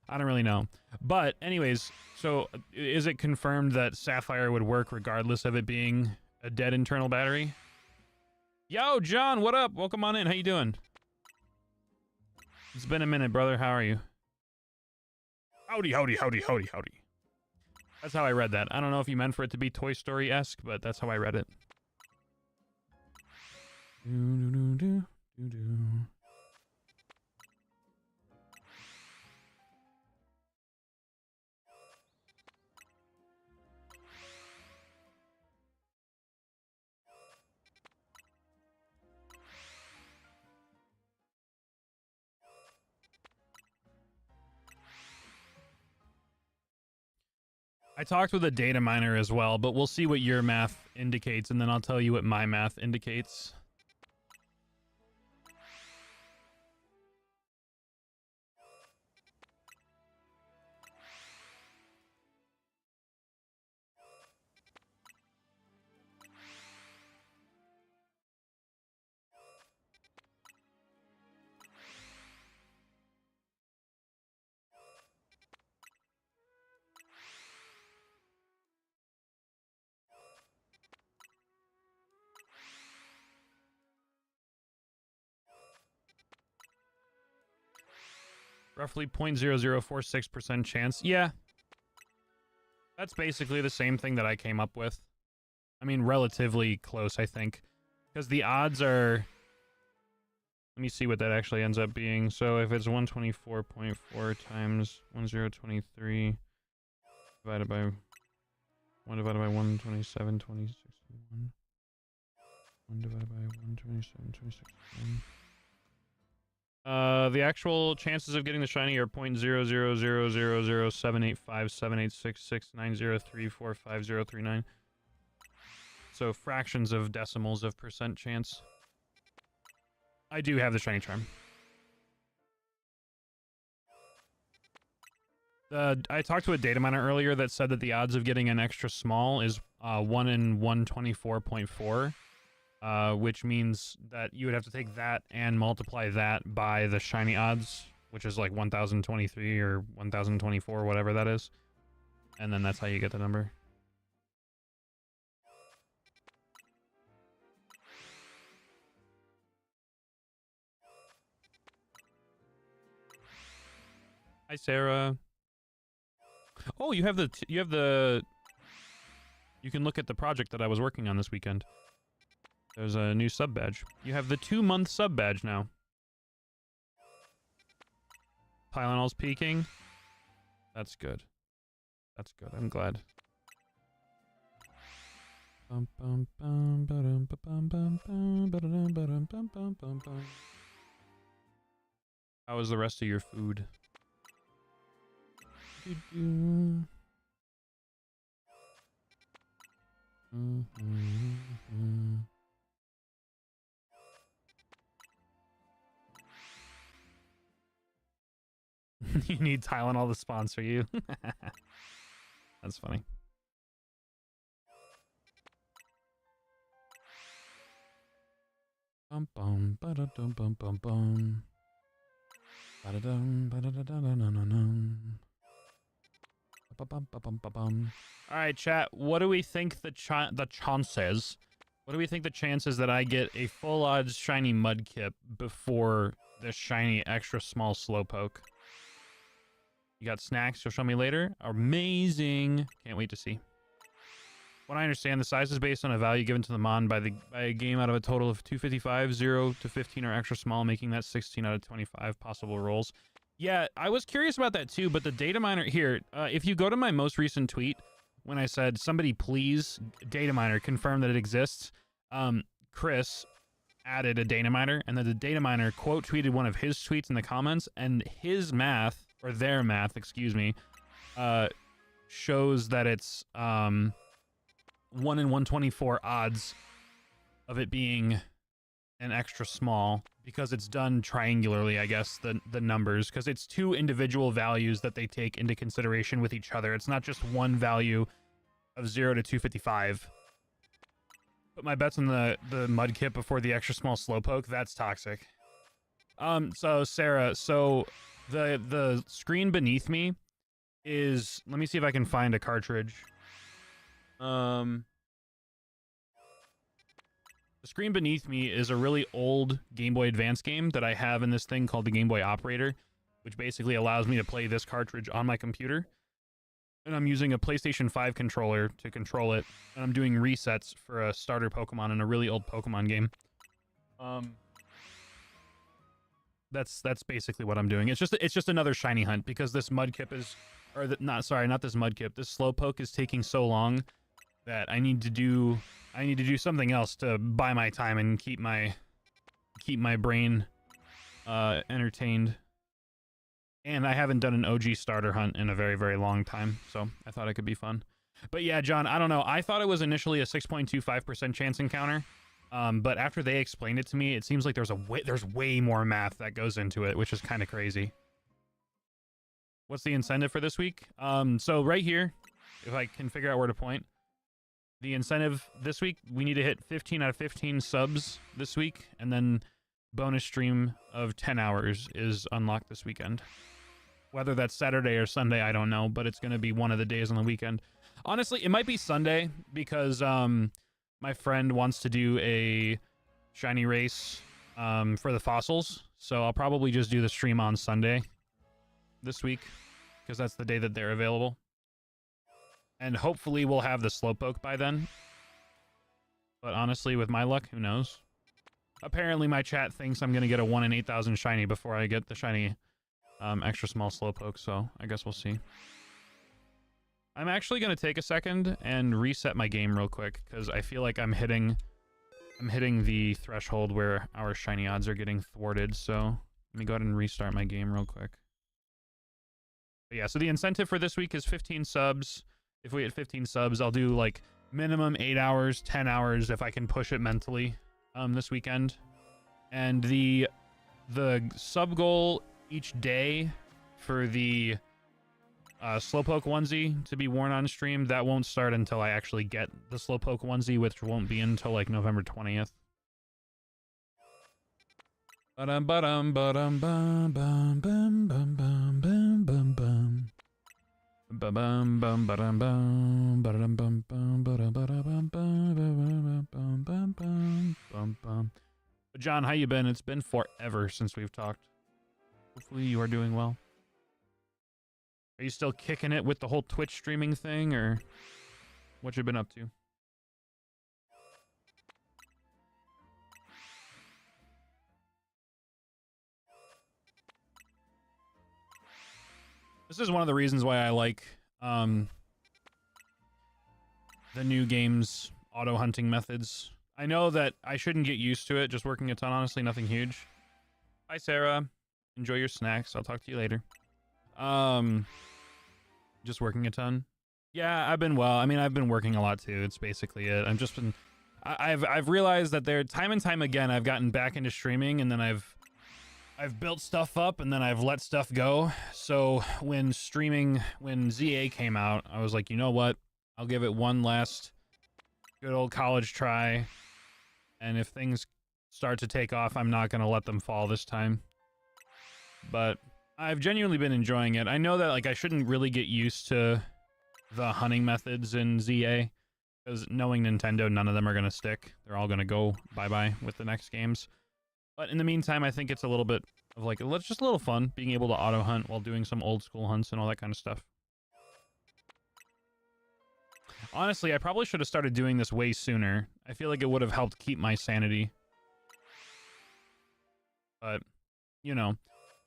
I don't really know. But, anyways, so is it confirmed that Sapphire would work regardless of it being a dead internal battery? Yo, John, what up? Welcome on in. How you doing? It's been a minute, brother. How are you? Howdy, howdy, howdy, howdy, howdy. That's how I read that. I don't know if you meant for it to be Toy Story-esque, but that's how I read it. I talked with a data miner as well, but we'll see what your math indicates, and then I'll tell you what my math indicates. Roughly 0.0046% chance. Yeah. That's basically the same thing that I came up with. I mean, relatively close, I think. Because the odds are... Let me see what that actually ends up being. So if it's 124.4 times 1023 divided by 1 divided by 127, 2061. 1 divided by 127, 2061. The actual chances of getting the shiny are 0.0000785786690345039. So fractions of decimals of percent chance. I do have the shiny charm. I talked to a data miner earlier that said that the odds of getting an extra small is 1 in 124.4, which means that you would have to take that and multiply that by the shiny odds, which is like 1023 or 1024, whatever that is. And then that's how you get the number. Hi, Sarah. Oh, you have the you can look at the project that I was working on this weekend. There's a new sub badge. You have the 2-month sub badge now. Tylenol's peaking. That's good. That's good. I'm glad. How was the rest of your food? You need Tylenol to sponsor you. That's funny. Bum bum ba da dum bum bum bum. Ba da dum ba da da da da da da dum. Ba bum ba bum ba bum. All right, chat. What do we think the chances? What do we think the chances that I get a full odds shiny Mudkip before the shiny extra small Slowpoke? You got snacks you'll show me later? Amazing. Can't wait to see. What I understand, the size is based on a value given to the mon by a game out of a total of 255. 0 to 15 are extra small, making that 16 out of 25 possible rolls. Yeah, I was curious about that too, but the data miner here, if you go to my most recent tweet, when I said, somebody please, data miner, confirm that it exists, Chris added a data miner, and then the data miner quote tweeted one of his tweets in the comments, and his math, or their math, excuse me, shows that it's 1 in 124 odds of it being an extra small, because it's done triangularly, I guess, the numbers, because it's 2 individual values that they take into consideration with each other. It's not just one value of 0 to 255. But my bet's on the Mudkip before the extra small Slowpoke. That's toxic. So Sarah, so the screen beneath me is, let me see if I can find a cartridge. The screen beneath me is a really old Game Boy Advance game that I have in this thing called the Game Boy Operator, which basically allows me to play this cartridge on my computer. And I'm using a PlayStation 5 controller to control it, and I'm doing resets for a starter Pokemon in a really old Pokemon game. That's basically what I'm doing. It's just another shiny hunt, because this Mudkip is, or not this Mudkip. This Slowpoke is taking so long that I need to do something else to buy my time and keep my brain entertained. And I haven't done an OG starter hunt in a very, very long time, so I thought it could be fun. But yeah, John, I don't know. I thought it was initially a 6.25% chance encounter, but after they explained it to me, it seems like there's way more math that goes into it, which is kind of crazy. What's the incentive for this week? So right here, if I can figure out where to point, the incentive this week, we need to hit 15 out of 15 subs this week, and then bonus stream of 10 hours is unlocked this weekend. Whether that's Saturday or Sunday, I don't know, but it's going to be one of the days on the weekend. Honestly, it might be Sunday, because my friend wants to do a shiny race for the fossils, so I'll probably just do the stream on Sunday this week, because that's the day that they're available. And hopefully we'll have the Slowpoke by then. But honestly, with my luck, who knows? Apparently my chat thinks I'm going to get a 1 in 8,000 shiny before I get the shiny extra small Slowpoke, so I guess we'll see. I'm actually going to take a second and reset my game real quick, because I feel like I'm hitting the threshold where our shiny odds are getting thwarted, so Let me go ahead and restart my game real quick. But yeah, so the incentive for this week is 15 subs. If we hit 15 subs, I'll do like minimum 8 hours, 10 hours if I can push it mentally this weekend. And the sub goal each day for the Slowpoke onesie to be worn on stream, that won't start until I actually get the Slowpoke onesie, which won't be until like November 20th. Ba-dum ba-dum ba-dum bum bum bum bum bum bum bum bum. Ba-bum bum ba-dum bum ba-dum bum bum ba-dum ba-dum bum bum bum bum bum. But John, how you been? It's been forever since we've talked. Hopefully you are doing well. Are you still kicking it with the whole Twitch streaming thing, or what you been up to? This is one of the reasons why I like the new game's auto hunting methods. I know that I shouldn't get used to it, just working a ton, honestly, nothing huge. Hi, Sarah. Enjoy your snacks. I'll talk to you later. Just working a ton. Yeah, I've been well. I mean, I've been working a lot too. It's basically it. I've realized that there time and time again I've gotten back into streaming, and then I've built stuff up and then I've let stuff go. So when ZA came out, I was like, you know what? I'll give it one last good old college try. And if things start to take off, I'm not going to let them fall this time. But I've genuinely been enjoying it. I know that like I shouldn't really get used to the hunting methods in ZA, because knowing Nintendo, none of them are going to stick. They're all going to go bye-bye with the next games. But in the meantime, I think it's a little bit of like, it's just a little fun being able to auto hunt while doing some old school hunts and all that kind of stuff. Honestly, I probably should have started doing this way sooner. I feel like it would have helped keep my sanity. But, you know,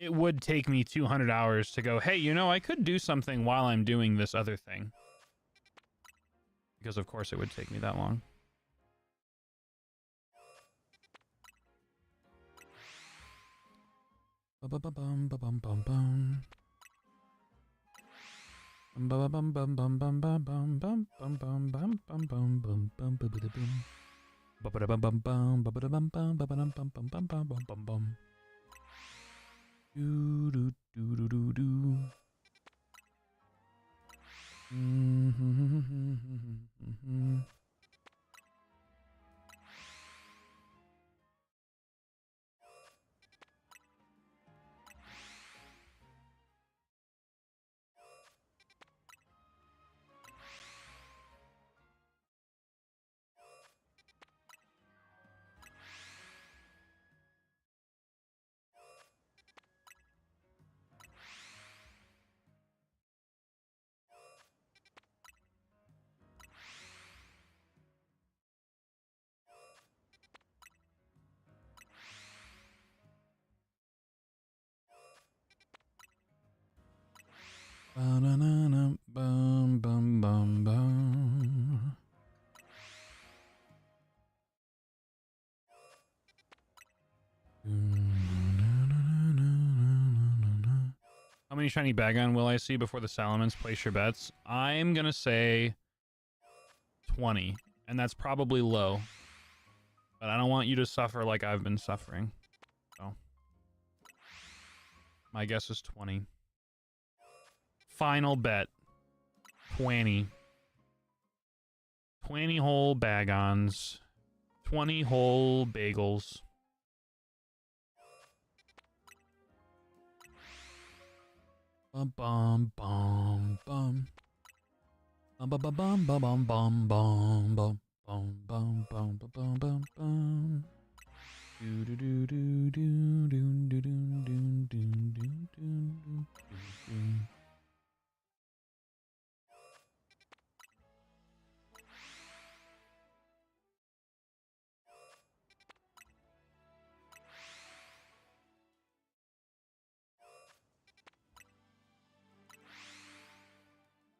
it would take me 200 hours to go, hey, you know, I could do something while I'm doing this other thing. Because of course it would take me that long. Ba-ba-ba-bum, ba-bum-bum-bum. Ba-ba-bum-bum-bum-bum-bum-bum-bum-bum-bum-bum-bum-bum-bum-bum-bum-bum. Ba-ba-da-bum-bum, ba-ba-da-bum-bum, ba-ba-dum-bum-bum-bum-bum-bum-bum. Do-do-do-do-do-do. Mm-hmm. Ba-na-na-na, bum, bum, bum, bum. How many shiny Bagon will I see before the Salamence? Place your bets. I'm gonna say 20, and that's probably low. But I don't want you to suffer like I've been suffering. So my guess is 20. Final bet. 20. 20 whole Bagons. 20 whole bagels. Bum bum bum bum. Bum bum bum bum bum bum bum bum bum bum bum bum bum bum. Do do do do do do do do do do do do.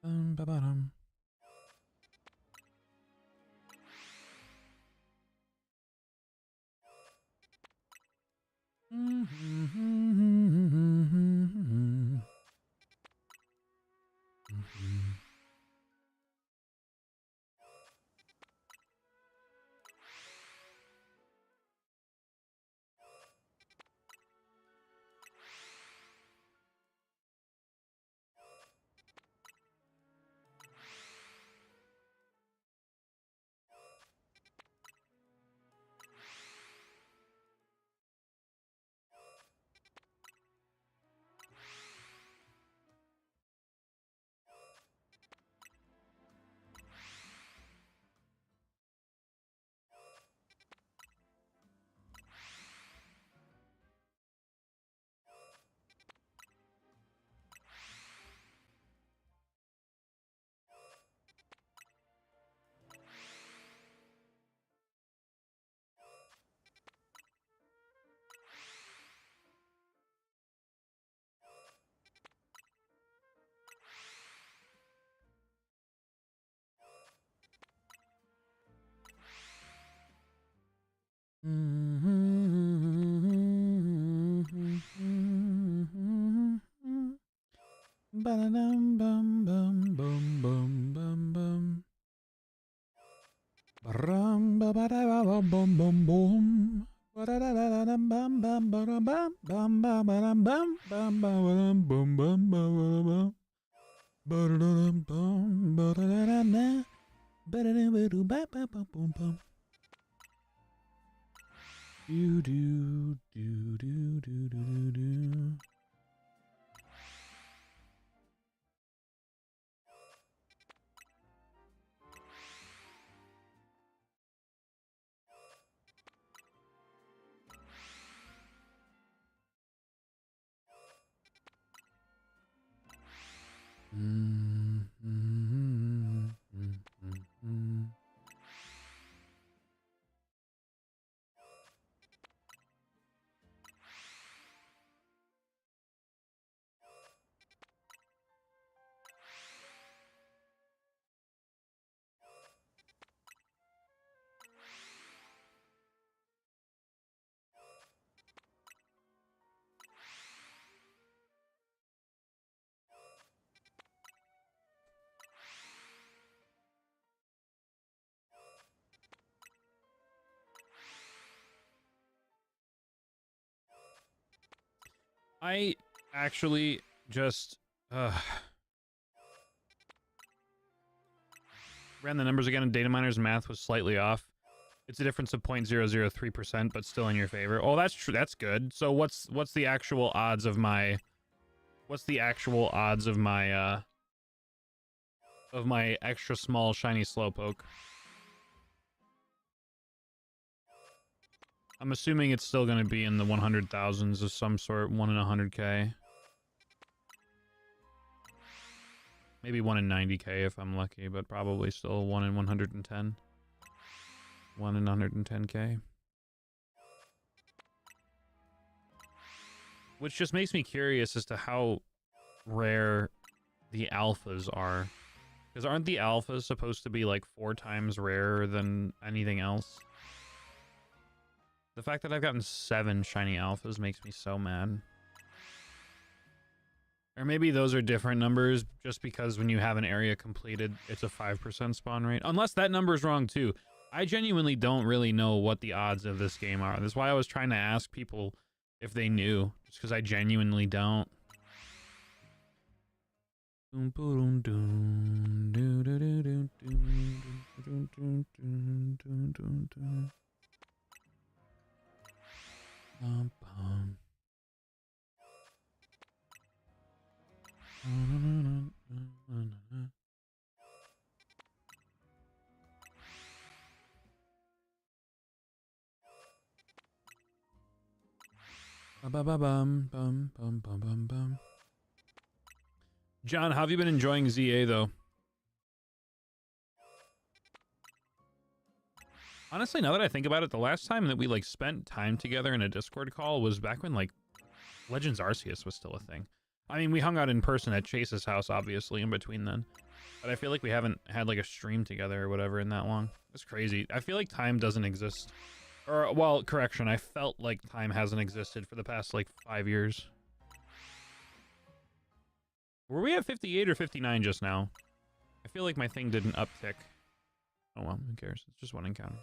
Ba-ba-dum. Ba-da-dum, bum, bum, bum, bum, bum, bum. Ba-rum, ba-ba-da-ba-bum, bum, bum. Ba-da-da-da-dum, bum, bum, ba-dum, bum, bum, ba-ba-dum, bum, bum, ba-ba-dum, bum, bum, ba-ba-dum, bum. Ba-da-da-dum, bum, ba-da-da-da-da. Ba-da-da-ba-dum, ba-ba-bum, bum. Do do do do do do do. Mm, mm, mm, mm, mm. I actually just ran the numbers again, and data miner's math was slightly off. It's a difference of 0.003%, but still in your favor. Oh, that's true. That's good. So what's the actual odds of my of my extra small shiny Slowpoke? I'm assuming it's still going to be in the 100,000s of some sort, 1 in 100k. Maybe 1 in 90k if I'm lucky, but probably still 1 in 110. 1 in 110k. Which just makes me curious as to how rare the alphas are. Because aren't the alphas supposed to be like 4 times rarer than anything else? The fact that I've gotten 7 shiny alphas makes me so mad. Or maybe those are different numbers just because when you have an area completed, it's a 5% spawn rate. Unless that number is wrong too. I genuinely don't really know what the odds of this game are. That's why I was trying to ask people if they knew. Just because I genuinely don't. John, how have you been enjoying ZA though? Honestly, now that I think about it, the last time that we like spent time together in a Discord call was back when like Legends Arceus was still a thing. I mean, we hung out in person at Chase's house, obviously, in between then. But I feel like we haven't had like a stream together or whatever in that long. It's crazy. I feel like time doesn't exist. Or, well, correction, I felt like time hasn't existed for the past like 5 years. Were we at 58 or 59 just now? I feel like my thing did an uptick. Oh well, who cares? It's just one encounter.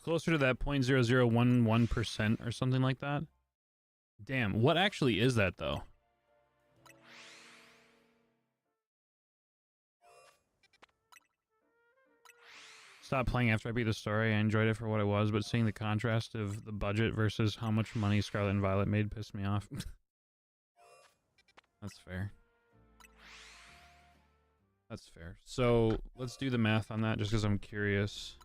closer to that 0.0011% or something like that. Damn, what actually is that though? Stopped playing after I beat the story. I enjoyed it for what it was, but seeing the contrast of the budget versus how much money Scarlet and Violet made pissed me off. That's fair. That's fair. So let's do the math on that just because I'm curious.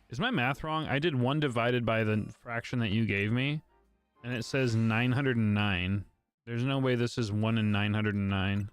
Is my math wrong? I did 1 divided by the fraction that you gave me, and it says 909. There's no way this is 1 in 909.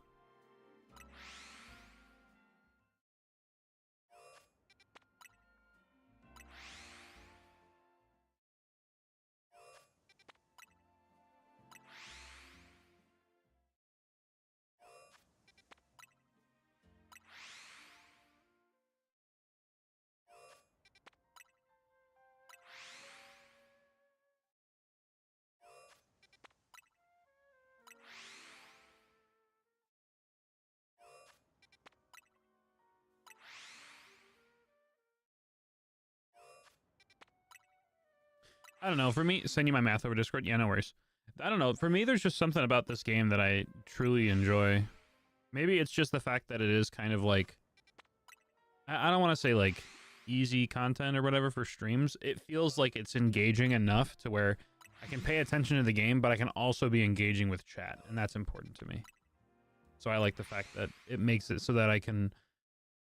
I don't know. For me, send you my math over Discord. Yeah, no worries. I don't know. For me, there's just something about this game that I truly enjoy. Maybe it's just the fact that it is kind of like... I don't want to say like easy content or whatever for streams. It feels like it's engaging enough to where I can pay attention to the game, but I can also be engaging with chat, and that's important to me. So I like the fact that it makes it so that I can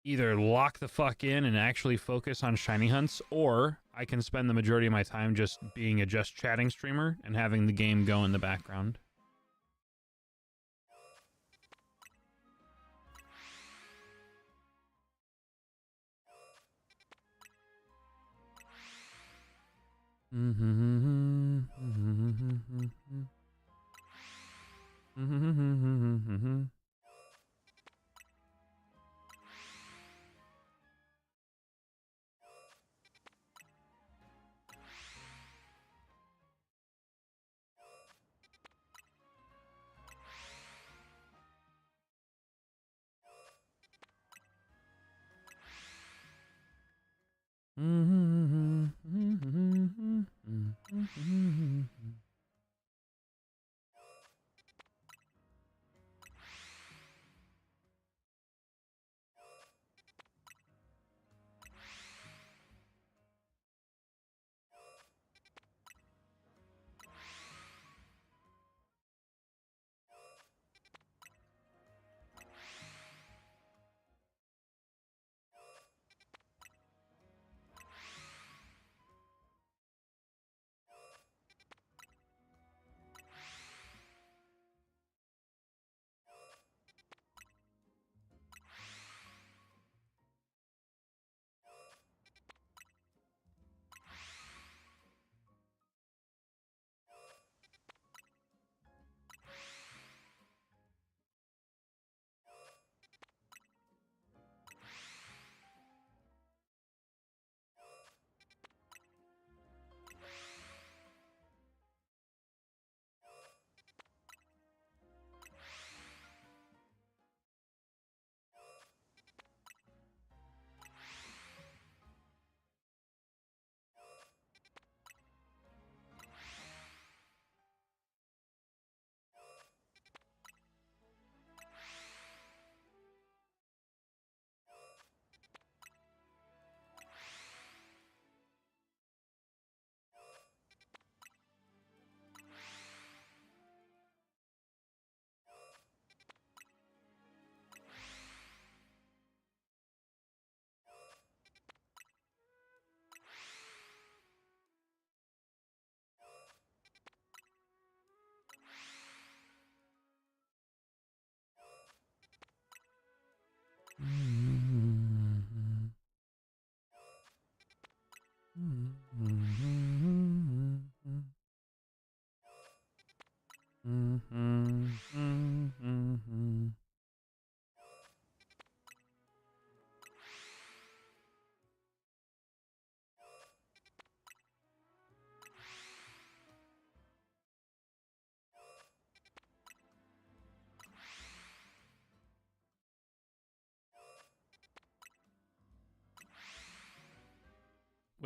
either lock the fuck in and actually focus on shiny hunts, or I can spend the majority of my time just being a just chatting streamer and having the game go in the background.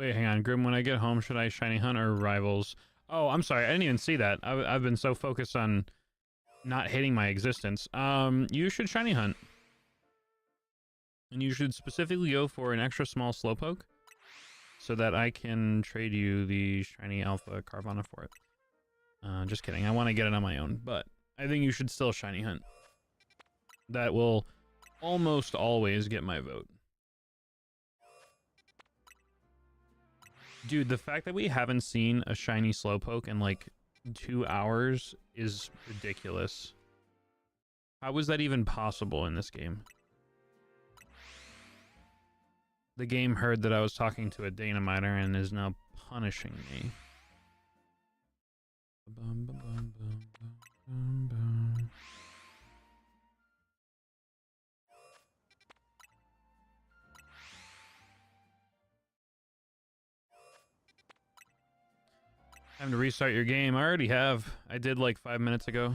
Wait, hang on. Grim, when I get home, should I shiny hunt or rivals? Oh, I'm sorry. I didn't even see that. I've been so focused on not hating my existence. You should shiny hunt. And you should specifically go for an extra small Slowpoke so that I can trade you the shiny Alpha Carvana for it. Just kidding. I want to get it on my own, but I think you should still shiny hunt. That will almost always get my vote. Dude, the fact that we haven't seen a shiny Slowpoke in like 2 hours is ridiculous. How was that even possible in this game? The game heard that I was talking to a Dynamiter and is now punishing me. Time to restart your game. I already have. I did like 5 minutes ago.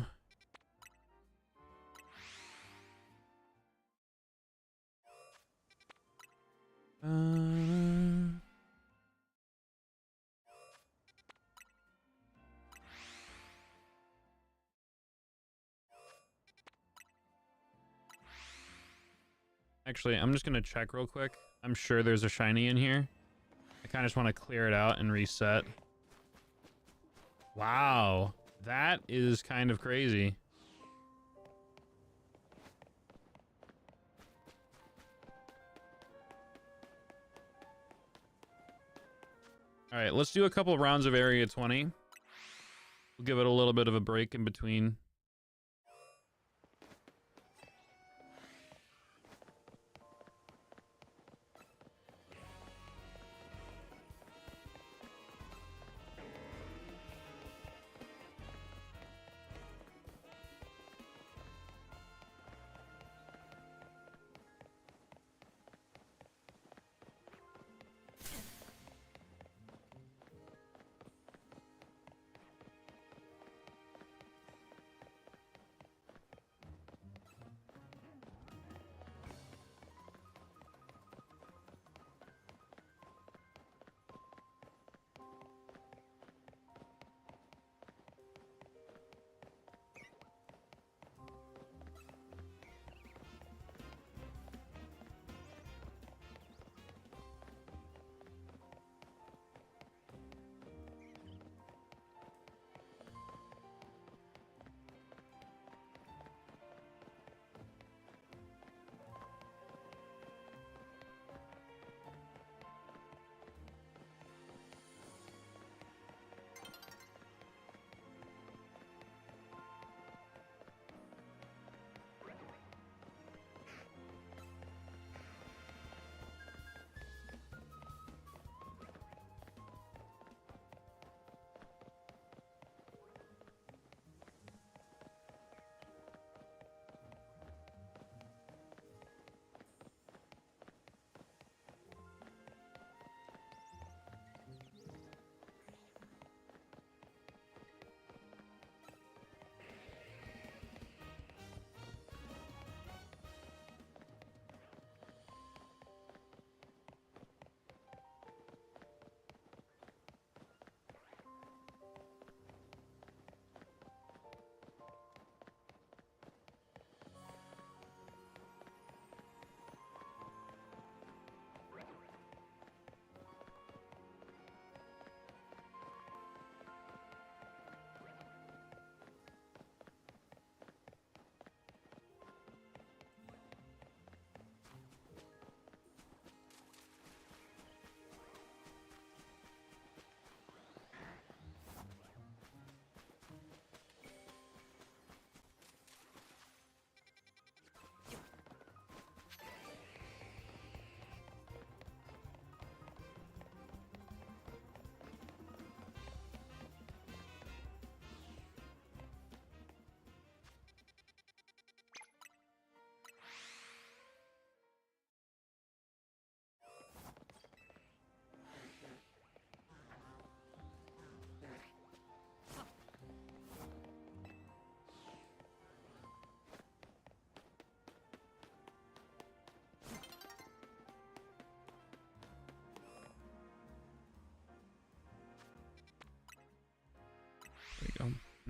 Actually, I'm just gonna check real quick. I'm sure there's a shiny in here. I kind of just want to clear it out and reset. Wow, that is kind of crazy. All right, let's do a couple rounds of Area 20. We'll give it a little bit of a break in between.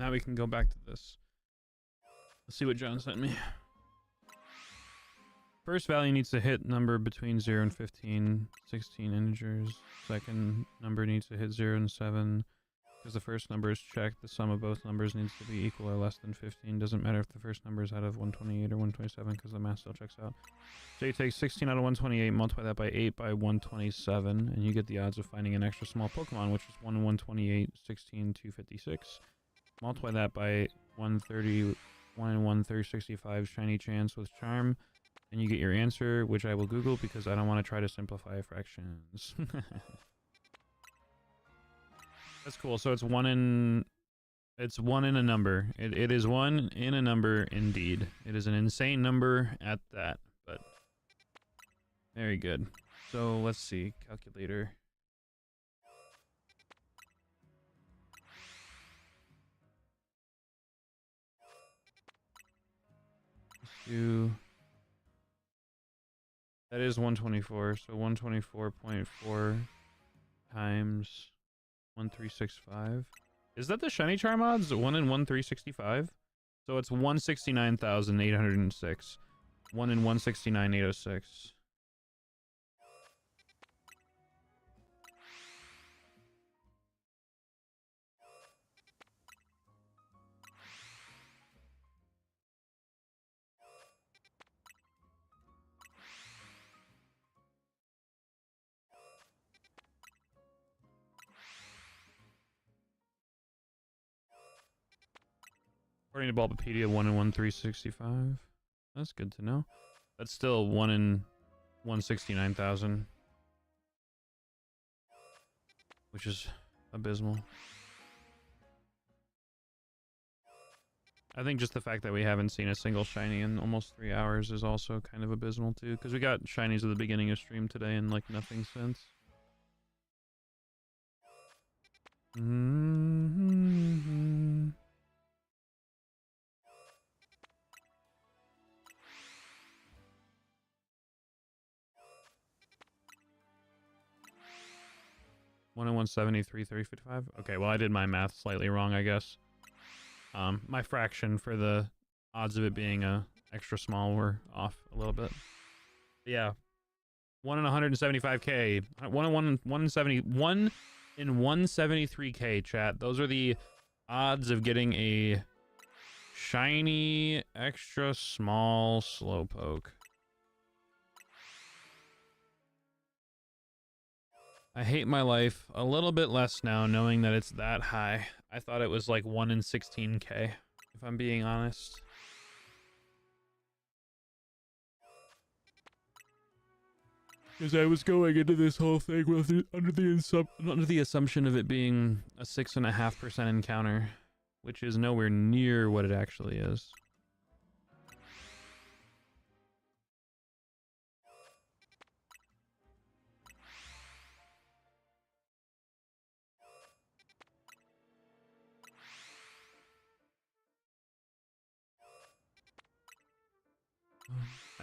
Now we can go back to this. Let's see what John sent me. First value needs to hit number between 0 and 15, 16 integers. Second number needs to hit 0 and 7. Because the first number is checked, the sum of both numbers needs to be equal or less than 15. Doesn't matter if the first number is out of 128 or 127 because the math still checks out. So you take 16 out of 128, multiply that by 8 by 127, and you get the odds of finding an extra small Pokemon, which is 1 in 128, 16, 256. Multiply that by 130, 1 in 135 shiny chance with charm, and you get your answer, which I will Google because I don't want to try to simplify fractions. That's cool. So it's one in a number. It is one in a number indeed. It is an insane number at that, but very good. So let's see, calculator. Let's do, that is 124, so 124.4 times 1365. Is that the shiny charm odds? 1 in 1365? So it's 169,806. 1 in 169,806. According to Bulbapedia, 1 in 1365. That's good to know. That's still 1 in 169,000. Which is abysmal. I think just the fact that we haven't seen a single shiny in almost 3 hours is also kind of abysmal too. Because we got shinies at the beginning of stream today and like nothing since. Mm-hmm. One in 173, 355. Okay, well I did my math slightly wrong, I guess. My fraction for the odds of it being a extra small were off a little bit. But yeah, 1 in 175k. 1 in 173k. Chat. Those are the odds of getting a shiny extra small Slowpoke. I hate my life a little bit less now knowing that it's that high. I thought it was like 1 in 16k, if I'm being honest. Because I was going into this whole thing with under the assumption of it being a 6.5% encounter, which is nowhere near what it actually is.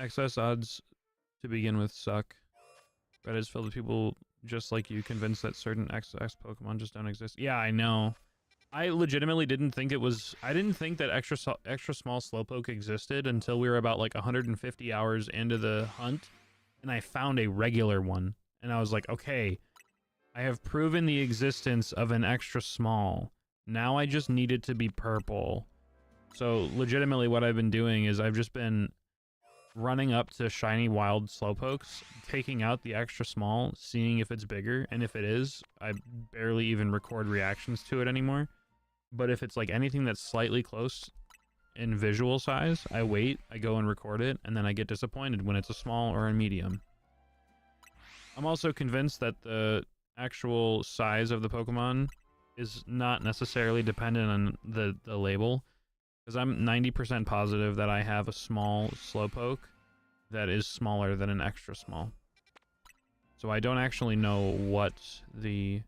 Excess odds to begin with suck. Reddit is filled with people just like you convinced that certain XX Pokemon just don't exist. Yeah, I know. I legitimately didn't think it was... I didn't think that extra small Slowpoke existed until we were about like 150 hours into the hunt. And I found a regular one. And I was like, okay, I have proven the existence of an extra small. Now I just need it to be purple. So legitimately what I've been doing is I've just been running up to shiny wild Slowpokes, taking out the extra small, seeing if it's bigger, and if it is, I barely even record reactions to it anymore. But if it's like anything that's slightly close in visual size, I wait, I go and record it, and then I get disappointed when it's a small or a medium. I'm also convinced that the actual size of the Pokemon is not necessarily dependent on the label. Because I'm 90% positive that I have a small Slowpoke that is smaller than an extra small. So I don't actually know what the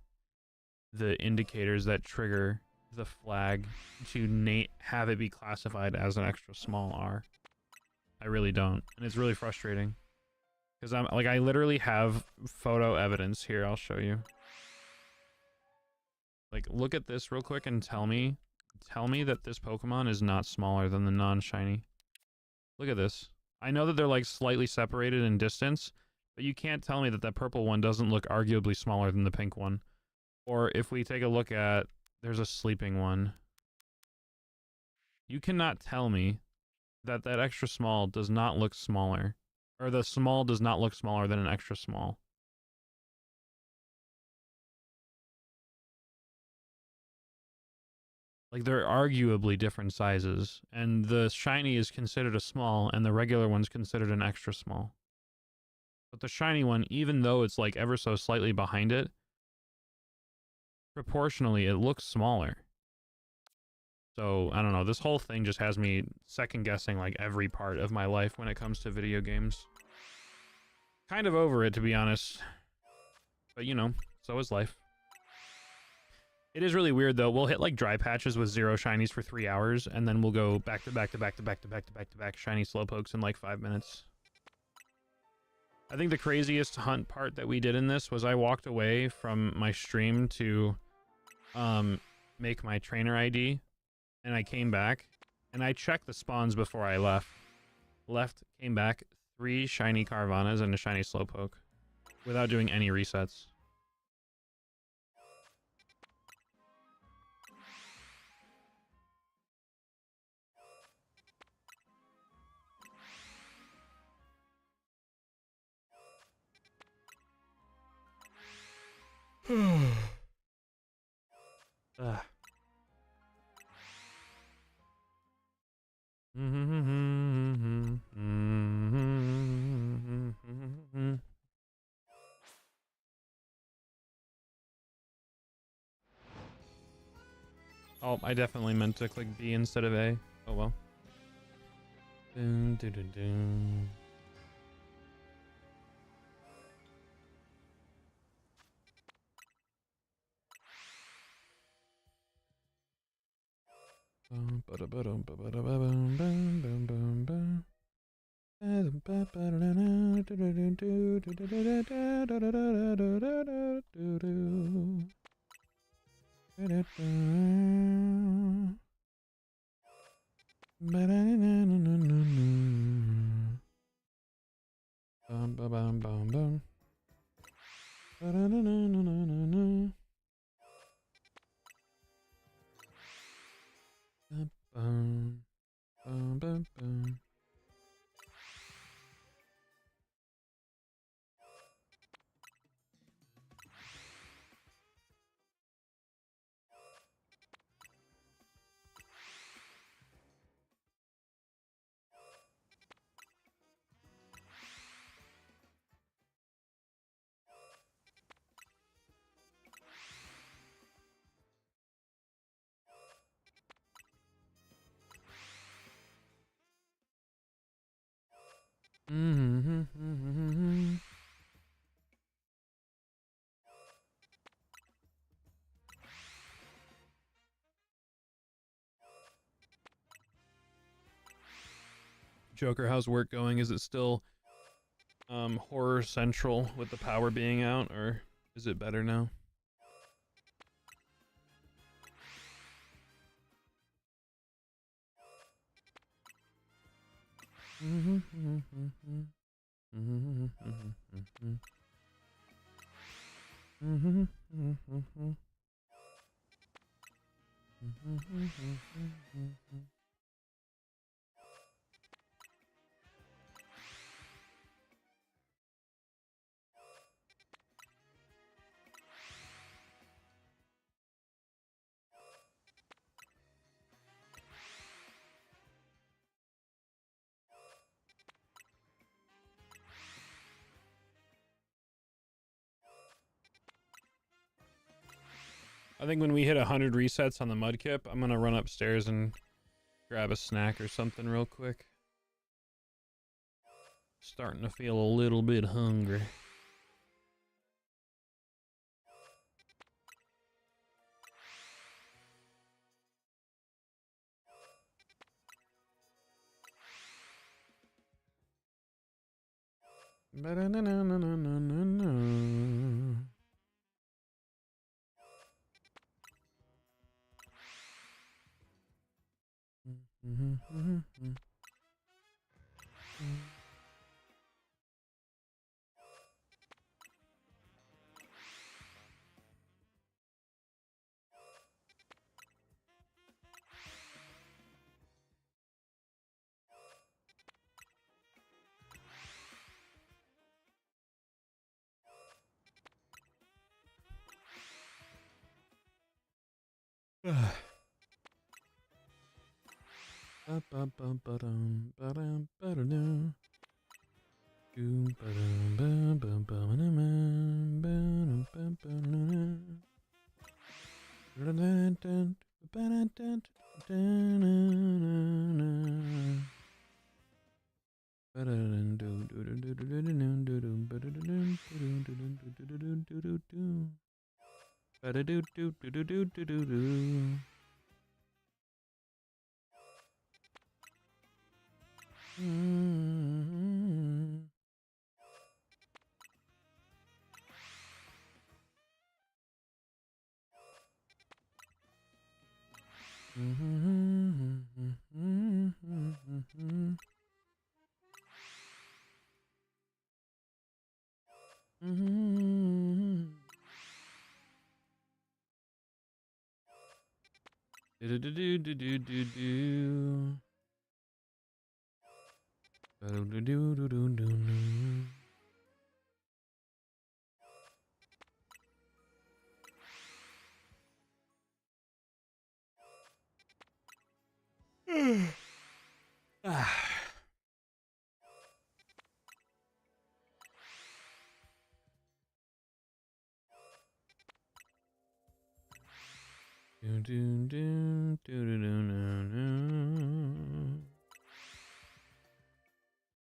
indicators that trigger the flag to have it be classified as an extra small are. I really don't. And it's really frustrating. Because I'm like, I literally have photo evidence here. I'll show you. Like, look at this real quick and tell me tell me that this Pokemon is not smaller than the non-shiny. Look at this. I know that they're like slightly separated in distance, but you can't tell me that that purple one doesn't look arguably smaller than the pink one. Or if we take a look at, there's a sleeping one. You cannot tell me that that extra small does not look smaller. Or the small does not look smaller than an extra small. Like, they're arguably different sizes. And the shiny is considered a small, and the regular one's considered an extra small. But the shiny one, even though it's like ever so slightly behind it, proportionally, it looks smaller. So, I don't know, this whole thing just has me second-guessing, like, every part of my life when it comes to video games. Kind of over it, to be honest. But, you know, so is life. It is really weird, though. We'll hit, like, dry patches with 0 shinies for 3 hours, and then we'll go back to back to back to back to back to back to back shiny Slowpokes in, like, 5 minutes. I think the craziest hunt part that we did in this was I walked away from my stream to, make my trainer ID. And I came back, and I checked the spawns before I left. Came back, 3 shiny Carvanas and a shiny Slowpoke, without doing any resets. Ugh. Oh, I definitely meant to click B instead of A. Oh well. Dun, dun, dun, dun. Joker, how's work going? Is it still horror central with the power being out, or is it better now? I think when we hit 100 resets on the Mudkip, I'm gonna run upstairs and grab a snack or something real quick. Starting to feel a little bit hungry.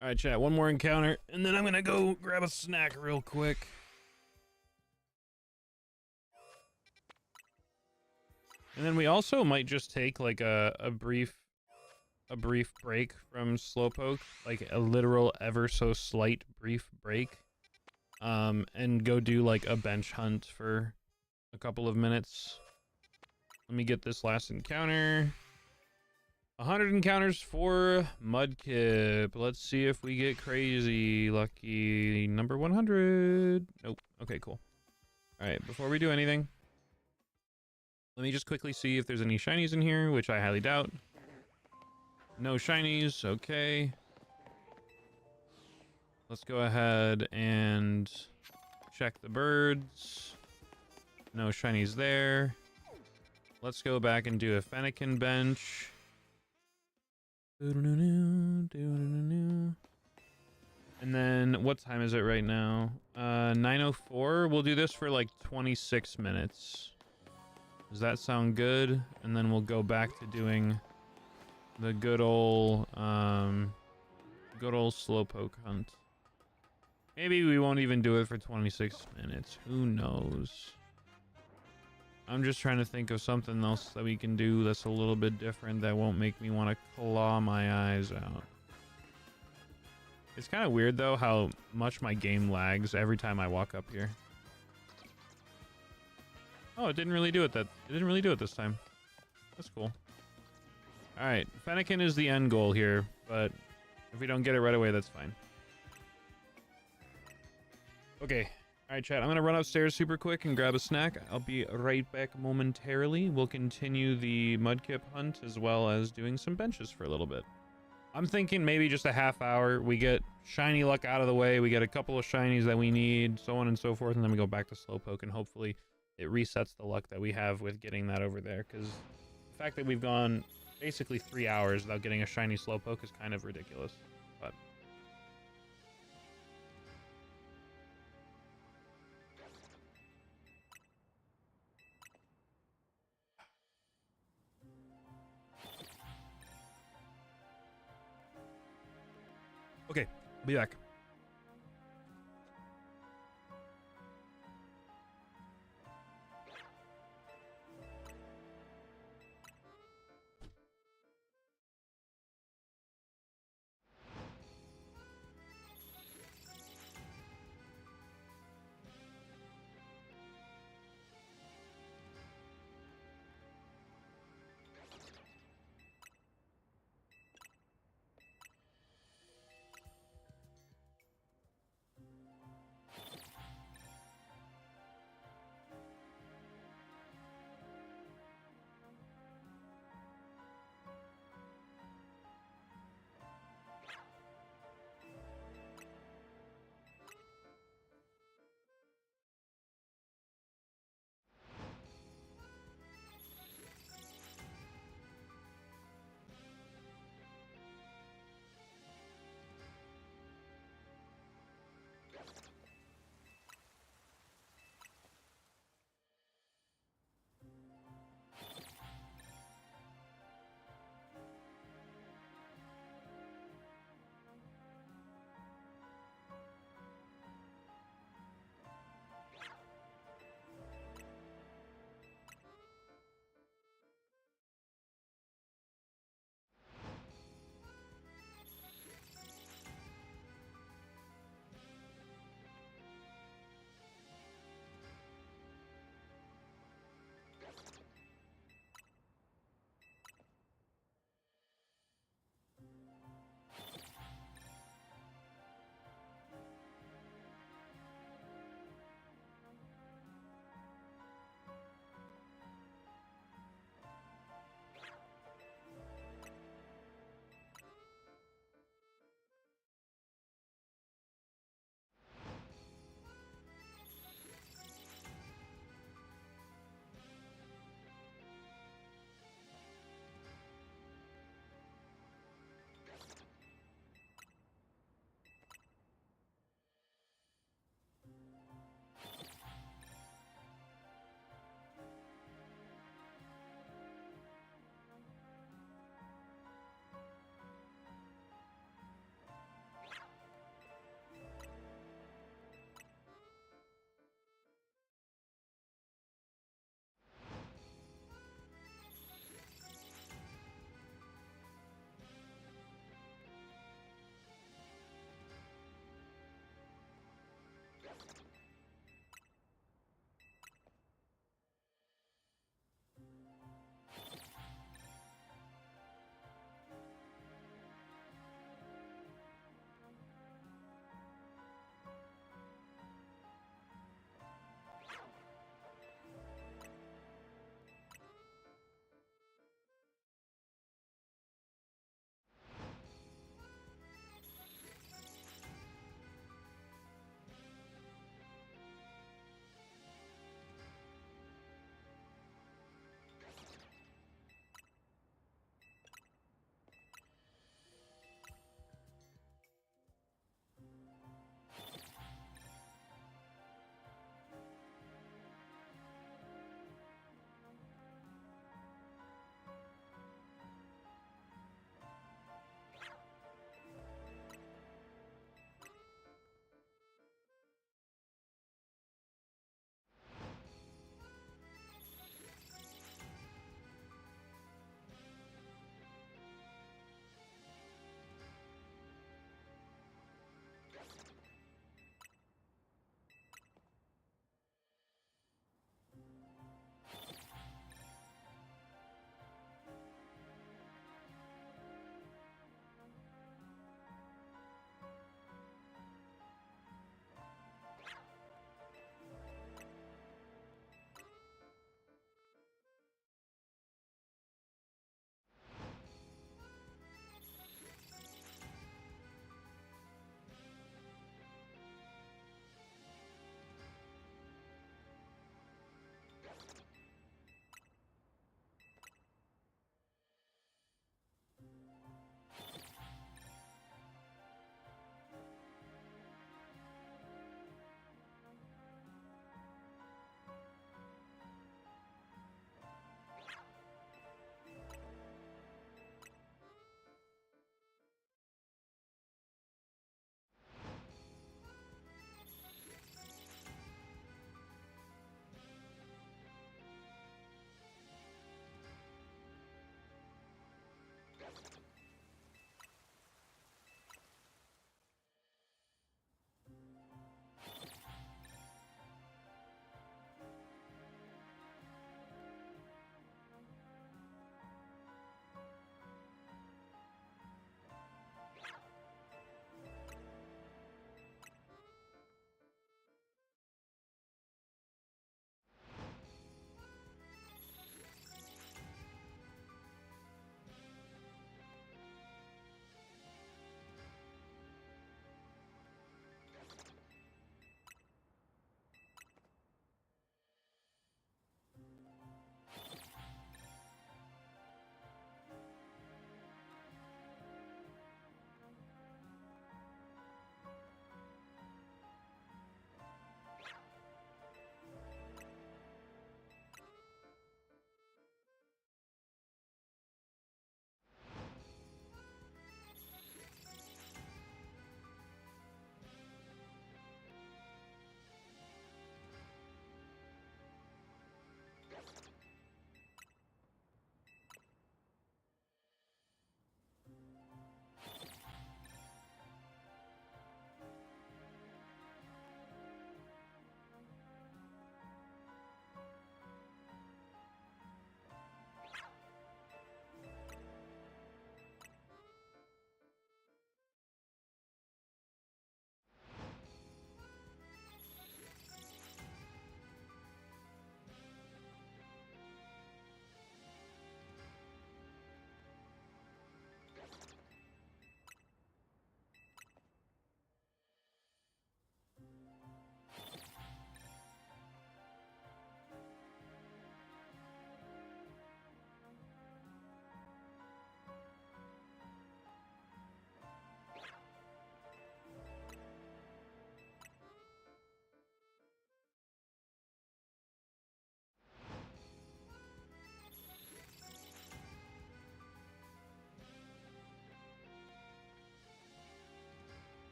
All right, chat. One more encounter, and then I'm gonna go grab a snack real quick. And then we also might just take like a brief break from Slowpoke, like a literal ever so slight brief break, and go do like a bench hunt for a couple of minutes. Let me get this last encounter. 100 encounters for Mudkip. Let's see if we get crazy lucky. Number 100. Nope. Okay, cool. All right, before we do anything, let me just quickly see if there's any shinies in here, which I highly doubt. No shinies. Okay. Let's go ahead and check the birds. No shinies there. Let's go back and do a Fennekin bench. And then what time is it right now? 9:04. We'll do this for like 26 minutes. Does that sound good? And then we'll go back to doing the good old Slowpoke hunt. Maybe we won't even do it for 26 minutes. Who knows? I'm just trying to think of something else that we can do that's a little bit different that won't make me want to claw my eyes out. It's kind of weird though how much my game lags every time I walk up here. Oh, it didn't really do it this time. That's cool. All right, Fennekin is the end goal here, but if we don't get it right away, that's fine. Okay. All right, chat. I'm gonna run upstairs super quick and grab a snack. I'll be right back momentarily. We'll continue the Mudkip hunt as well as doing some benches for a little bit. I'm thinking maybe just a half hour. We get shiny luck out of the way. We get a couple of shinies that we need, so on and so forth, and then we go back to Slowpoke, and hopefully it resets the luck that we have with getting that over there. Because the fact that we've gone basically 3 hours without getting a shiny Slowpoke is kind of ridiculous. But okay, I'll be back.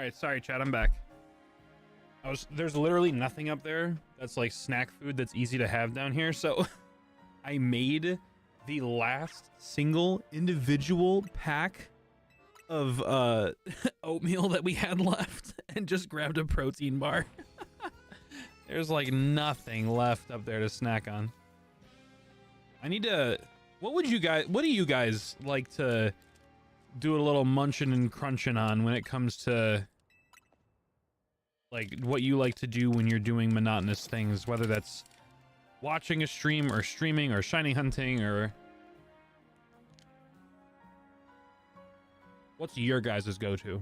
right, sorry, Chad. I'm back. There's literally nothing up there that's like snack food that's easy to have down here. So I made the last single individual pack of oatmeal that we had left and just grabbed a protein bar. There's like nothing left up there to snack on. I need to... What do you guys like to do a little munching and crunching on when it comes to like what you like to do when you're doing monotonous things, whether that's watching a stream or streaming or shiny hunting, or what's your guys' go-to?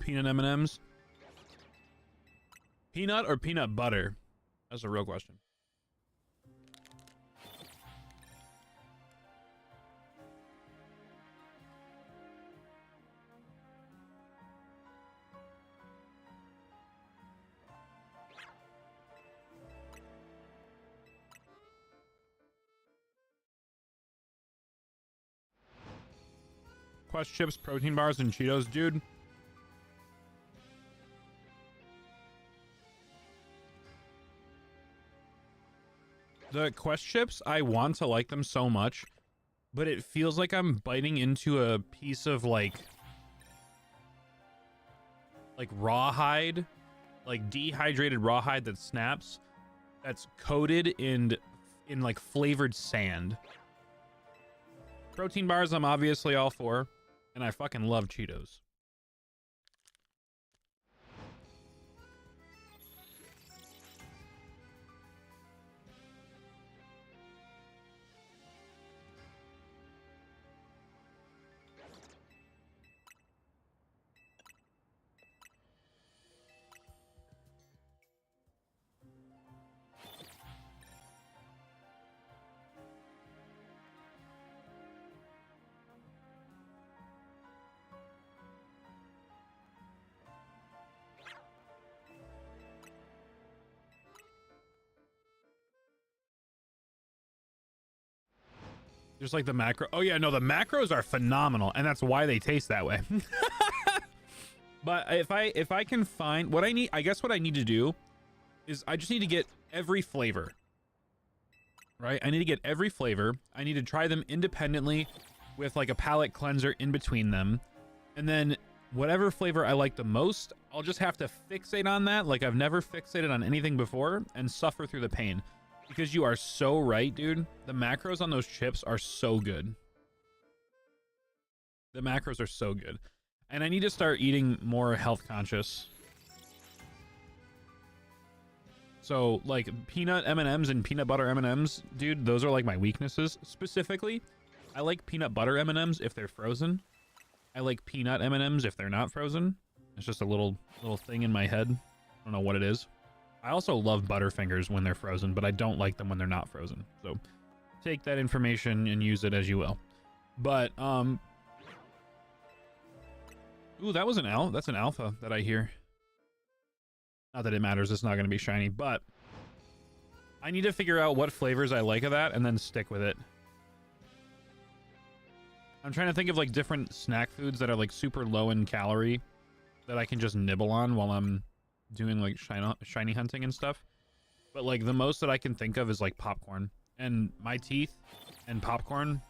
Peanut M&Ms? Peanut or peanut butter? That's a real question. Quest chips, protein bars, and Cheetos, dude. The Quest chips, I want to like them so much, but it feels like I'm biting into a piece of like rawhide, like dehydrated rawhide that snaps, that's coated in like flavored sand. Protein bars, I'm obviously all for, and I fucking love Cheetos. Just like the macro. Oh yeah, no, the macros are phenomenal, and that's why they taste that way. But if I can find what I need, I guess what I need to do is I just need to get every flavor. Right? I need to get every flavor. I need to try them independently with like a palate cleanser in between them. And then whatever flavor I like the most, I'll just have to fixate on that like I've never fixated on anything before and suffer through the pain. Because you are so right, dude. The macros on those chips are so good. The macros are so good. And I need to start eating more health conscious. So, like, peanut M&Ms and peanut butter M&Ms, dude, those are like my weaknesses. Specifically, I like peanut butter M&Ms if they're frozen. I like peanut M&Ms if they're not frozen. It's just a little thing in my head. I don't know what it is. I also love Butterfingers when they're frozen, but I don't like them when they're not frozen. So take that information and use it as you will. But, ooh, that was that's an alpha that I hear. Not that it matters, it's not going to be shiny, but I need to figure out what flavors I like of that and then stick with it. I'm trying to think of like different snack foods that are like super low in calorie that I can just nibble on while I'm doing like shiny hunting and stuff. But like the most that I can think of is like popcorn, and my teeth and popcorn,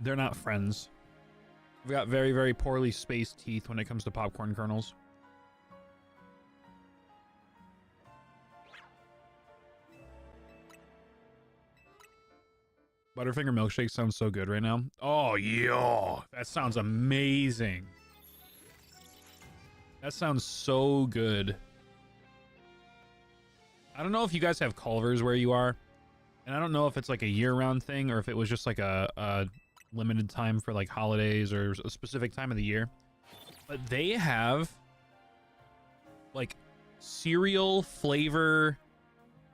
they're not friends. I've got very, very poorly spaced teeth when it comes to popcorn kernels. Butterfinger milkshake sounds so good right now. Oh yeah, that sounds amazing. That sounds so good. I don't know if you guys have Culvers where you are, and I don't know if it's like a year-round thing or if it was just like a limited time for like holidays or a specific time of the year, but they have like cereal flavor,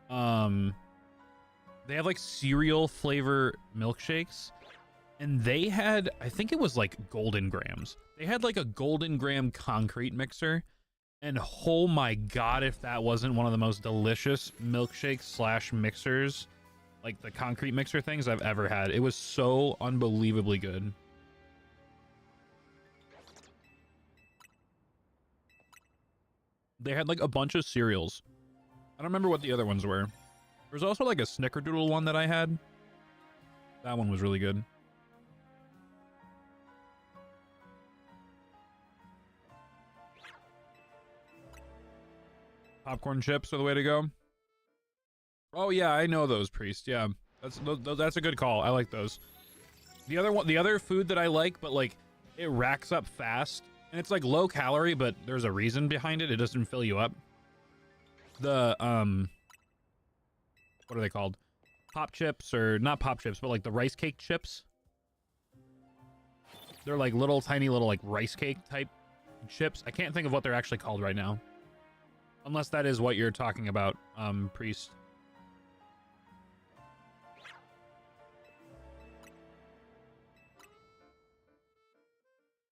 they have like cereal flavor milkshakes And they had, I think it was like golden grams. They had like a golden gram concrete mixer. And oh my god, if that wasn't one of the most delicious milkshakes slash mixers, like the concrete mixer things I've ever had. It was so unbelievably good. They had like a bunch of cereals. I don't remember what the other ones were. There was also like a snickerdoodle one that I had. That one was really good. Popcorn chips are the way to go. Oh yeah, I know those, Priest. Yeah, that's a good call. I like those. The other one, the other food that I like, but like it racks up fast, and it's like low calorie, but there's a reason behind it. It doesn't fill you up. The what are they called? Pop chips, or not pop chips, but like the rice cake chips. They're like little tiny little like rice cake type chips. I can't think of what they're actually called right now. Unless that is what you're talking about, Priest.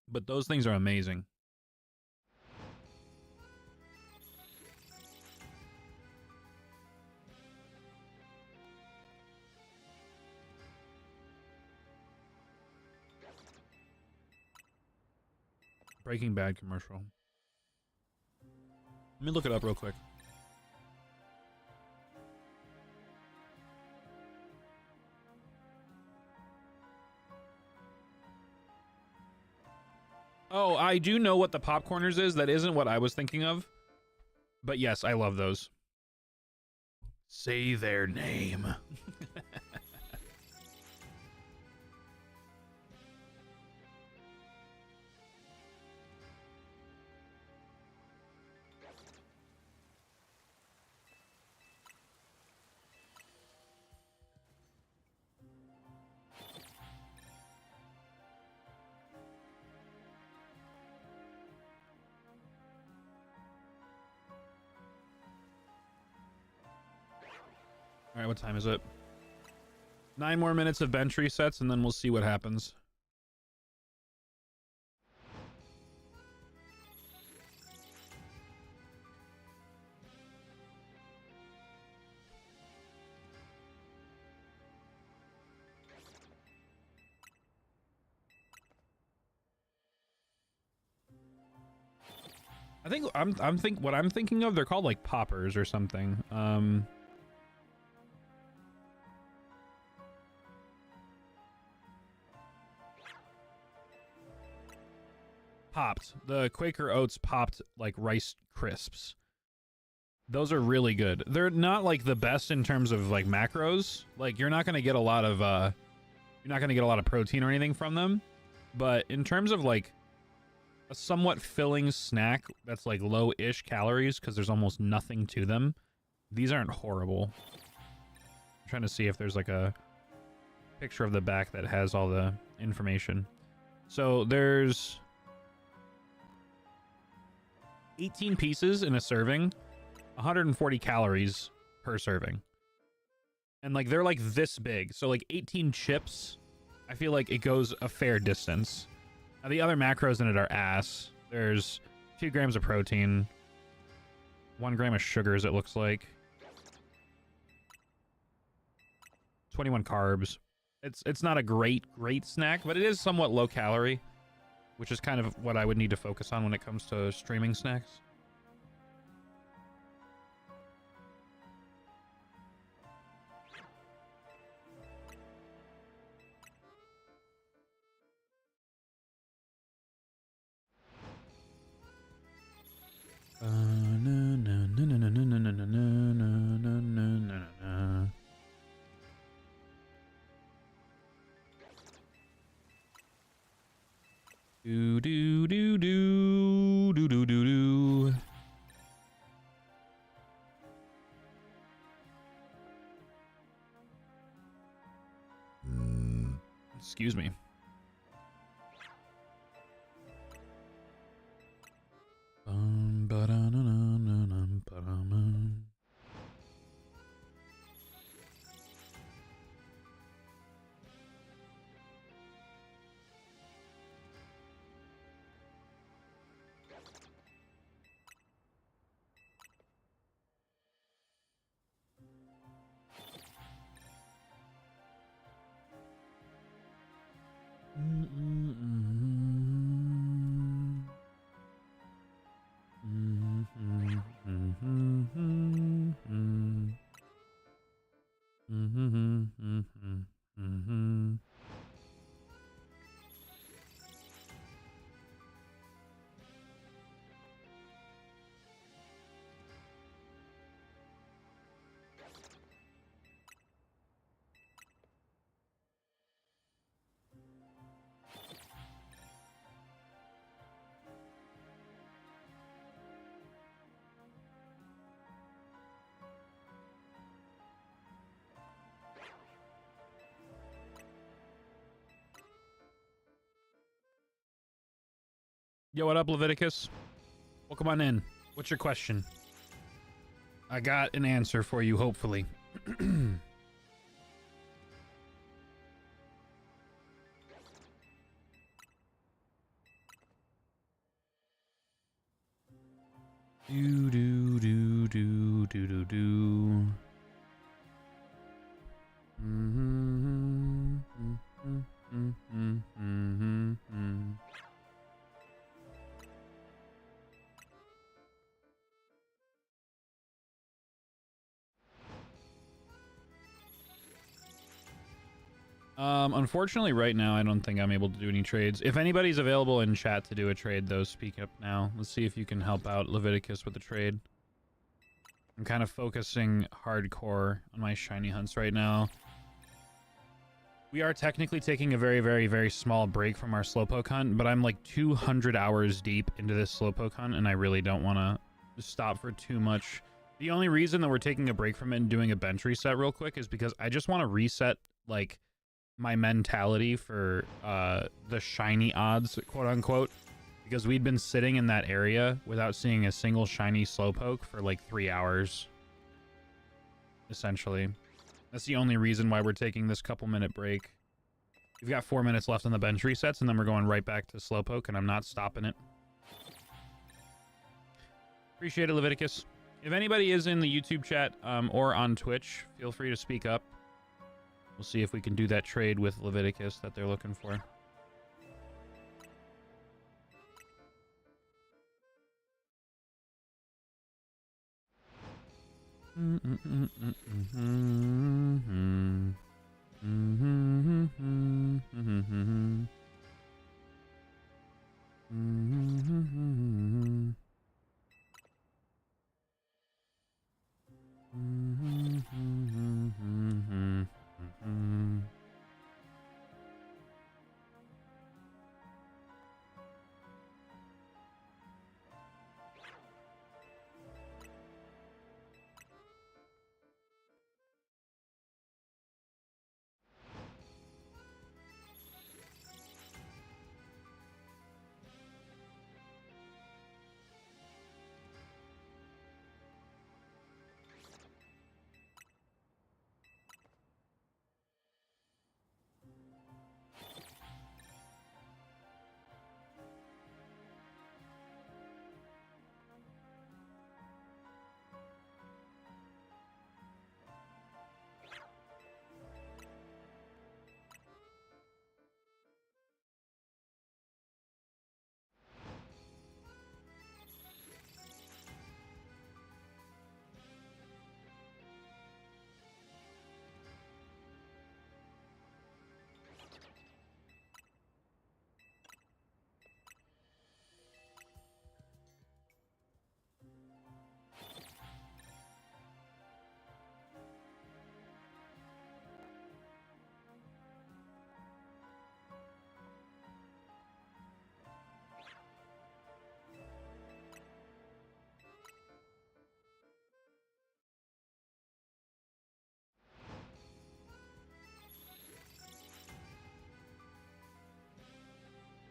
But those things are amazing. Breaking Bad commercial. Let me look it up real quick. Oh, I do know what the popcorners is. That isn't what I was thinking of. But yes, I love those. Say their name. All right, what time is it? 9 more minutes of bench resets, and then we'll see what happens. I think what I'm thinking of, they're called like poppers or something. Popped. The Quaker Oats popped like rice crisps. Those are really good. They're not like the best in terms of like macros. Like you're not gonna get a lot of protein or anything from them. But in terms of like a somewhat filling snack that's like low-ish calories because there's almost nothing to them, these aren't horrible. I'm trying to see if there's like a picture of the back that has all the information. So there's 18 pieces in a serving, 140 calories per serving. And like they're like this big. So like 18 chips, I feel like it goes a fair distance. Now the other macros in it are ass. There's 2 grams of protein, 1 gram of sugars, it looks like. 21 carbs. It's not a great snack, but it is somewhat low calorie, which is kind of what I would need to focus on when it comes to streaming snacks. Do do do do do do do do. Excuse me. Yo, what up, Leviticus? Welcome on in. What's your question? I got an answer for you, hopefully. Do do do do do do do. Unfortunately, right now, I don't think I'm able to do any trades. If anybody's available in chat to do a trade, though, speak up now. Let's see if you can help out Leviticus with a trade. I'm kind of focusing hardcore on my shiny hunts right now. We are technically taking a very, very, very small break from our Slowpoke hunt, but I'm like 200 hours deep into this Slowpoke hunt, and I really don't want to stop for too much. The only reason that we're taking a break from it and doing a bench reset real quick is because I just want to reset, like, my mentality for the shiny odds, quote unquote, because we'd been sitting in that area without seeing a single shiny Slowpoke for like 3 hours, essentially. That's the only reason why we're taking this couple-minute break. We've got 4 minutes left on the bench resets, and then we're going right back to Slowpoke, and I'm not stopping it. Appreciate it, Leviticus. If anybody is in the YouTube chat or on Twitch, feel free to speak up. We'll see if we can do that trade with Leviticus that they're looking for.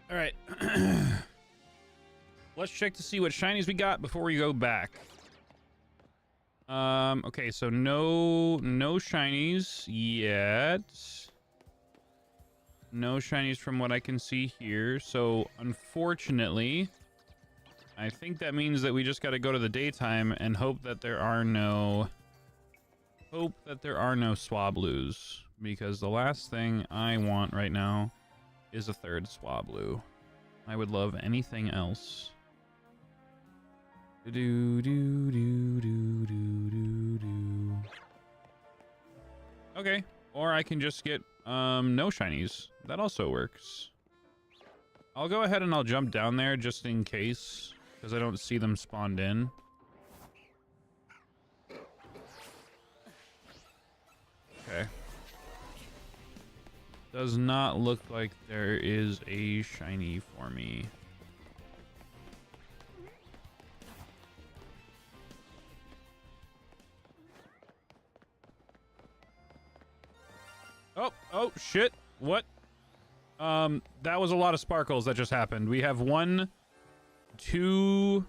All right. Let's check to see what shinies we got before we go back. Okay, so no shinies yet. No shinies from what I can see here. So unfortunately, I think that means that we just got to go to the daytime and hope that there are no Swablues, because the last thing I want right now is a third Swablu. I would love anything else. Do do do do do do do. Okay, or I can just get no shinies. That also works. I'll go ahead and I'll jump down there just in case, because I don't see them spawned in. Okay. Does not look like there is a shiny for me. Oh, shit. What? That was a lot of sparkles that just happened. We have one two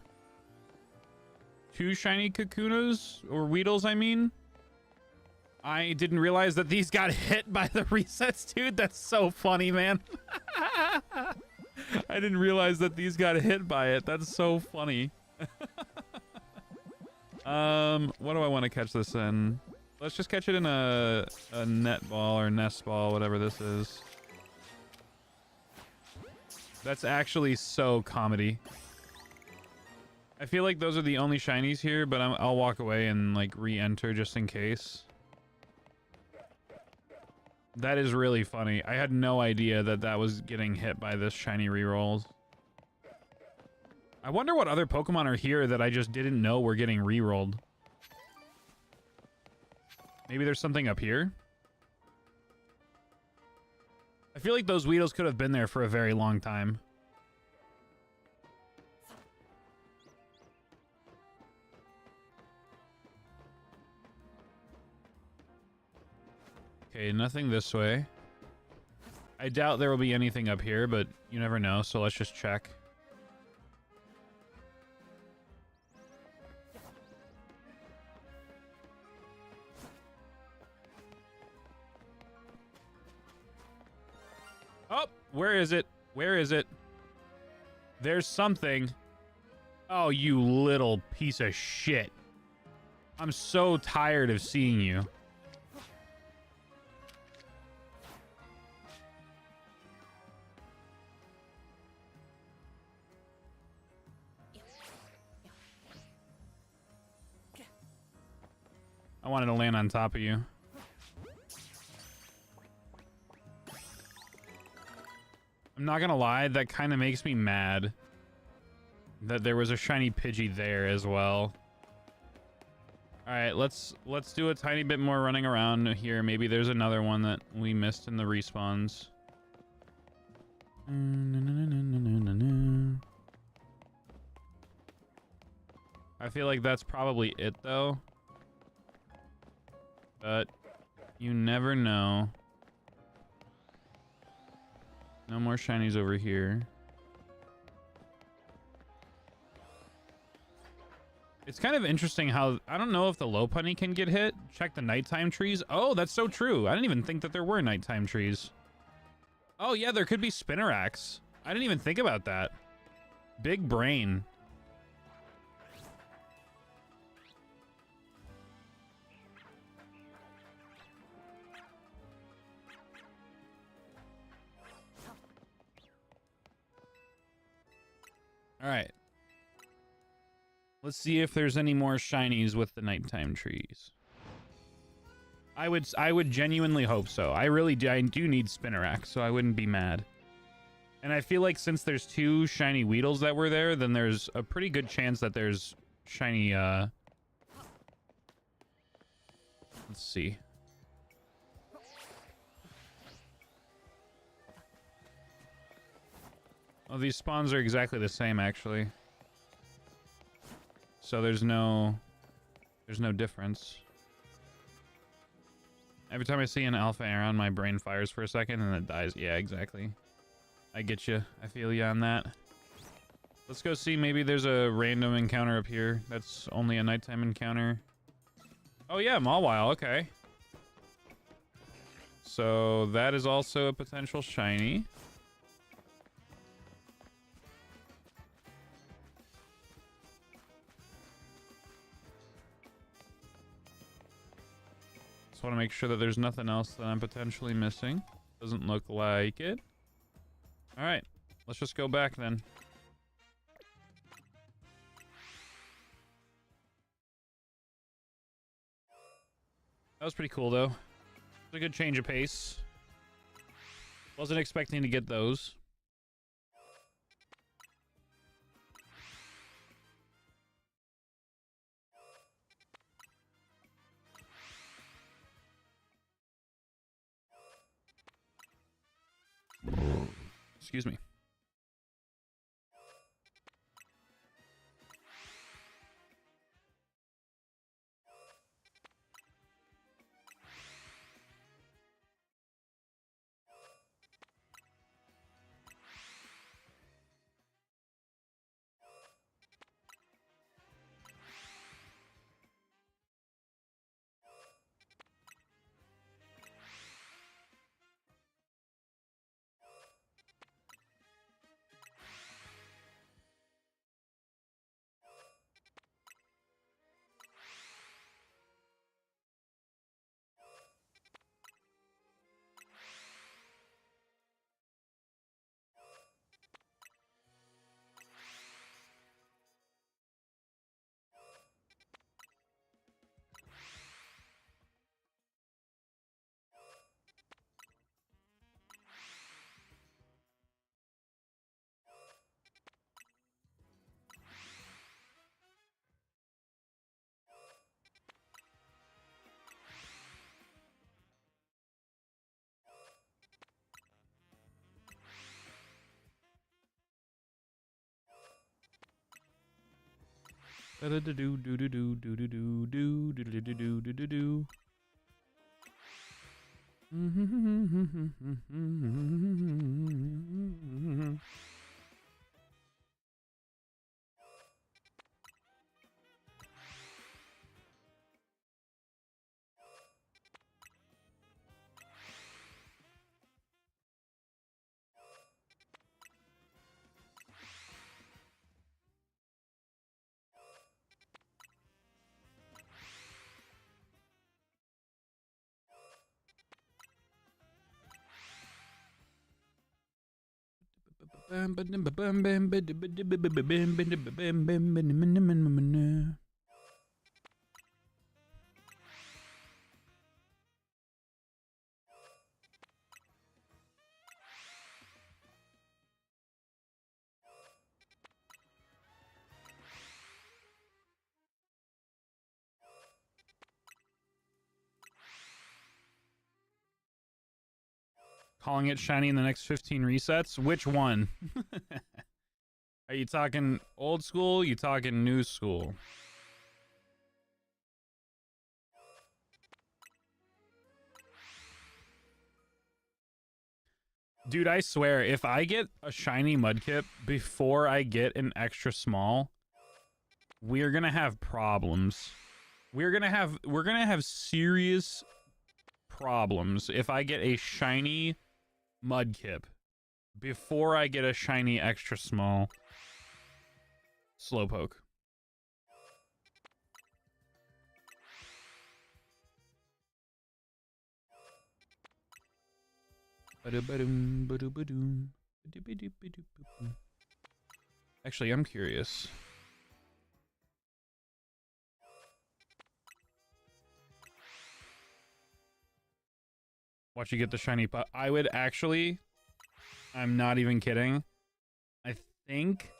shiny Kakunas, or Weedles, I mean. I didn't realize that these got hit by the resets, dude. That's so funny, man. I didn't realize that these got hit by it. That's so funny. What do I want to catch this in? Let's just catch it in a net ball or nest ball, whatever this is. That's actually so comedy. I feel like those are the only shinies here, but I'll walk away and like re-enter just in case. That is really funny. I had no idea that that was getting hit by this shiny rerolls. I wonder what other Pokemon are here that I just didn't know were getting rerolled. Maybe there's something up here? I feel like those Weedles could have been there for a very long time. Okay, nothing this way. I doubt there will be anything up here, but you never know, so let's just check. Oh, where is it? Where is it? There's something. Oh, you little piece of shit. I'm so tired of seeing you. I wanted to land on top of you. I'm not gonna lie, that kind of makes me mad that there was a shiny Pidgey there as well. All right, let's do a tiny bit more running around here. Maybe there's another one that we missed in the respawns. I feel like that's probably it though. But you never know. No more shinies over here. It's kind of interesting how, I don't know if the Lopunny can get hit. Check the nighttime trees. Oh, that's so true. I didn't even think that there were nighttime trees. Oh yeah, there could be Spinnerax. I didn't even think about that. Big brain. All right. Let's see if there's any more shinies with the nighttime trees. I would genuinely hope so. I do need Spinnerax, so I wouldn't be mad. And I feel like since there's two shiny Weedles that were there, then there's a pretty good chance that there's shiny, let's see. Oh, these spawns are exactly the same, actually. So there's no difference. Every time I see an alpha Aeron, my brain fires for a second and it dies. Yeah, exactly. I get you. I feel you on that. Let's go see. Maybe there's a random encounter up here. That's only a nighttime encounter. Oh yeah, Mawile. Okay. So that is also a potential shiny. Just want to make sure that there's nothing else that I'm potentially missing. Doesn't look like it. All right, let's just go back then. That was pretty cool, though. It was a good change of pace. Wasn't expecting to get those. Excuse me. Calling it shiny in the next 15 resets? Which one? Are you talking old school? You talking new school? Dude, I swear, if I get a shiny Mudkip before I get an extra small, we're gonna have problems. We're gonna have serious problems if I get a shiny Mudkip before I get a shiny extra small Slowpoke. Actually, I'm curious. Watch you get the shiny pot. I would actually, I'm not even kidding, I think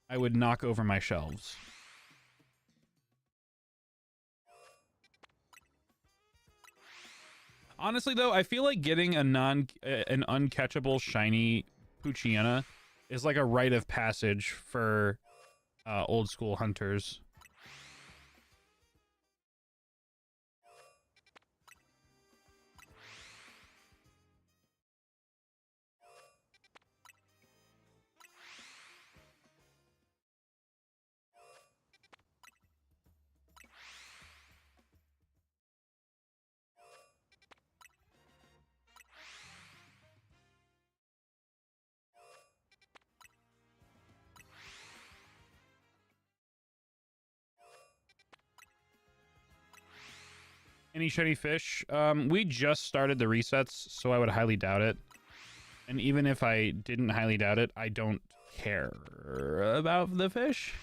I would knock over my shelves. Honestly, though, I feel like getting an uncatchable shiny Poochyena is like a rite of passage for old school hunters. Any shiny fish? We just started the resets, so I would highly doubt it. And even if I didn't highly doubt it, I don't care about the fish.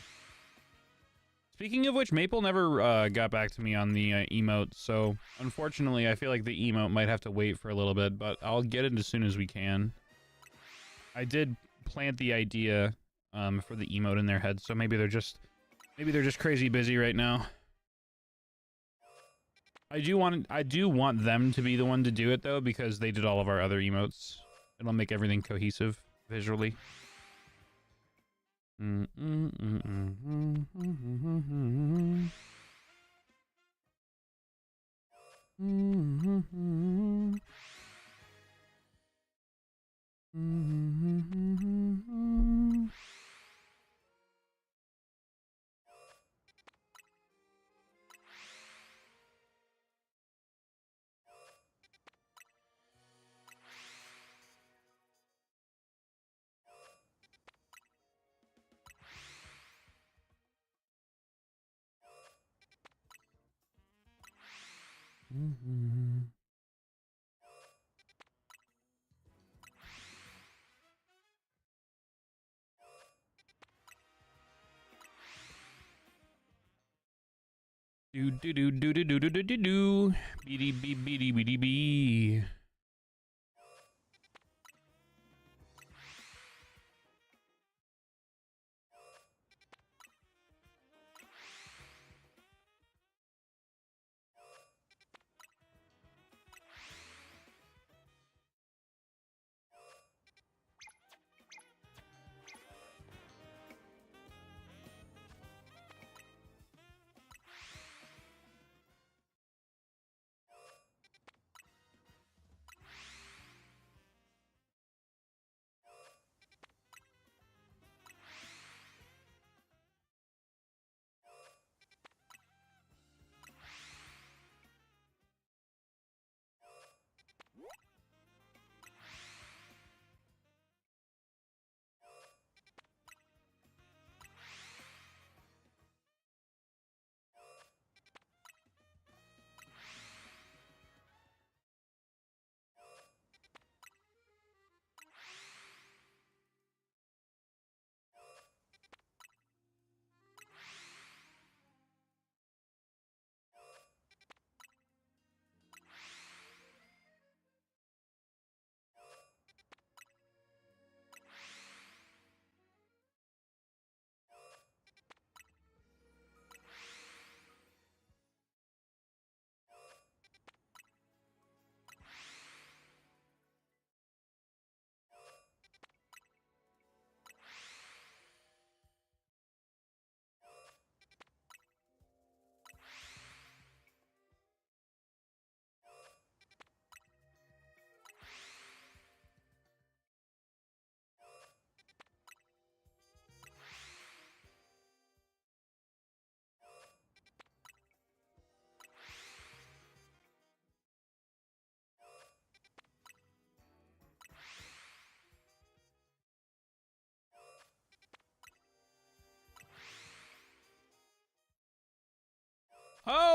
Speaking of which, Maple never got back to me on the emote, so unfortunately, I feel like the emote might have to wait for a little bit, but I'll get it as soon as we can. I did plant the idea for the emote in their head, so maybe they're just crazy busy right now. I do want them to be the one to do it though, because they did all of our other emotes. It'll make everything cohesive visually. Do do do do do do do do do do. Beady bee beady beady bee.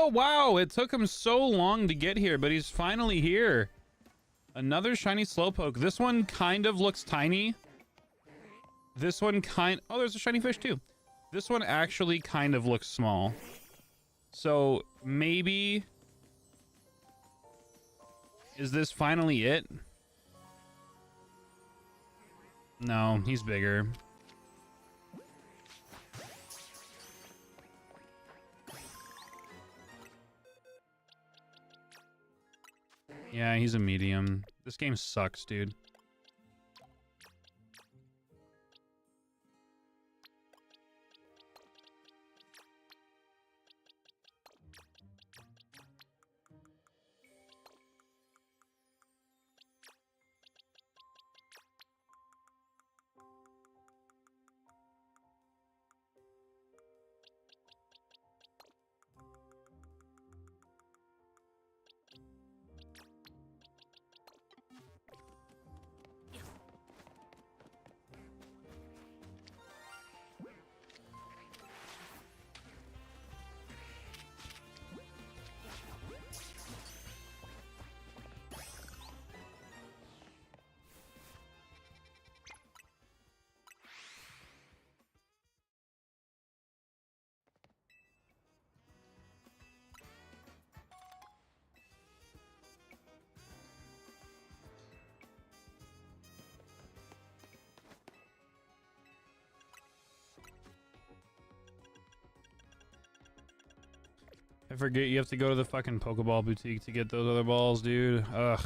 Oh, wow. It took him so long to get here, but he's finally here. Another shiny Slowpoke. This one kind of looks tiny. This one oh, there's a shiny fish too. This one actually kind of looks small. So maybe... Is this finally it? No, he's bigger. Yeah, he's a medium. This game sucks, dude. I forget you have to go to the fucking Pokeball boutique to get those other balls, dude. Ugh.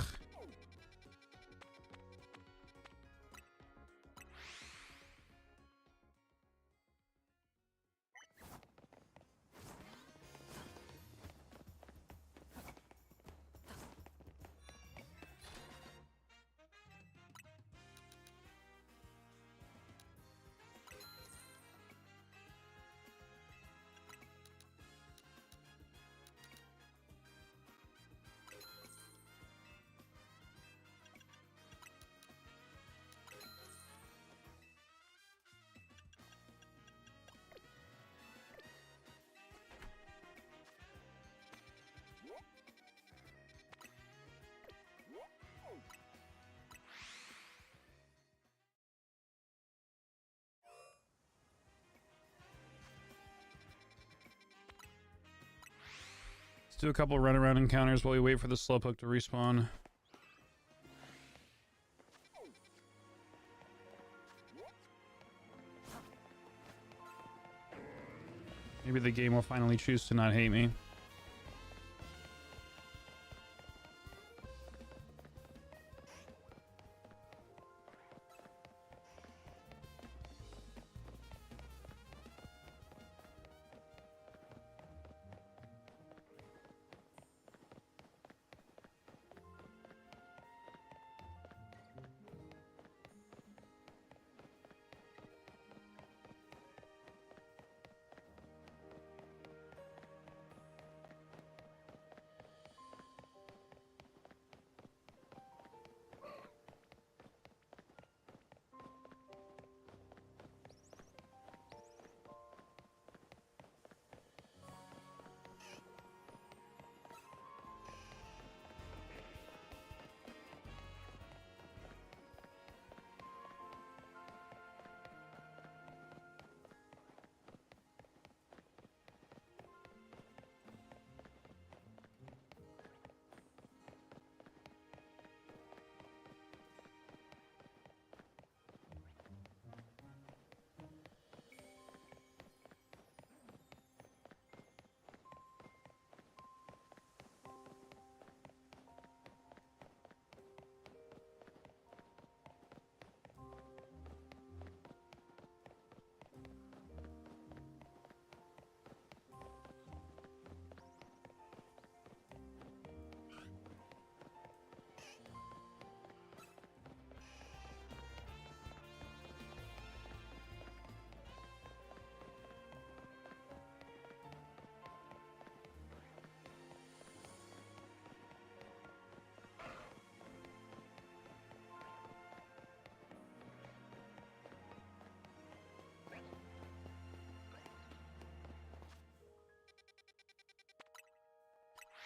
Let's do a couple runaround encounters while we wait for the Slowpoke to respawn. Maybe the game will finally choose to not hate me.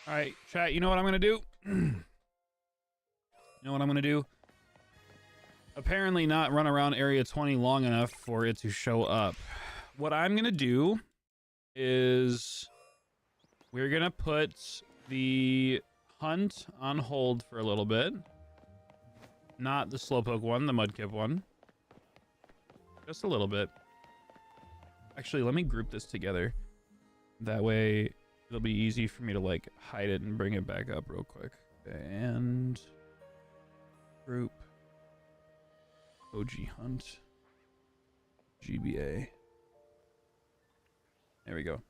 All right, chat, you know what I'm gonna do? You know what I'm gonna do? Apparently not run around area 20 long enough for it to show up. What I'm gonna do is we're gonna put the hunt on hold for a little bit. Not the Slowpoke one, the Mudkip one. Just a little bit. Actually, let me group this together. That way it'll be easy for me to like hide it and bring it back up real quick. And group OG hunt GBA. There we go.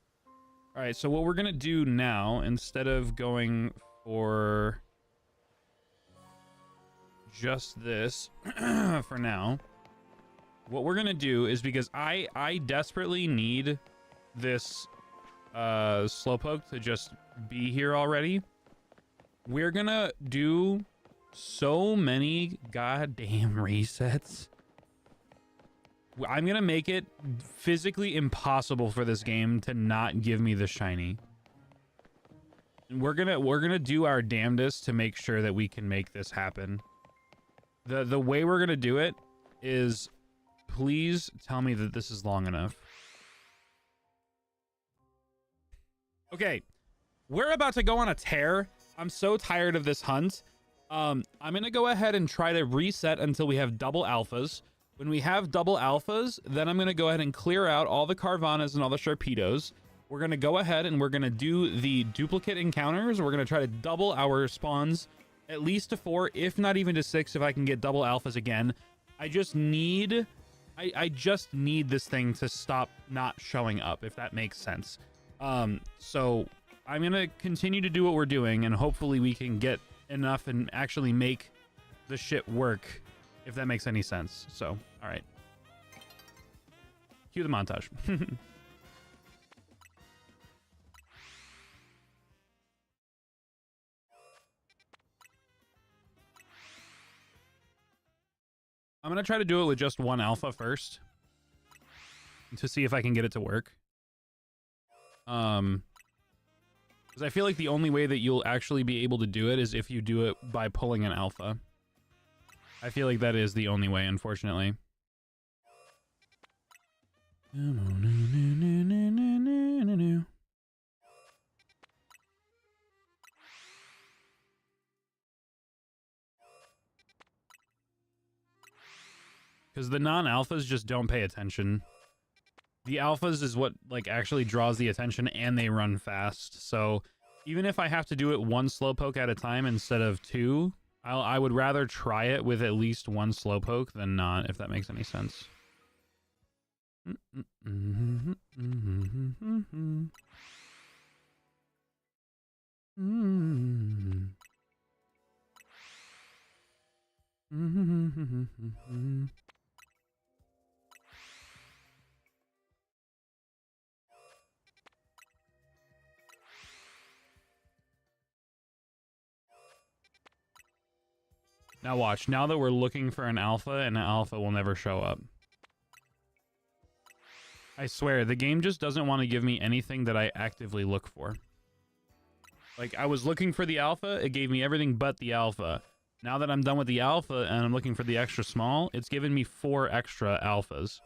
All right, so what we're gonna do now, instead of going for just this for now, what we're gonna do is, because I desperately need this Slowpoke to just be here already, we're gonna do so many goddamn resets. I'm gonna make it physically impossible for this game to not give me the shiny. We're gonna do our damnedest to make sure that we can make this happen. The way we're gonna do it is, please tell me that this is long enough. Okay, we're about to go on a tear. I'm so tired of this hunt. I'm gonna go ahead and try to reset until we have double alphas. When we have double alphas, then I'm gonna go ahead and clear out all the Carvanas and all the Sharpedos. We're gonna go ahead and we're gonna do the duplicate encounters. We're gonna try to double our spawns at least to 4, if not even to 6, if I can get double alphas again. I just need this thing to stop not showing up, if that makes sense. So I'm gonna continue to do what we're doing, and hopefully we can get enough and actually make the shit work, if that makes any sense. So, all right. Cue the montage. I'm gonna try to do it with just one alpha first to see if I can get it to work. Because I feel like the only way that you'll actually be able to do it is if you do it by pulling an alpha. I feel like that is the only way, unfortunately. Because the non-alphas just don't pay attention. The alphas is what like actually draws the attention, and they run fast. So even if I have to do it one Slowpoke at a time instead of 2, I would rather try it with at least one Slowpoke than not, if that makes any sense. Now watch, now that we're looking for an alpha, and an alpha will never show up. I swear, the game just doesn't want to give me anything that I actively look for. Like, I was looking for the alpha, it gave me everything but the alpha. Now that I'm done with the alpha and I'm looking for the extra small, it's given me 4 extra alphas.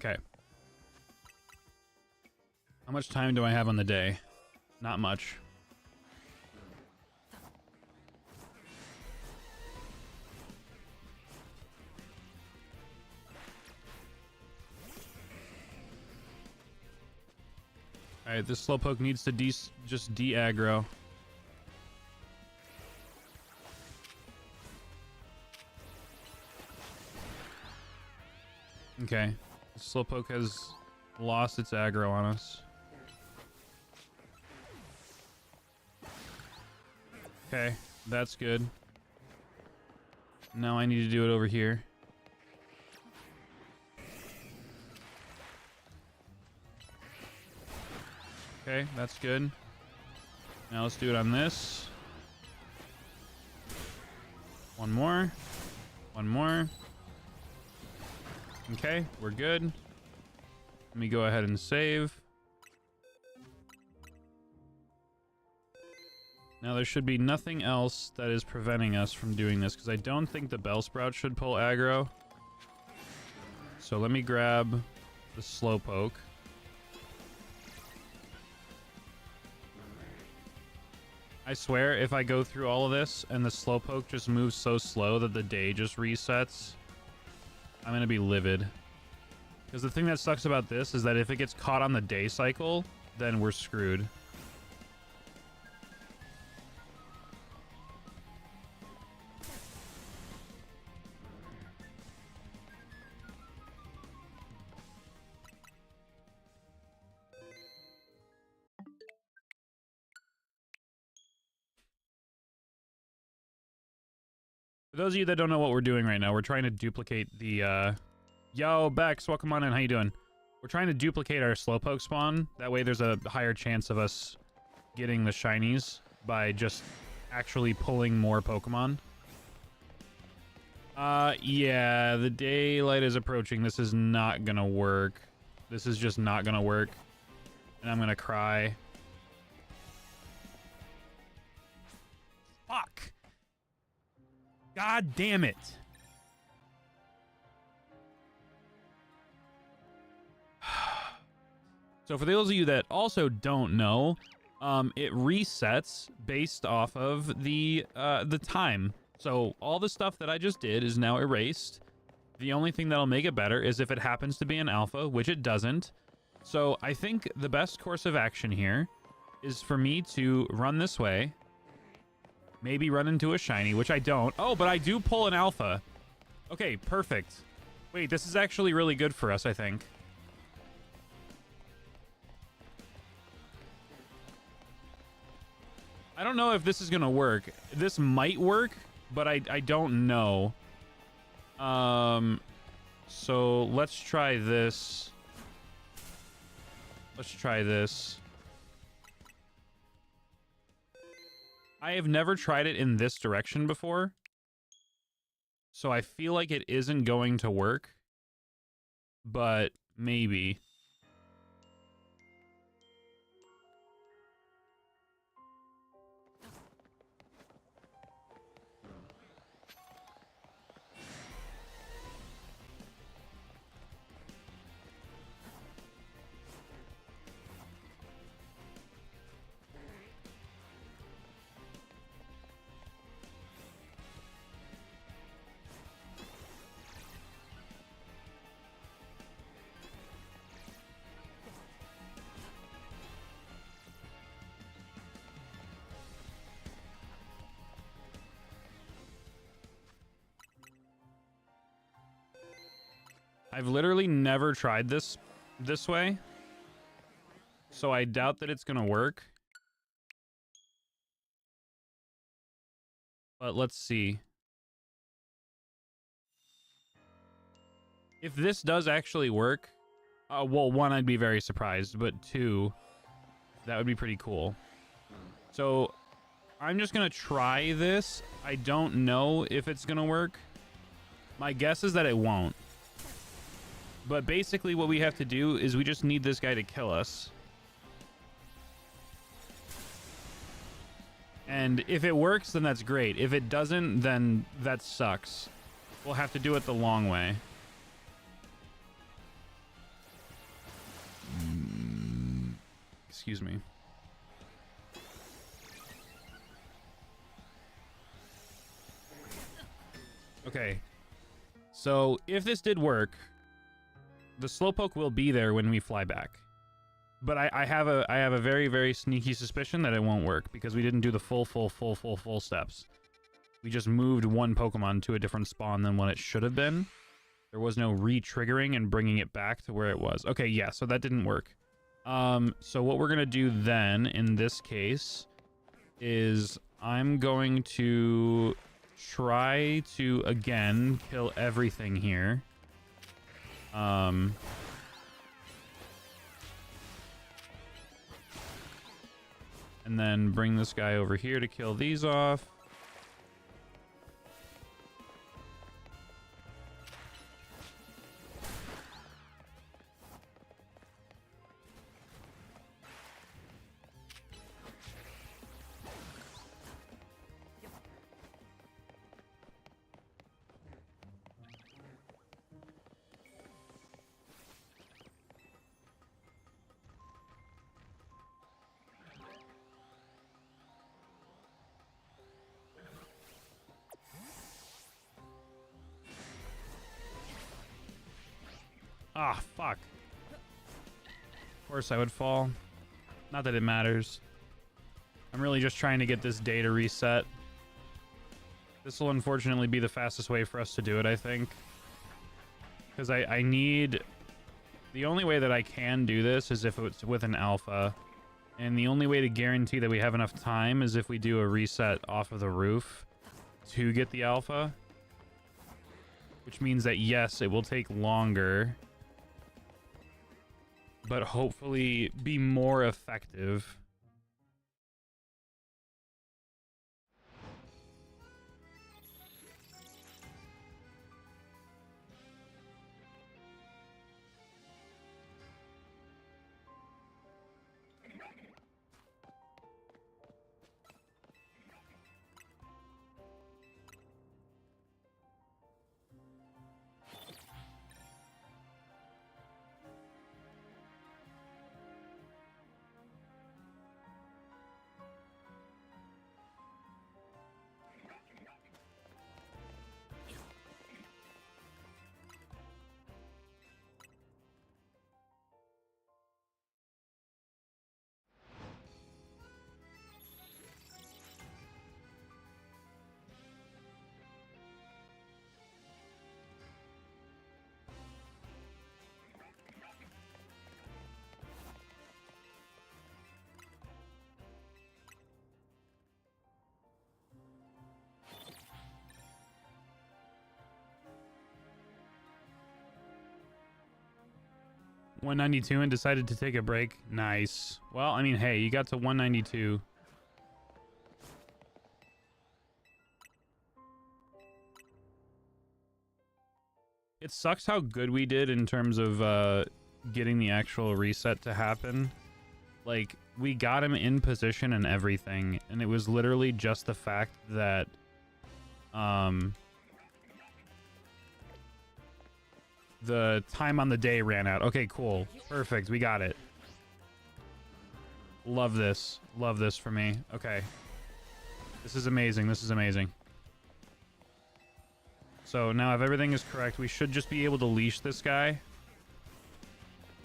Okay. How much time do I have on the day? Not much. Alright, this Slowpoke needs to just de-aggro. Okay. This Slowpoke has lost its aggro on us. Okay, that's good. Now I need to do it over here. Okay, that's good. Now let's do it on this. One more. One more. Okay, we're good. Let me go ahead and save. Now there should be nothing else that is preventing us from doing this, because I don't think the Bellsprout should pull aggro. So let me grab the Slowpoke. I swear, if I go through all of this and the Slowpoke just moves so slow that the day just resets, I'm gonna be livid. Because the thing that sucks about this is that if it gets caught on the day cycle, then we're screwed. For those of you that don't know what we're doing right now, we're trying to duplicate the, Yo, Bex, welcome on in, how you doing? We're trying to duplicate our Slowpoke spawn. That way there's a higher chance of us getting the shinies by just actually pulling more Pokemon. Yeah, the daylight is approaching. This is not gonna work. This is just not gonna work. And I'm gonna cry. Fuck! God damn it. So for those of you that also don't know, it resets based off of the time. So all the stuff that I just did is now erased. The only thing that'll make it better is if it happens to be an alpha, which it doesn't. So I think the best course of action here is for me to run this way. Maybe run into a shiny, which I don't. Oh, but I do pull an alpha. Okay, perfect. Wait, this is actually really good for us, I think. I don't know if this is gonna work. This might work, but I don't know. So let's try this. Let's try this. I have never tried it in this direction before, so I feel like it isn't going to work, but maybe. I've literally never tried this way, so I doubt that it's gonna work. But let's see. If this does actually work, well, one, I'd be very surprised, but two, that would be pretty cool. So I'm just gonna try this. I don't know if it's gonna work. My guess is that it won't. But basically what we have to do is we just need this guy to kill us. And if it works, then that's great. If it doesn't, then that sucks. We'll have to do it the long way. Excuse me. Okay. So if this did work, the Slowpoke will be there when we fly back. But I have a very, very sneaky suspicion that it won't work because we didn't do the full steps. We just moved one Pokemon to a different spawn than what it should have been. There was no re-triggering and bringing it back to where it was. Okay, yeah, so that didn't work. So what we're gonna do then, in this case, is I'm going to try to, again, kill everything here. And then bring this guy over here to kill these off. Ah, fuck. Of course I would fall. Not that it matters. I'm really just trying to get this day to reset. This will unfortunately be the fastest way for us to do it, I think. Because I need... The only way that I can do this is if it's with an alpha. And the only way to guarantee that we have enough time is if we do a reset off of the roof to get the alpha. Which means that, yes, it will take longer. But hopefully be more effective. $192 and decided to take a break. Nice. Well, I mean, hey, you got to 192. It sucks how good we did in terms of getting the actual reset to happen. Like, we got him in position and everything, and it was literally just the fact that the time on the day ran out. Okay, cool. Perfect. We got it. Love this. Love this for me. Okay. This is amazing. This is amazing. So now if everything is correct, we should just be able to leash this guy.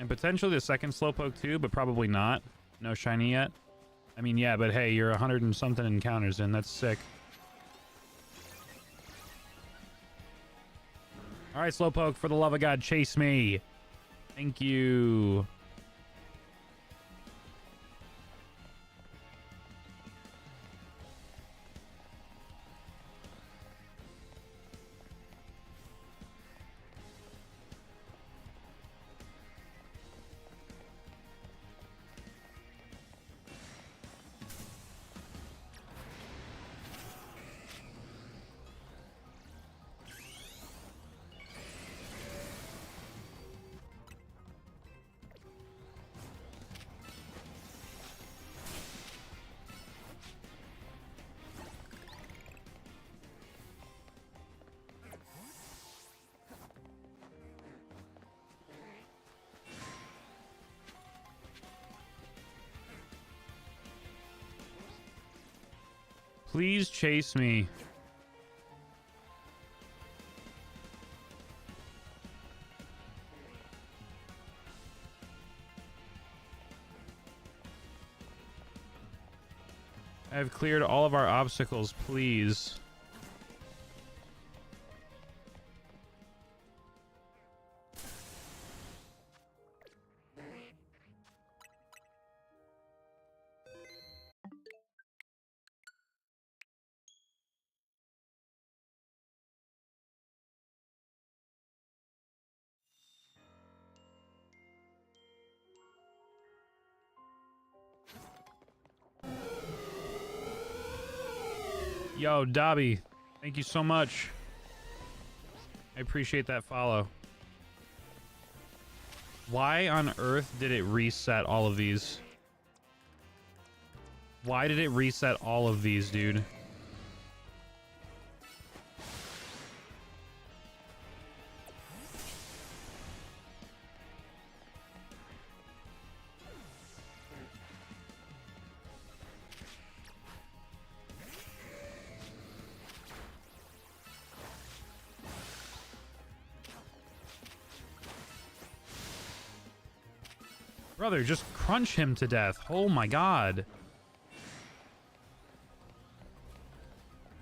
And potentially the second Slowpoke too, but probably not. No shiny yet. I mean, yeah, but hey, you're 100 and something encounters in. That's sick. All right, Slowpoke, for the love of God, chase me. Thank you. Please chase me. I've cleared all of our obstacles, please. Yo, Dobby, thank you so much. I appreciate that follow. Why on earth did it reset all of these? Why did it reset all of these, dude? Brother, just crunch him to death. Oh my god.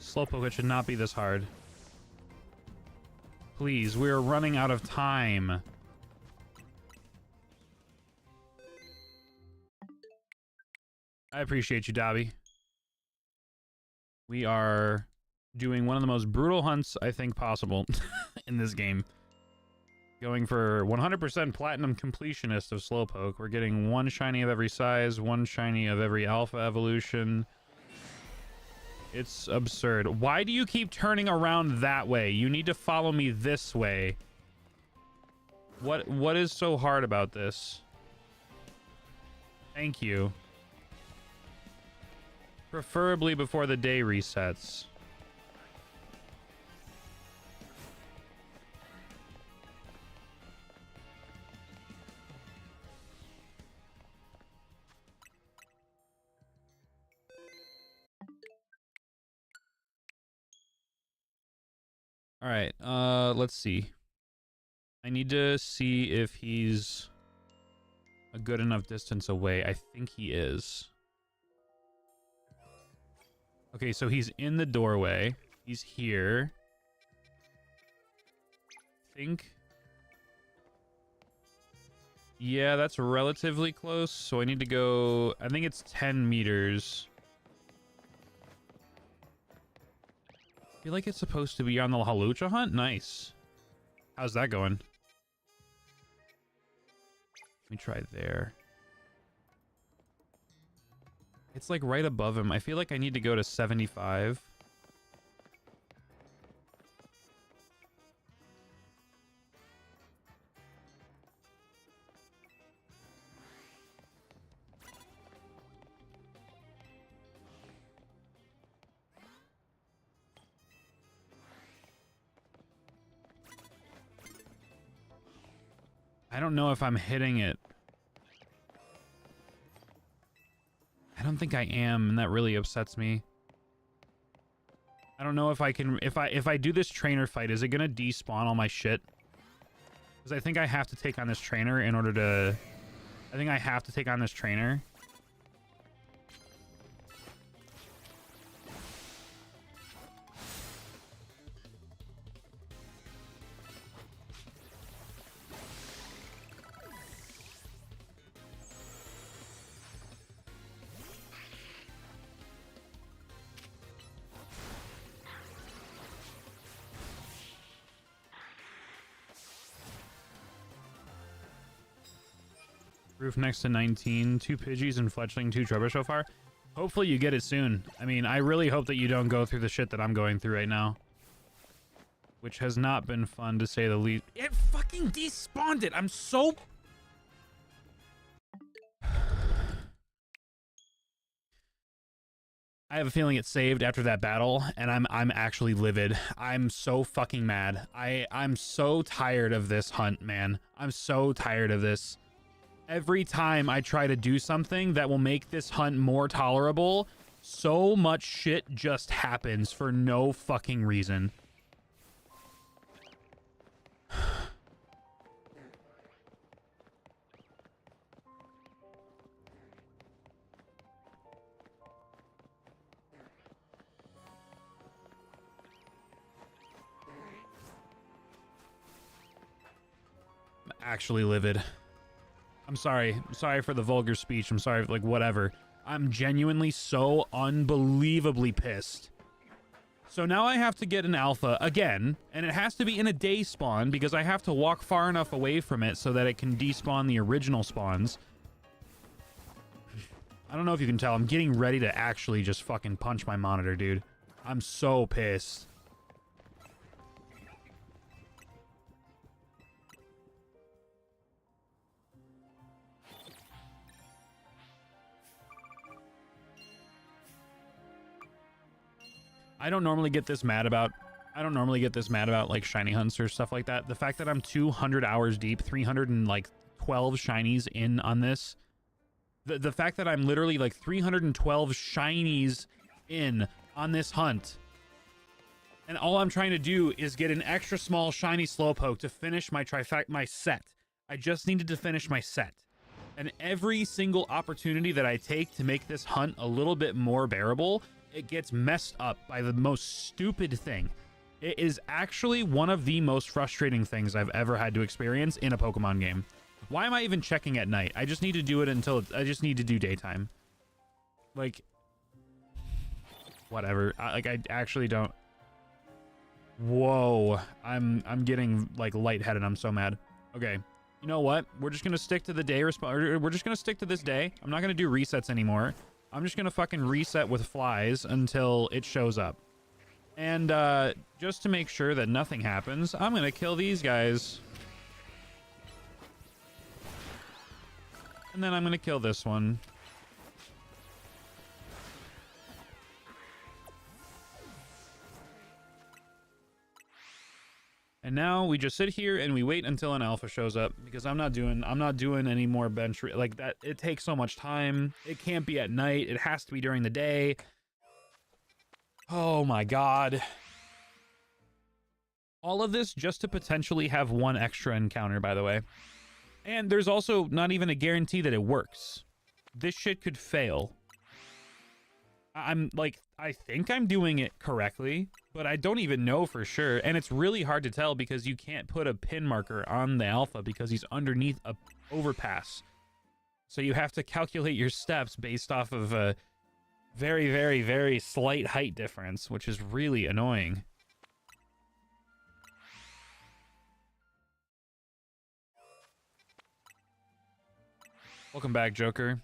Slowpoke, it should not be this hard. Please, we're running out of time. I appreciate you, Dobby. We are doing one of the most brutal hunts I think possible in this game. Going for 100% platinum completionist of Slowpoke. We're getting one shiny of every size, one shiny of every alpha evolution. It's absurd. Why do you keep turning around that way? You need to follow me this way. What is so hard about this? Thank you. Preferably before the day resets. All right, let's see. I need to see if he's a good enough distance away. I think he is. Okay, so he's in the doorway. He's here. I think. Yeah, that's relatively close. So I need to go, I think it's 10 meters. I feel like it's supposed to be on the Halucha hunt. Nice. How's that going? Let me try there. It's like right above him. I feel like I need to go to 75. I don't know if I'm hitting it. I don't think I am, and that really upsets me. I don't know if I can, if I do this trainer fight, is it gonna despawn all my shit? Because I think I have to take on this trainer in order to, I think I have to take on this trainer. Roof next to 19, 2 Pidgeys and fletchling, 2 Trubbish so far. Hopefully you get it soon. I mean, I really hope that you don't go through the shit that I'm going through right now. Which has not been fun, to say the least. It fucking despawned it! I'm so... I have a feeling it saved after that battle, and I'm actually livid. I'm so fucking mad. I'm so tired of this hunt, man. I'm so tired of this. Every time I try to do something that will make this hunt more tolerable, so much shit just happens for no fucking reason. I'm actually livid. I'm sorry. I'm sorry for the vulgar speech. I'm sorry, like, whatever. I'm genuinely so unbelievably pissed. So now I have to get an alpha again, and it has to be in a day spawn because I have to walk far enough away from it so that it can despawn the original spawns. I don't know if you can tell. I'm getting ready to actually just fucking punch my monitor, dude. I'm so pissed. I don't normally get this mad about like shiny hunts or stuff like that. The fact that I'm 200 hours deep, 312 shinies in on this. The fact that I'm literally like 312 shinies in on this hunt. And all I'm trying to do is get an extra small shiny Slowpoke to finish my set. I just needed to finish my set. And every single opportunity that I take to make this hunt a little bit more bearable, it gets messed up by the most stupid thing. It is actually one of the most frustrating things I've ever had to experience in a Pokemon game. Why am I even checking at night? I just need to do it until I just need to do daytime. Like, whatever. I actually don't. Whoa, I'm getting like lightheaded. I'm so mad. Okay. You know what? We're just going to stick to the day we're just going to stick to this day. I'm not going to do resets anymore. I'm just going to fucking reset with flies until it shows up. And just to make sure that nothing happens, I'm going to kill these guys. And then I'm going to kill this one. And now we just sit here and we wait until an alpha shows up, because I'm not doing any more bench like that. It takes so much time. It can't be at night. It has to be during the day. Oh my god. All of this just to potentially have one extra encounter, by the way. And there's also not even a guarantee that it works. This shit could fail. I'm like, I think I'm doing it correctly, but I don't even know for sure. And it's really hard to tell because you can't put a pin marker on the alpha because he's underneath a overpass. So you have to calculate your steps based off of a very, very, very slight height difference, which is really annoying. Welcome back, Joker.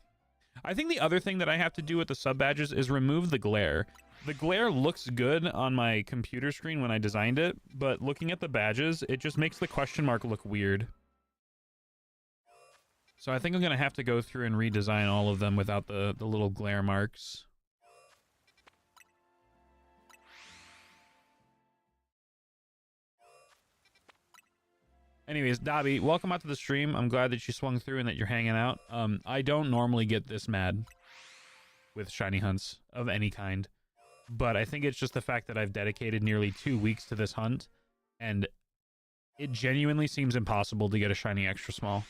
I think the other thing that I have to do with the sub badges is remove the glare. The glare looks good on my computer screen when I designed it, but looking at the badges, it just makes the question mark look weird. So I think I'm going to have to go through and redesign all of them without the little glare marks. Anyways, Dobby, welcome out to the stream. I'm glad that you swung through and that you're hanging out. I don't normally get this mad with shiny hunts of any kind, but I think it's just the fact that I've dedicated nearly 2 weeks to this hunt, and it genuinely seems impossible to get a shiny extra small.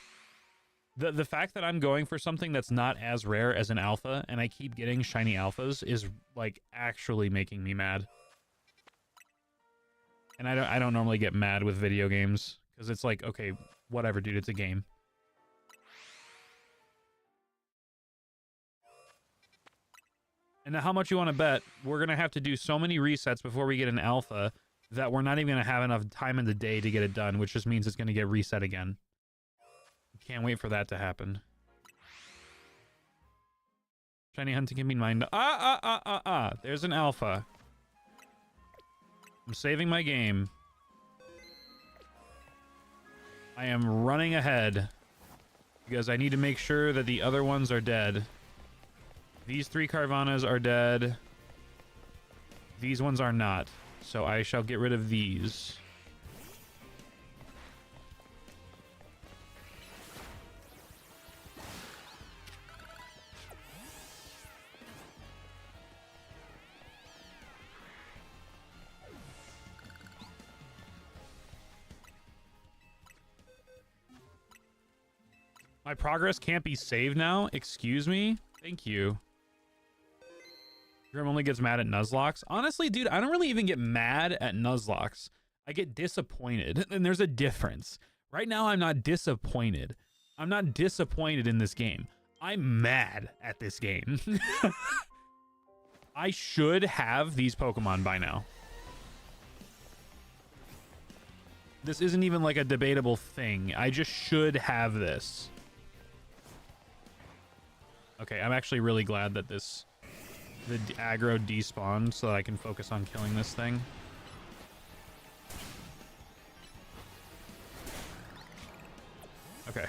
The fact that I'm going for something that's not as rare as an alpha, and I keep getting shiny alphas, is like actually making me mad. And I don't normally get mad with video games. Because it's like, okay, whatever, dude, it's a game. And now how much you want to bet we're going to have to do so many resets before we get an alpha that we're not even going to have enough time in the day to get it done, which just means it's going to get reset again. Can't wait for that to happen. Shiny hunting can be mined. There's an alpha. I'm saving my game. I am running ahead because I need to make sure that the other ones are dead. These 3 Carvanas are dead. These ones are not. So I shall get rid of these. My progress can't be saved now? Excuse me? Thank you. Grim only gets mad at Nuzlocke. Honestly, dude, I don't really even get mad at Nuzlocke. I get disappointed, and there's a difference. Right now, I'm not disappointed. I'm not disappointed in this game. I'm mad at this game. I should have these Pokemon by now. This isn't even like a debatable thing. I just should have this. Okay, I'm actually really glad that the aggro despawned so that I can focus on killing this thing. Okay.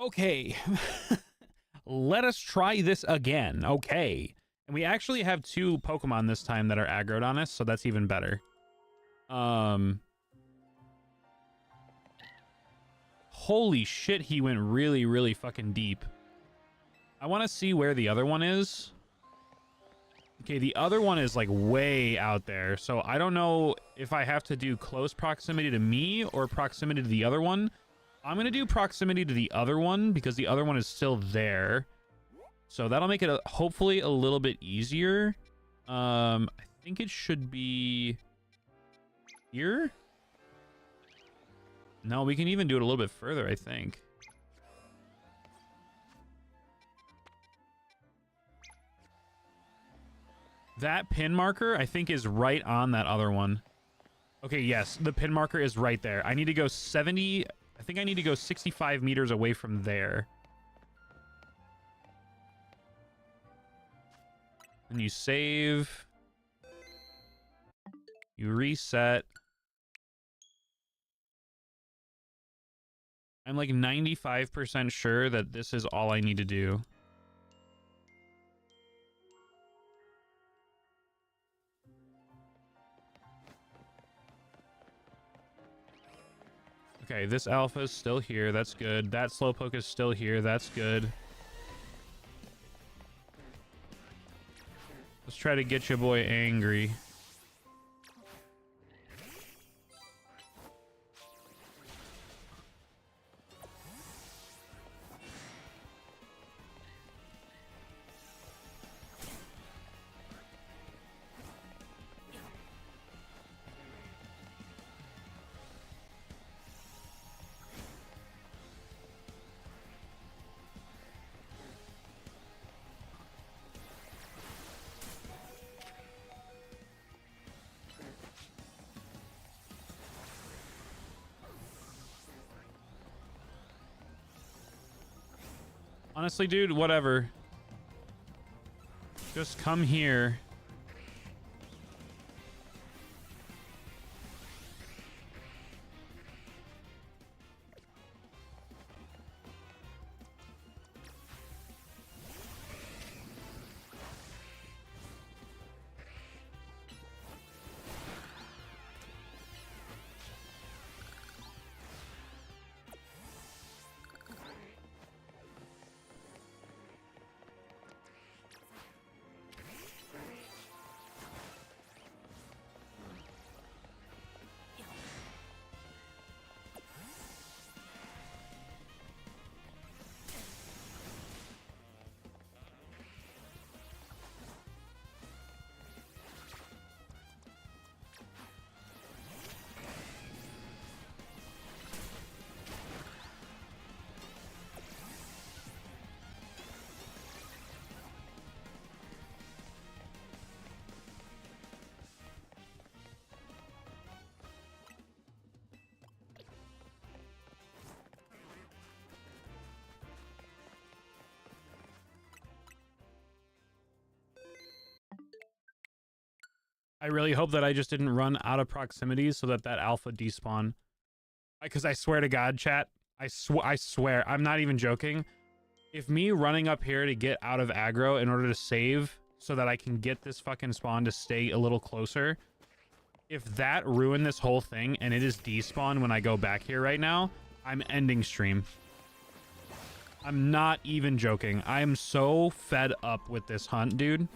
Okay. Let us try this again. Okay. And we actually have 2 Pokemon this time that are aggroed on us, so that's even better. Holy shit, he went really, really fucking deep. I want to see where the other one is. Okay, the other one is like way out there, so I don't know if I have to do close proximity to me or proximity to the other one. I'm going to do proximity to the other one because the other one is still there. So that'll make it hopefully a little bit easier. I think it should be here. No, we can even do it a little bit further, I think. That pin marker, I think, is right on that other one. Okay, yes, the pin marker is right there. I need to go 70... I think I need to go 65 meters away from there. And you save. You reset. I'm like 95% sure that this is all I need to do. Okay, this alpha is still here. That's good. That Slowpoke is still here. That's good. Let's try to get your boy angry. Honestly, dude, whatever. Just come here. I really hope that I just didn't run out of proximities so that alpha despawn. Because I swear to God, chat, I swear, I'm not even joking. If me running up here to get out of aggro in order to save so that I can get this fucking spawn to stay a little closer, if that ruined this whole thing and it is despawn when I go back here right now, I'm ending stream. I'm not even joking. I am so fed up with this hunt, dude.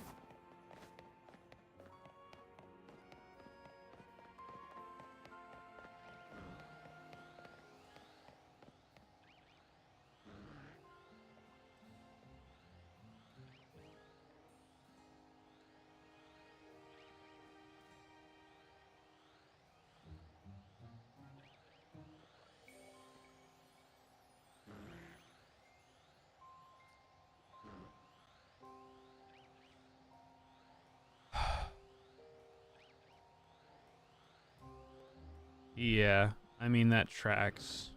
Yeah, I mean, that tracks.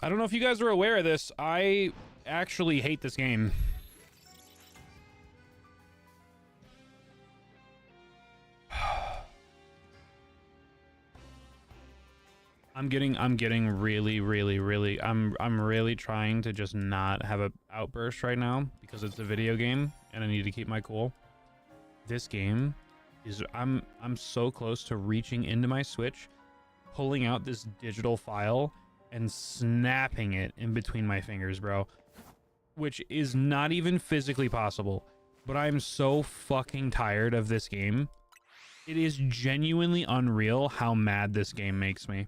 I don't know if you guys are aware of this. I actually hate this game. I'm getting really I'm really trying to just not have a outburst right now because it's a video game and I need to keep my cool. This game is I'm so close to reaching into my Switch, pulling out this digital file and snapping it in between my fingers, bro, which is not even physically possible. But I'm so fucking tired of this game. It is genuinely unreal how mad this game makes me.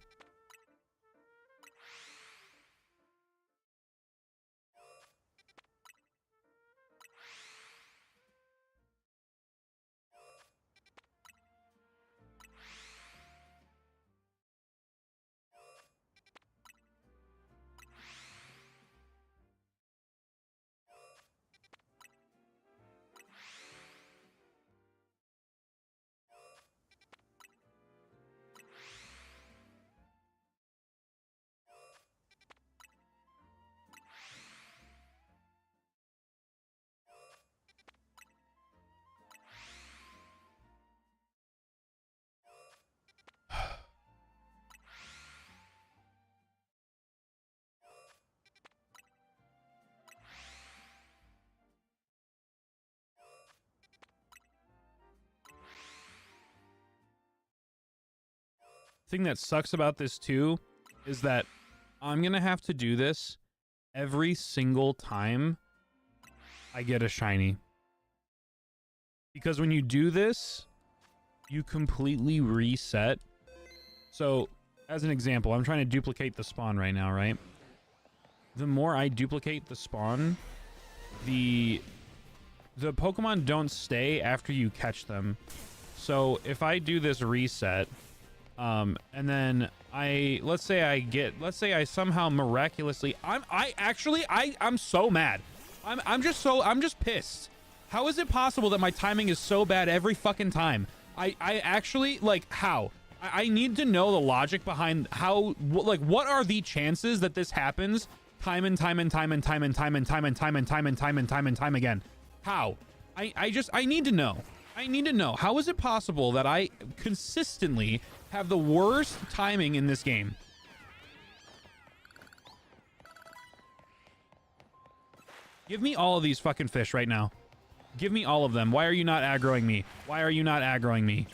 Thing that sucks about this too is that I'm gonna have to do this every single time I get a shiny, because when you do this you completely reset. So as an example, I'm trying to duplicate the spawn right now, right? The more I duplicate the spawn, the Pokemon don't stay after you catch them. So if I do this reset, and then let's say I somehow miraculously, I'm so mad. I'm just pissed. How is it possible that my timing is so bad every fucking time? I actually, like, how? I need to know the logic behind how, like, what are the chances that this happens time and time again? How? I need to know. I need to know. How is it possible that I consistently have the worst timing in this game? Give me all of these fucking fish right now. Give me all of them. Why are you not aggroing me? Why are you not aggroing me?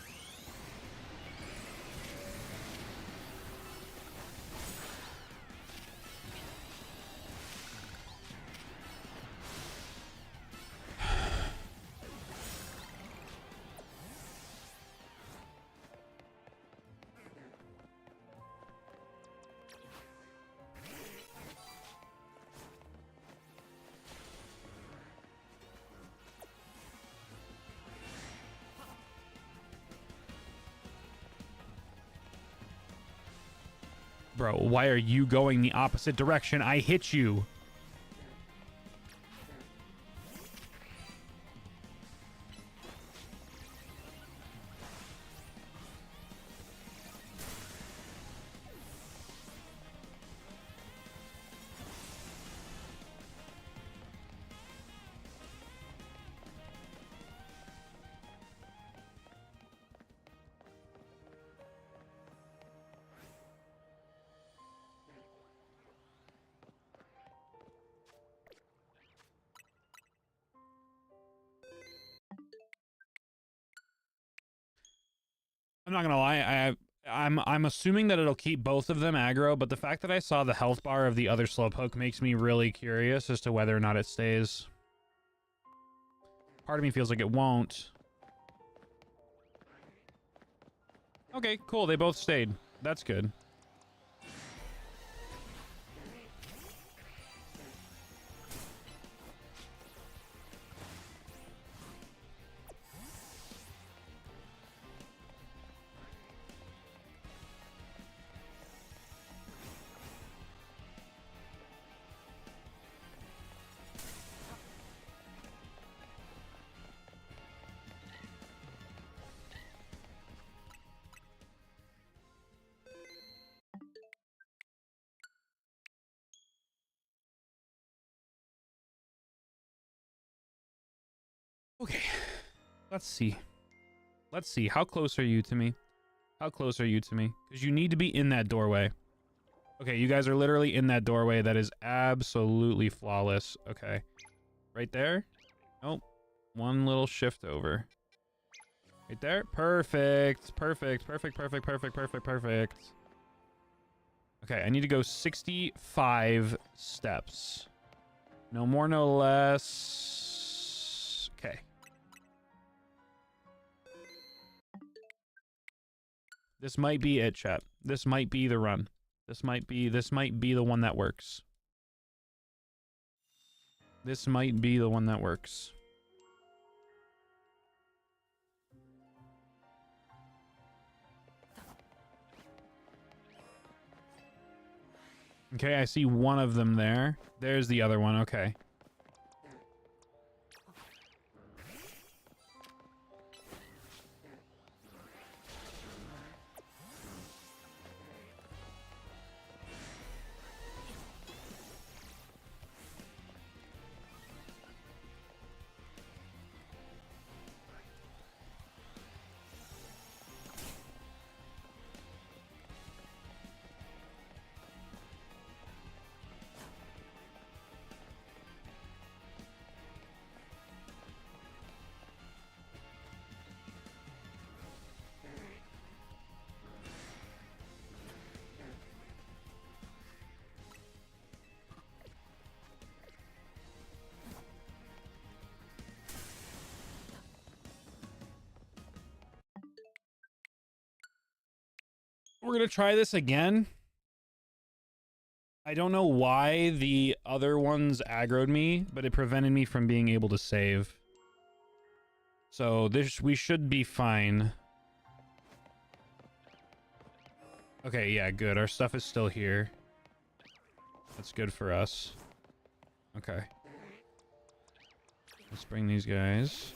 Bro, why are you going the opposite direction? I hit you. I'm not gonna lie, I'm assuming that it'll keep both of them aggro, but the fact that I saw the health bar of the other Slowpoke makes me really curious as to whether or not it stays. Part of me feels like it won't. Okay, cool, they both stayed. That's good. Okay. Let's see. Let's see. How close are you to me? How close are you to me? Because you need to be in that doorway. Okay, you guys are literally in that doorway. That is absolutely flawless. Okay. Right there? Nope. One little shift over. Right there? Perfect. Perfect. Perfect. Perfect. Perfect. Perfect. Perfect. Okay, I need to go 65 steps. No more, no less. Okay. This might be it, chat. This might be the run. This might be the one that works. This might be the one that works. Okay, I see one of them there. There's the other one, okay. We're gonna try this again. I don't know why the other ones aggroed me, but it prevented me from being able to save. So we should be fine. Okay, yeah, good. Our stuff is still here. That's good for us. Okay. Let's bring these guys.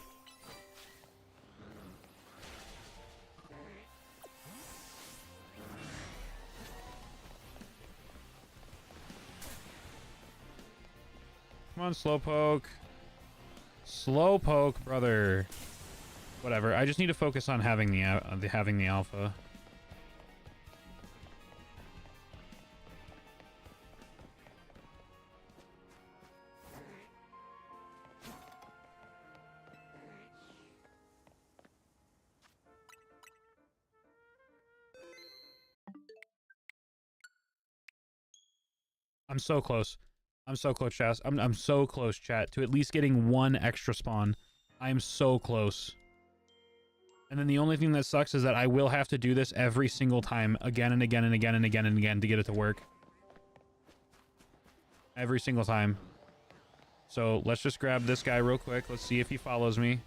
Come on, Slowpoke. Slowpoke, brother. Whatever. I just need to focus on having the alpha. I'm so close. I'm so close, chat. I'm so close, chat, to at least getting one extra spawn. I am so close. And then the only thing that sucks is that I will have to do this every single time, again and again and again and again and again, to get it to work. Every single time. So let's just grab this guy real quick. Let's see if he follows me.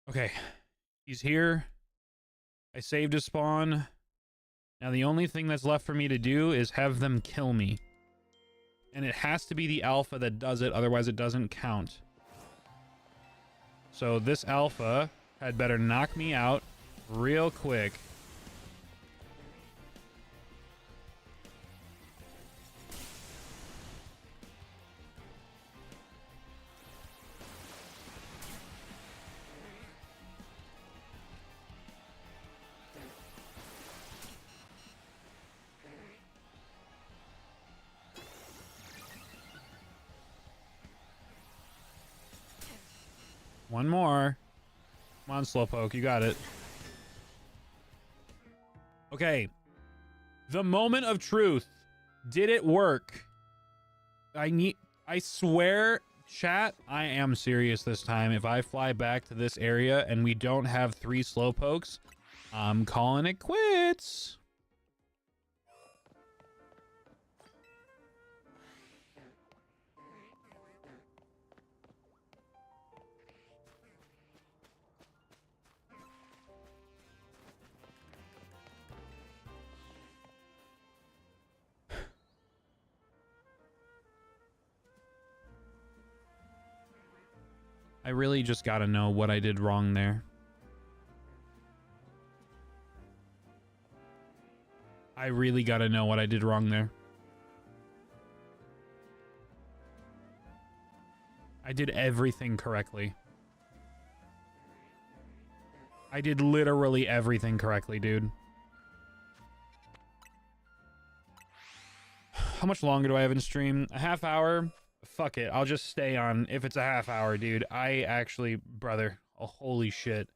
Okay, he's here. I saved his spawn. Now the only thing that's left for me to do is have them kill me. And it has to be the alpha that does it, otherwise it doesn't count. So this alpha had better knock me out real quick. One more. Come on, Slowpoke, you got it. Okay. The moment of truth. Did it work? I swear, chat, I am serious this time. If I fly back to this area and we don't have 3 Slowpokes, I'm calling it quits. I really just gotta know what I did wrong there. I really gotta know what I did wrong there. I did everything correctly. I did literally everything correctly, dude. How much longer do I have in stream? A half hour? Fuck it. I'll just stay on if it's a half hour, dude. I actually, brother. Oh, holy shit.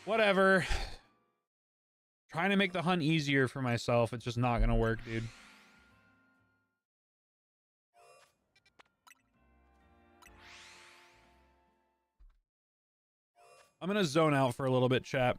Whatever. Trying to make the hunt easier for myself. It's just not gonna work, dude. I'm gonna zone out for a little bit, chat.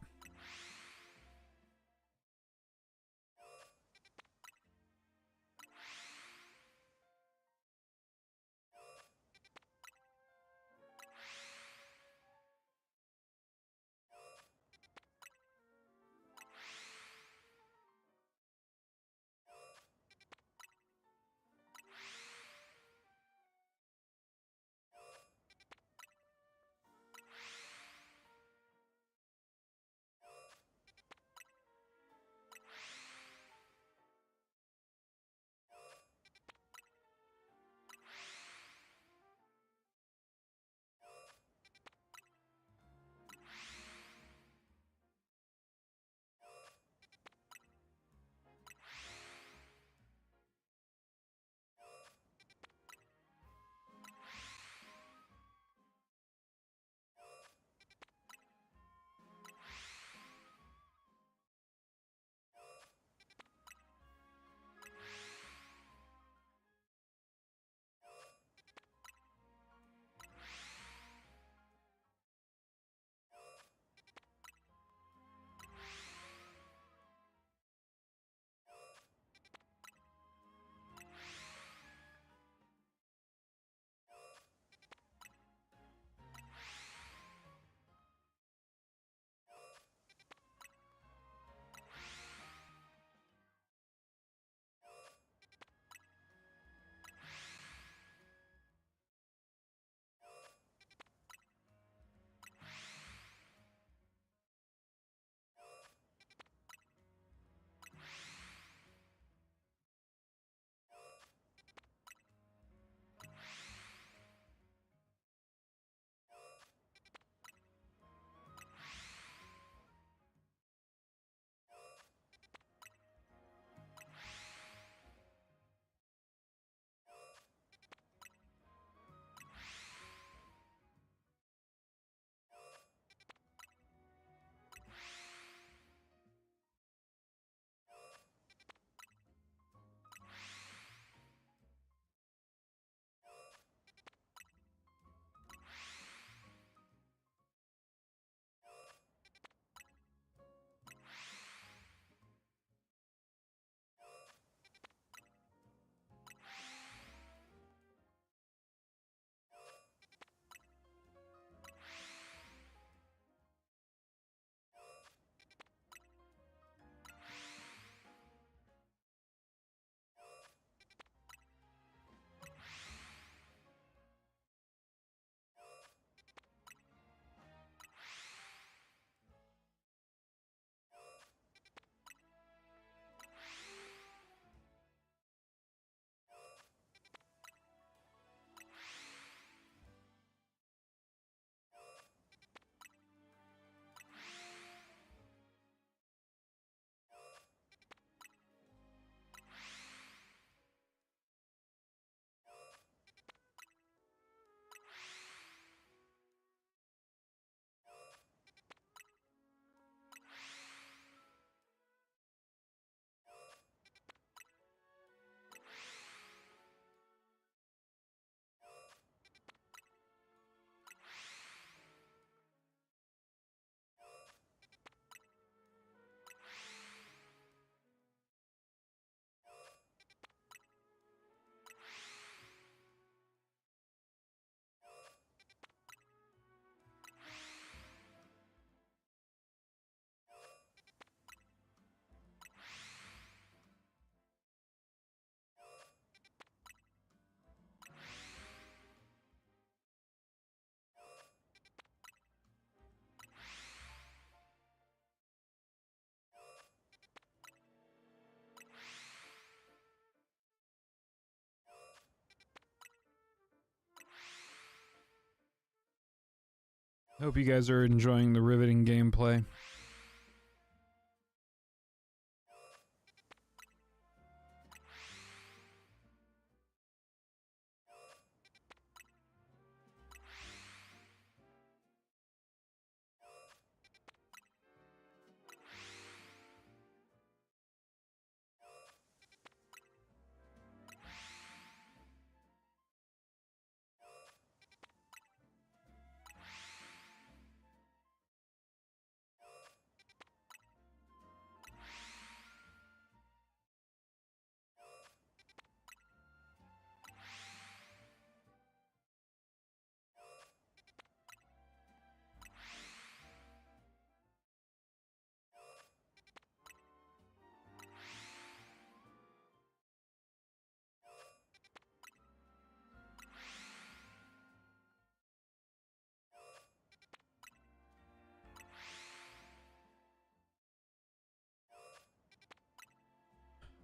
Hope you guys are enjoying the riveting gameplay.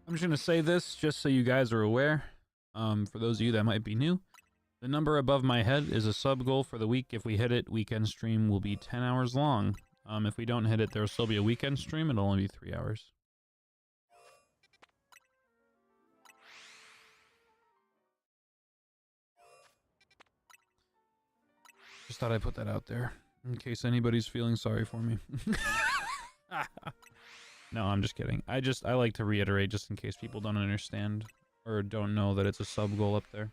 I'm just gonna say this just so you guys are aware. For those of you that might be new, the number above my head is a sub goal for the week. If we hit it, weekend stream will be 10 hours long. If we don't hit it, there'll still be a weekend stream. It'll only be 3 hours. Just thought I'd put that out there in case anybody's feeling sorry for me. No, I'm just kidding. I like to reiterate just in case people don't understand or don't know that it's a sub goal up there.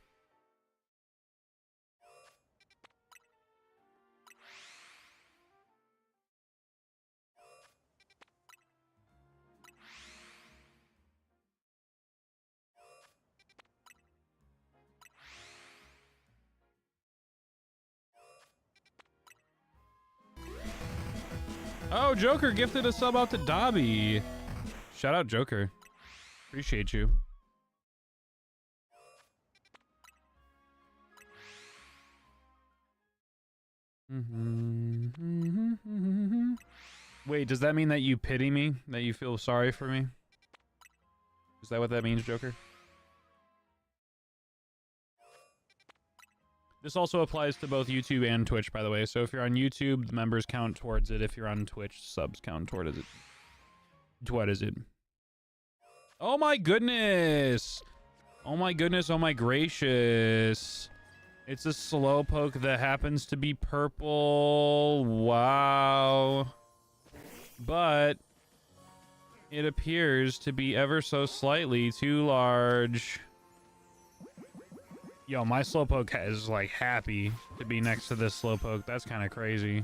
Oh, Joker gifted a sub out to Dobby. Shout out, Joker. Appreciate you. Wait, does that mean that you pity me? That you feel sorry for me? Is that what that means, Joker? This also applies to both YouTube and Twitch, by the way. So if you're on YouTube, the members count towards it. If you're on Twitch, subs count towards it. What is it? Oh my goodness! Oh my goodness, oh my gracious. It's a Slowpoke that happens to be purple. Wow. But it appears to be ever so slightly too large. Yo, my Slowpoke is like happy to be next to this Slowpoke. That's kind of crazy.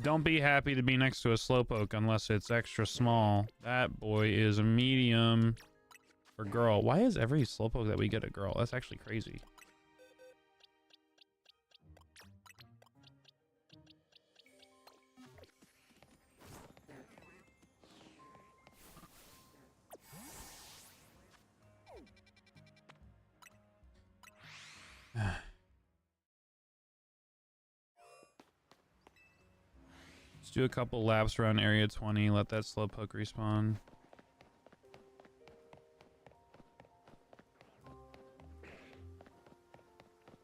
Don't be happy to be next to a Slowpoke unless it's extra small. That boy is a medium. Or girl. Why is every Slowpoke that we get a girl? That's actually crazy. Let's do a couple laps around area 20. Let that Slowpoke respawn.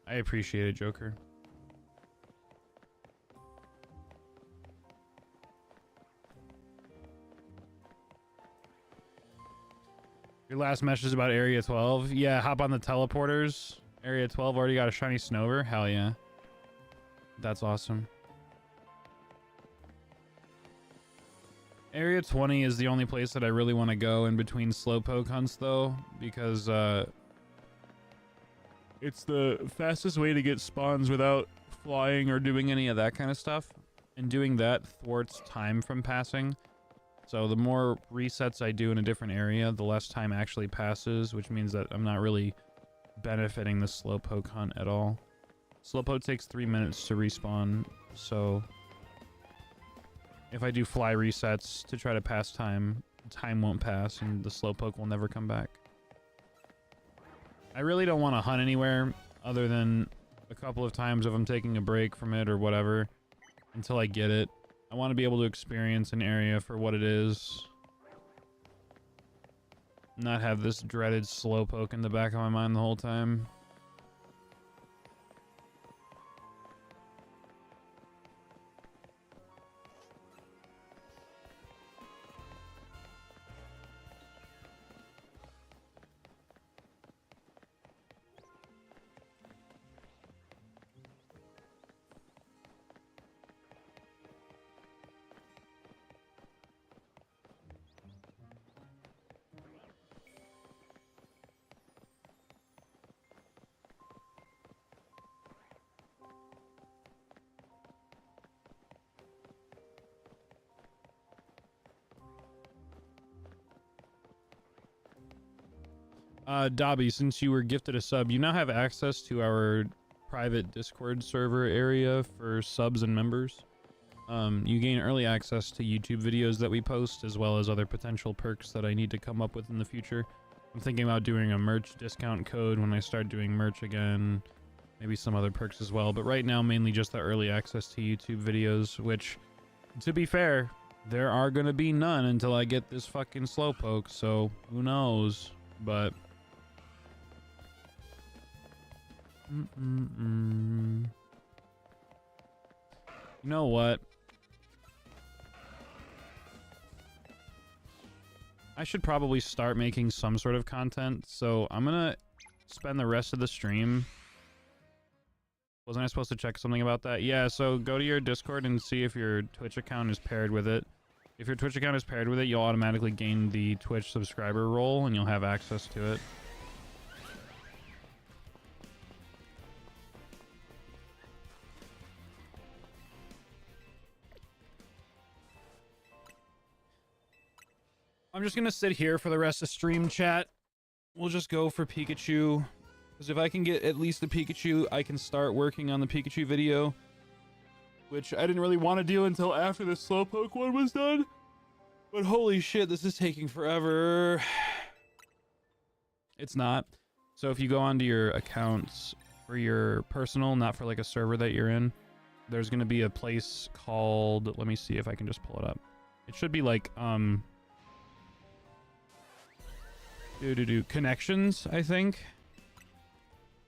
I appreciate it, Joker. Your last message is about Area 12. Yeah, hop on the teleporters. Area 12 already got a shiny Snover. Hell yeah. That's awesome. Area 20 is the only place that I really want to go in between Slowpoke hunts, though, because it's the fastest way to get spawns without flying or doing any of that kind of stuff. And doing that thwarts time from passing. So the more resets I do in a different area, the less time actually passes, which means that I'm not really benefiting the Slowpoke hunt at all. Slowpoke takes 3 minutes to respawn, so if I do fly resets to try to pass time, time won't pass and the Slowpoke will never come back. I really don't want to hunt anywhere other than a couple of times if I'm taking a break from it or whatever until I get it. I want to be able to experience an area for what it is. Not have this dreaded Slowpoke in the back of my mind the whole time. Dobby, since you were gifted a sub, you now have access to our private Discord server area for subs and members. You gain early access to YouTube videos that we post, as well as other potential perks that I need to come up with in the future. I'm thinking about doing a merch discount code when I start doing merch again. Maybe some other perks as well, but right now mainly just the early access to YouTube videos, which, to be fair, there are gonna be none until I get this fucking Slowpoke, so who knows, but... You know what? I should probably start making some sort of content, so I'm gonna spend the rest of the stream... Wasn't I supposed to check something about that? Yeah, so go to your Discord and see if your Twitch account is paired with it. If your Twitch account is paired with it, you'll automatically gain the Twitch subscriber role and you'll have access to it. I'm just gonna sit here for the rest of stream chat. We'll just go for Pikachu. Because if I can get at least the Pikachu, I can start working on the Pikachu video. Which I didn't really want to do until after the Slowpoke one was done. But holy shit, this is taking forever. It's not. So if you go onto your accounts for your personal, not for like a server that you're in, there's going to be a place called... Let me see if I can just pull it up. It should be like, connections, I think.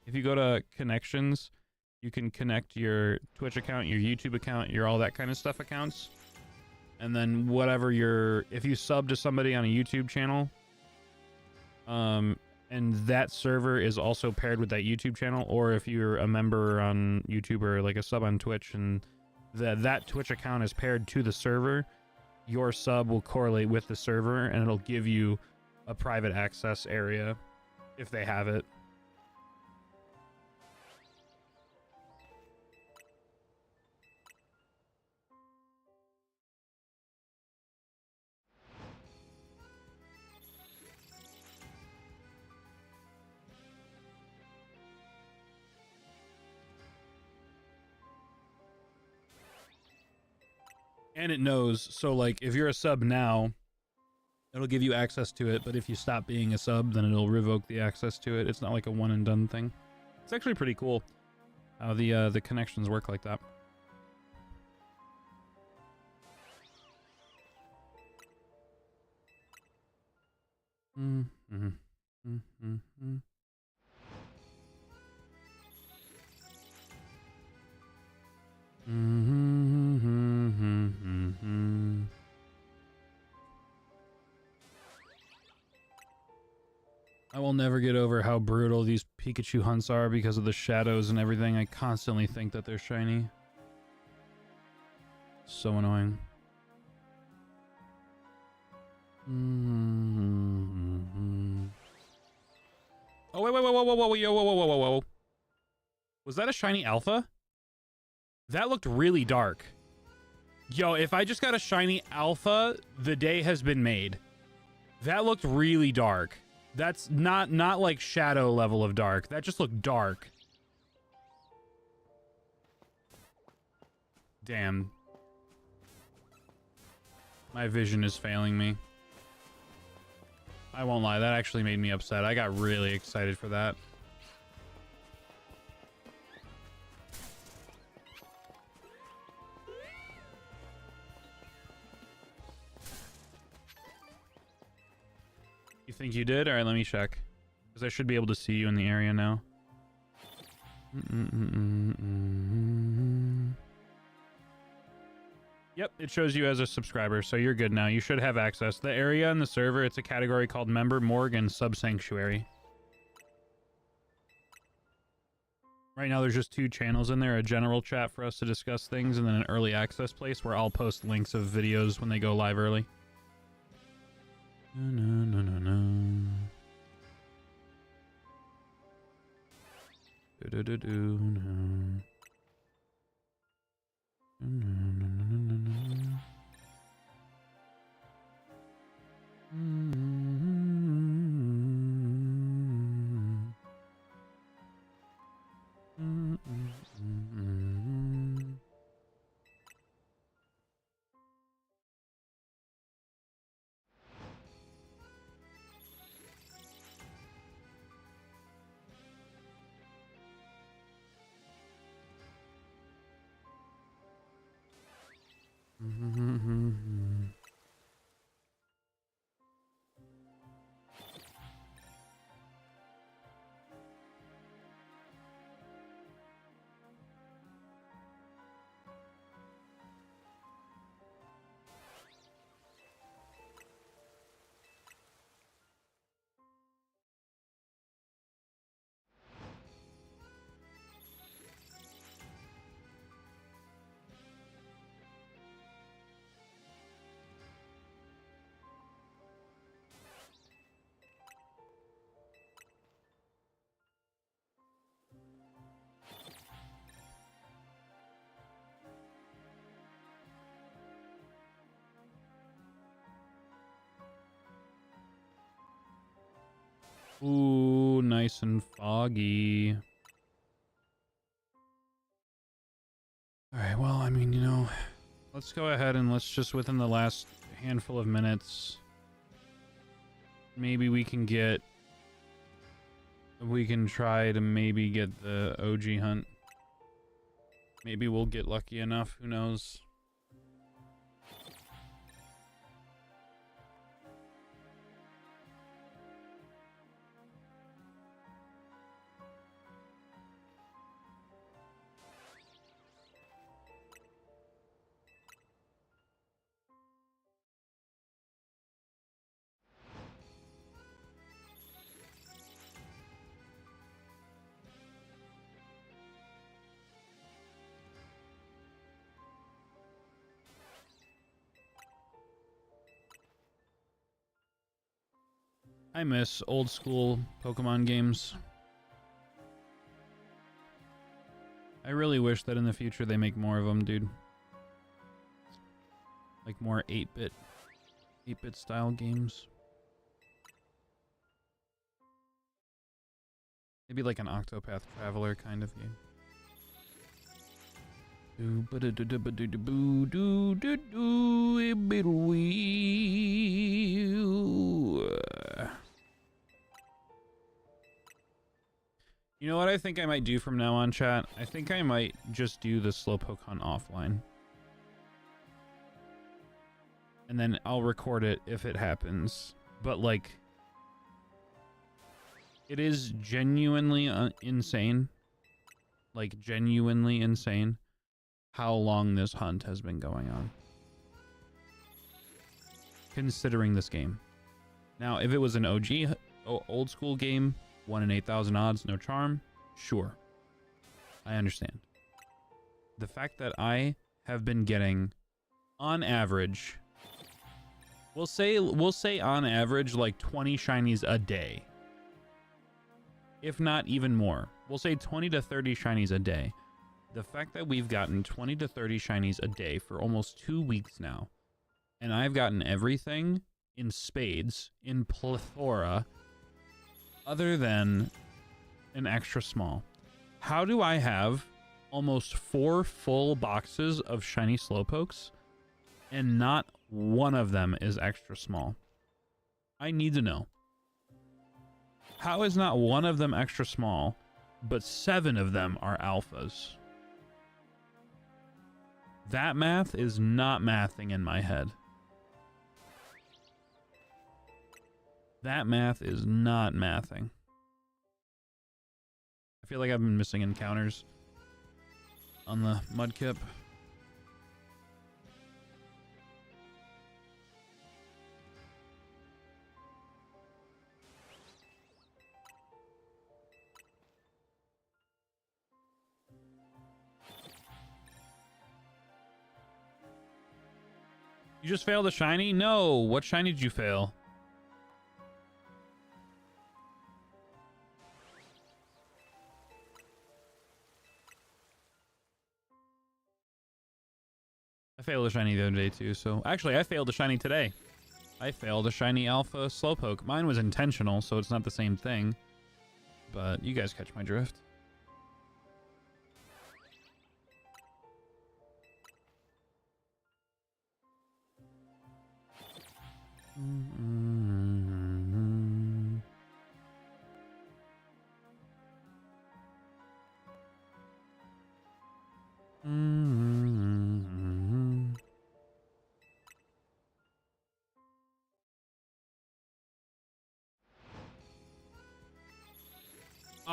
If you go to connections, you can connect your Twitch account, your YouTube account, your all that kind of stuff accounts. And then whatever your... If you sub to somebody on a YouTube channel, and that server is also paired with that YouTube channel, or if you're a member on YouTube or like a sub on Twitch and that Twitch account is paired to the server, your sub will correlate with the server and it'll give you a private access area if they have it. And it knows, so like if you're a sub now, it'll give you access to it, but if you stop being a sub, then it'll revoke the access to it. It's not like a one and done thing. It's actually pretty cool how the connections work like that. I will never get over how brutal these Pikachu hunts are because of the shadows and everything. I constantly think that they're shiny. So annoying. Oh, wait, whoa. Was that a shiny alpha? That looked really dark. Yo, if I just got a shiny alpha, the day has been made. That looked really dark. That's not like shadow level of dark. That just looked dark. Damn. My vision is failing me. I won't lie, that actually made me upset. I got really excited for that. You think you did? Alright, let me check. Because I should be able to see you in the area now. Yep, it shows you as a subscriber, so you're good now. You should have access. The area in the server, it's a category called Member, Morgue, and Sub-Sanctuary. Right now there's just 2 channels in there, a general chat for us to discuss things, and then an early access place where I'll post links of videos when they go live early. Ooh, nice and foggy. Alright, well, I mean, you know, let's go ahead and let's just, within the last handful of minutes, maybe we can try to maybe get the OG hunt. Maybe we'll get lucky enough, who knows? I miss old school Pokemon games. I really wish that in the future they make more of them, dude. Like more 8-bit style games. Maybe like an Octopath Traveler kind of game. You know what I think I might do from now on, chat? I think I might just do the Slowpoke hunt offline. And then I'll record it if it happens. But, like, it is genuinely insane. Like, genuinely insane how long this hunt has been going on. Considering this game. Now, if it was an OG, old school game, 1 in 8,000 odds, no charm, sure. I understand. The fact that I have been getting, on average, we'll say on average like 20 shinies a day. If not even more. We'll say 20 to 30 shinies a day. The fact that we've gotten 20 to 30 shinies a day for almost 2 weeks now, and I've gotten everything in spades, in plethora, other than an extra small. How do I have almost 4 full boxes of shiny Slowpokes and not one of them is extra small? I need to know. How is not one of them extra small, but 7 of them are alphas? That math is not mathing in my head. That math is not mathing. I feel like I've been missing encounters on the Mudkip. You just failed a shiny? No. What shiny did you fail? I failed a shiny the other day too, so... Actually, I failed a shiny today. I failed a shiny alpha Slowpoke. Mine was intentional, so it's not the same thing. But you guys catch my drift.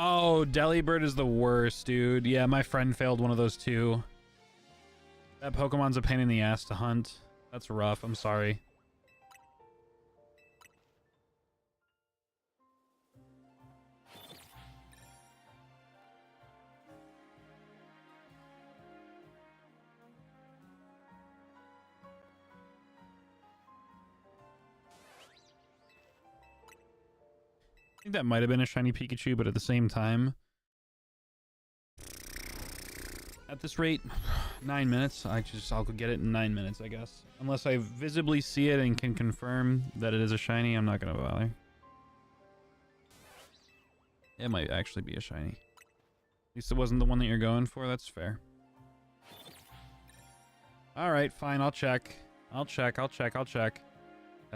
Oh, Delibird is the worst, dude. Yeah, my friend failed one of those too. That Pokemon's a pain in the ass to hunt. That's rough. I'm sorry. I think that might have been a shiny Pikachu, but at the same time, at this rate, 9 minutes. I'll get it in 9 minutes, I guess. Unless I visibly see it and can confirm that it is a shiny, I'm not gonna bother. It might actually be a shiny. At least it wasn't the one that you're going for. That's fair. All right, fine. I'll check. I'll check. I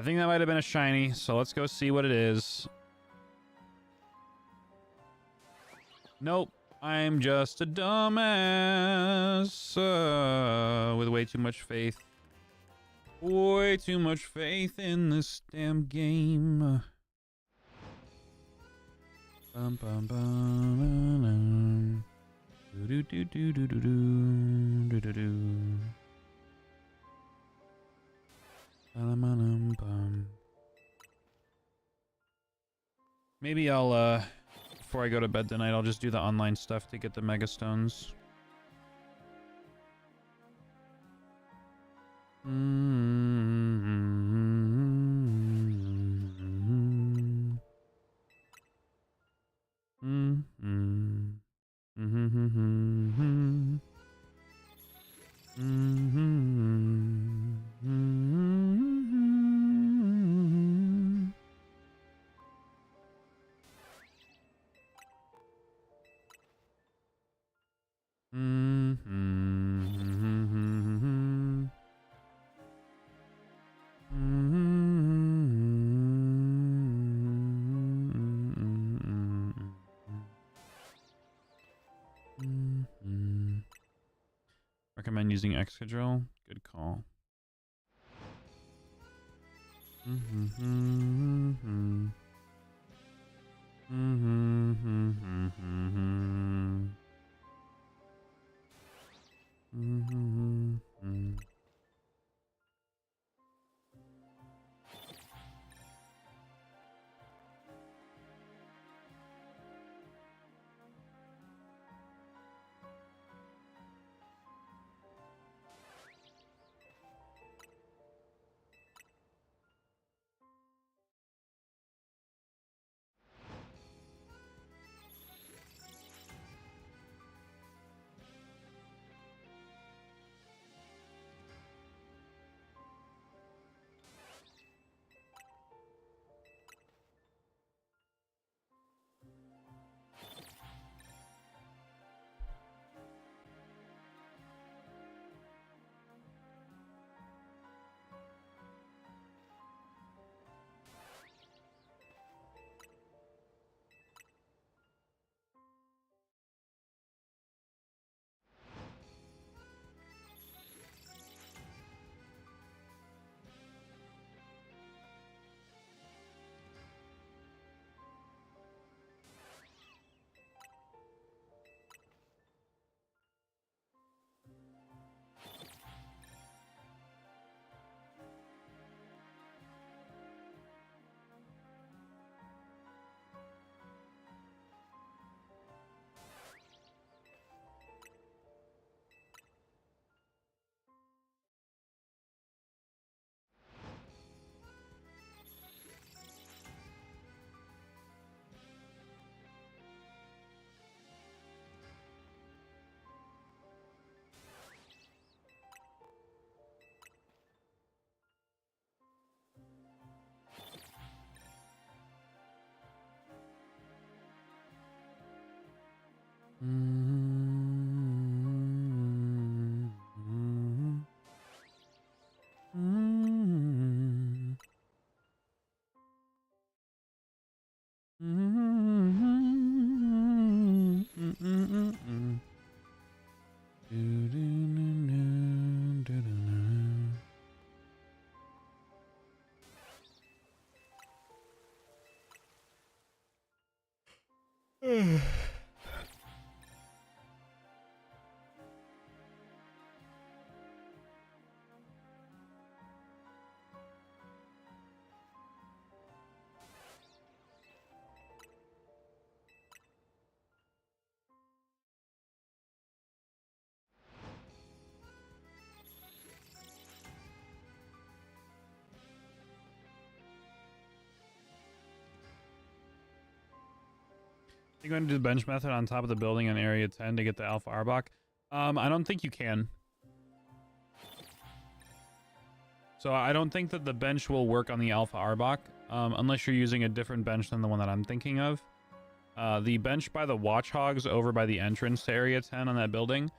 think that might have been a shiny, so let's go see what it is. Nope. I'm just a dumbass with way too much faith. Way too much faith in this damn game. Bum, bum, bum, do do do do do do do do. Maybe I'll before I go to bed tonight, I'll just do the online stuff to get the Mega Stones. Recommend using Excadrill. Good call. You're going to do the bench method on top of the building on area 10 to get the Alpha Arbok? I don't think you can. So I don't think that the bench will work on the Alpha Arbok, unless you're using a different bench than the one that I'm thinking of. The bench by the Watchhogs over by the entrance to area 10 on that building,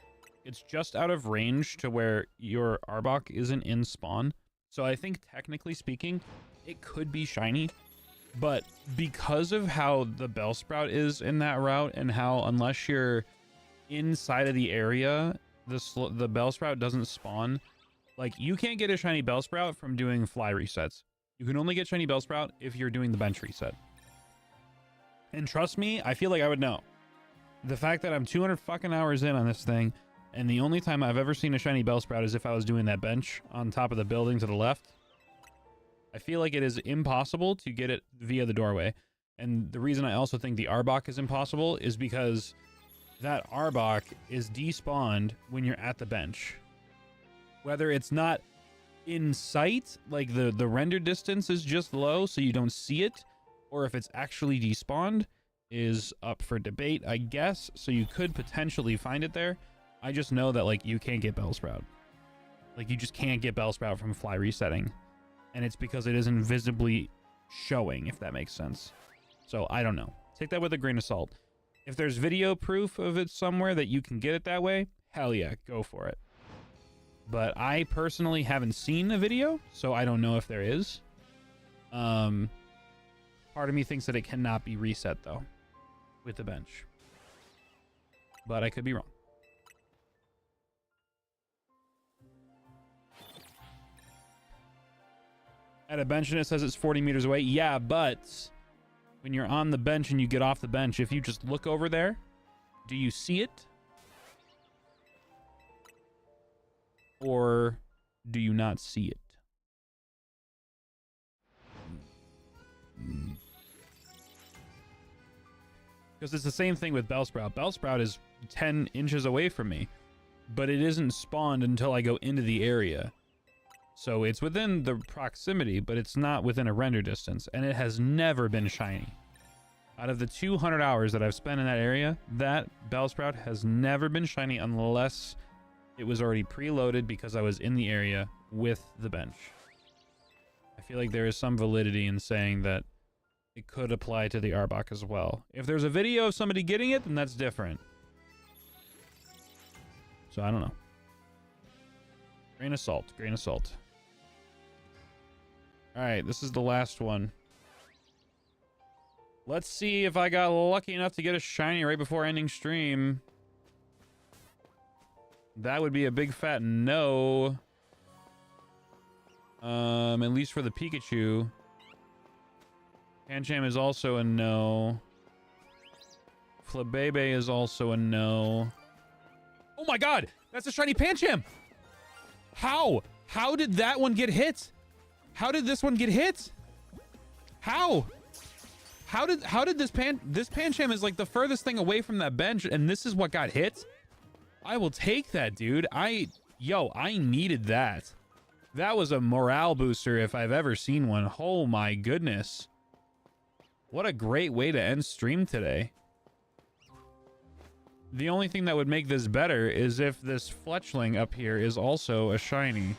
it's just out of range to where your Arbok isn't in spawn. So I think technically speaking, it could be shiny. But because of how the Bellsprout is in that route and how unless you're inside of the area, the Bellsprout doesn't spawn. Like, you can't get a shiny Bellsprout from doing fly resets. You can only get shiny Bellsprout if you're doing the bench reset. And trust me, I feel like I would know. The fact that I'm 200 fucking hours in on this thing, and the only time I've ever seen a shiny Bellsprout is if I was doing that bench on top of the building to the left. I feel like it is impossible to get it via the doorway. And the reason I also think the Arbok is impossible is because that Arbok is despawned when you're at the bench. Whether it's not in sight, like the render distance is just low so you don't see it, or if it's actually despawned is up for debate, I guess. So you could potentially find it there. I just know that, like, you can't get Bellsprout. Like, you just can't get Bellsprout from fly resetting. And it's because it isn't visibly showing, if that makes sense. So I don't know. Take that with a grain of salt. If there's video proof of it somewhere that you can get it that way, hell yeah, go for it. But I personally haven't seen a video, so I don't know if there is. Part of me thinks that it cannot be reset, though, with the bench. But I could be wrong. At a bench and it says it's 40 meters away. Yeah, but when you're on the bench and you get off the bench, if you just look over there, do you see it? Or do you not see it? Because it's the same thing with Bellsprout. Bellsprout is 10 inches away from me, but it isn't spawned until I go into the area. So it's within the proximity, but it's not within a render distance, and it has never been shiny. Out of the 200 hours that I've spent in that area, that Bellsprout has never been shiny unless it was already preloaded because I was in the area with the bench. I feel like there is some validity in saying that it could apply to the Arbok as well. If there's a video of somebody getting it, then that's different. So I don't know. Grain of salt, grain of salt. All right, this is the last one. Let's see if I got lucky enough to get a shiny right before ending stream. That would be a big fat no. At least for the Pikachu. Pancham is also a no. Flabebe is also a no. Oh my god! That's a shiny Pancham! How? How did that one get hit? How did this one get hit? How? How did this Pancham is like the furthest thing away from that bench, and this is what got hit? I will take that, dude. I needed that. That was a morale booster if I've ever seen one. Oh my goodness. What a great way to end stream today. The only thing that would make this better is if this Fletchling up here is also a shiny.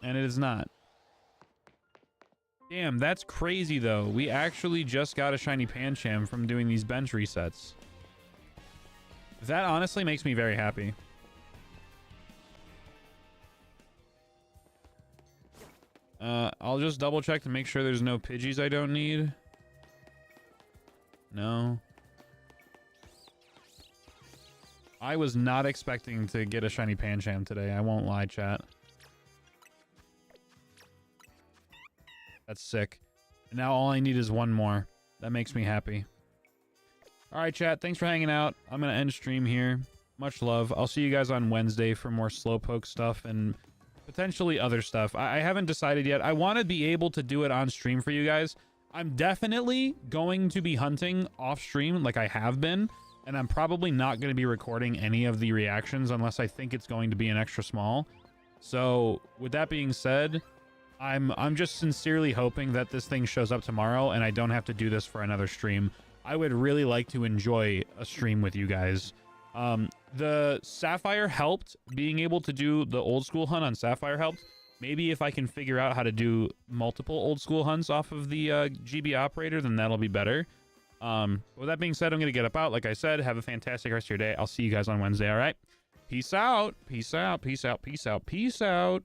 And it is not. Damn, that's crazy though. We actually just got a shiny Pancham from doing these bench resets. That honestly makes me very happy. I'll just double check to make sure there's no Pidgeys I don't need. No. I was not expecting to get a shiny Pancham today. I won't lie, chat. That's sick. And now all I need is one more. That makes me happy. All right, chat. Thanks for hanging out. I'm going to end stream here. Much love. I'll see you guys on Wednesday for more Slowpoke stuff and potentially other stuff. I haven't decided yet. I want to be able to do it on stream for you guys. I'm definitely going to be hunting off stream like I have been. And I'm probably not going to be recording any of the reactions unless I think it's going to be an extra small. So with that being said, I'm just sincerely hoping that this thing shows up tomorrow and I don't have to do this for another stream. I would really like to enjoy a stream with you guys. The Sapphire helped. Being able to do the old school hunt on Sapphire helped. Maybe if I can figure out how to do multiple old school hunts off of the GB operator, then that'll be better. With that being said, I'm going to get up out. Like I said, have a fantastic rest of your day. I'll see you guys on Wednesday, all right? Peace out. Peace out. Peace out. Peace out. Peace out.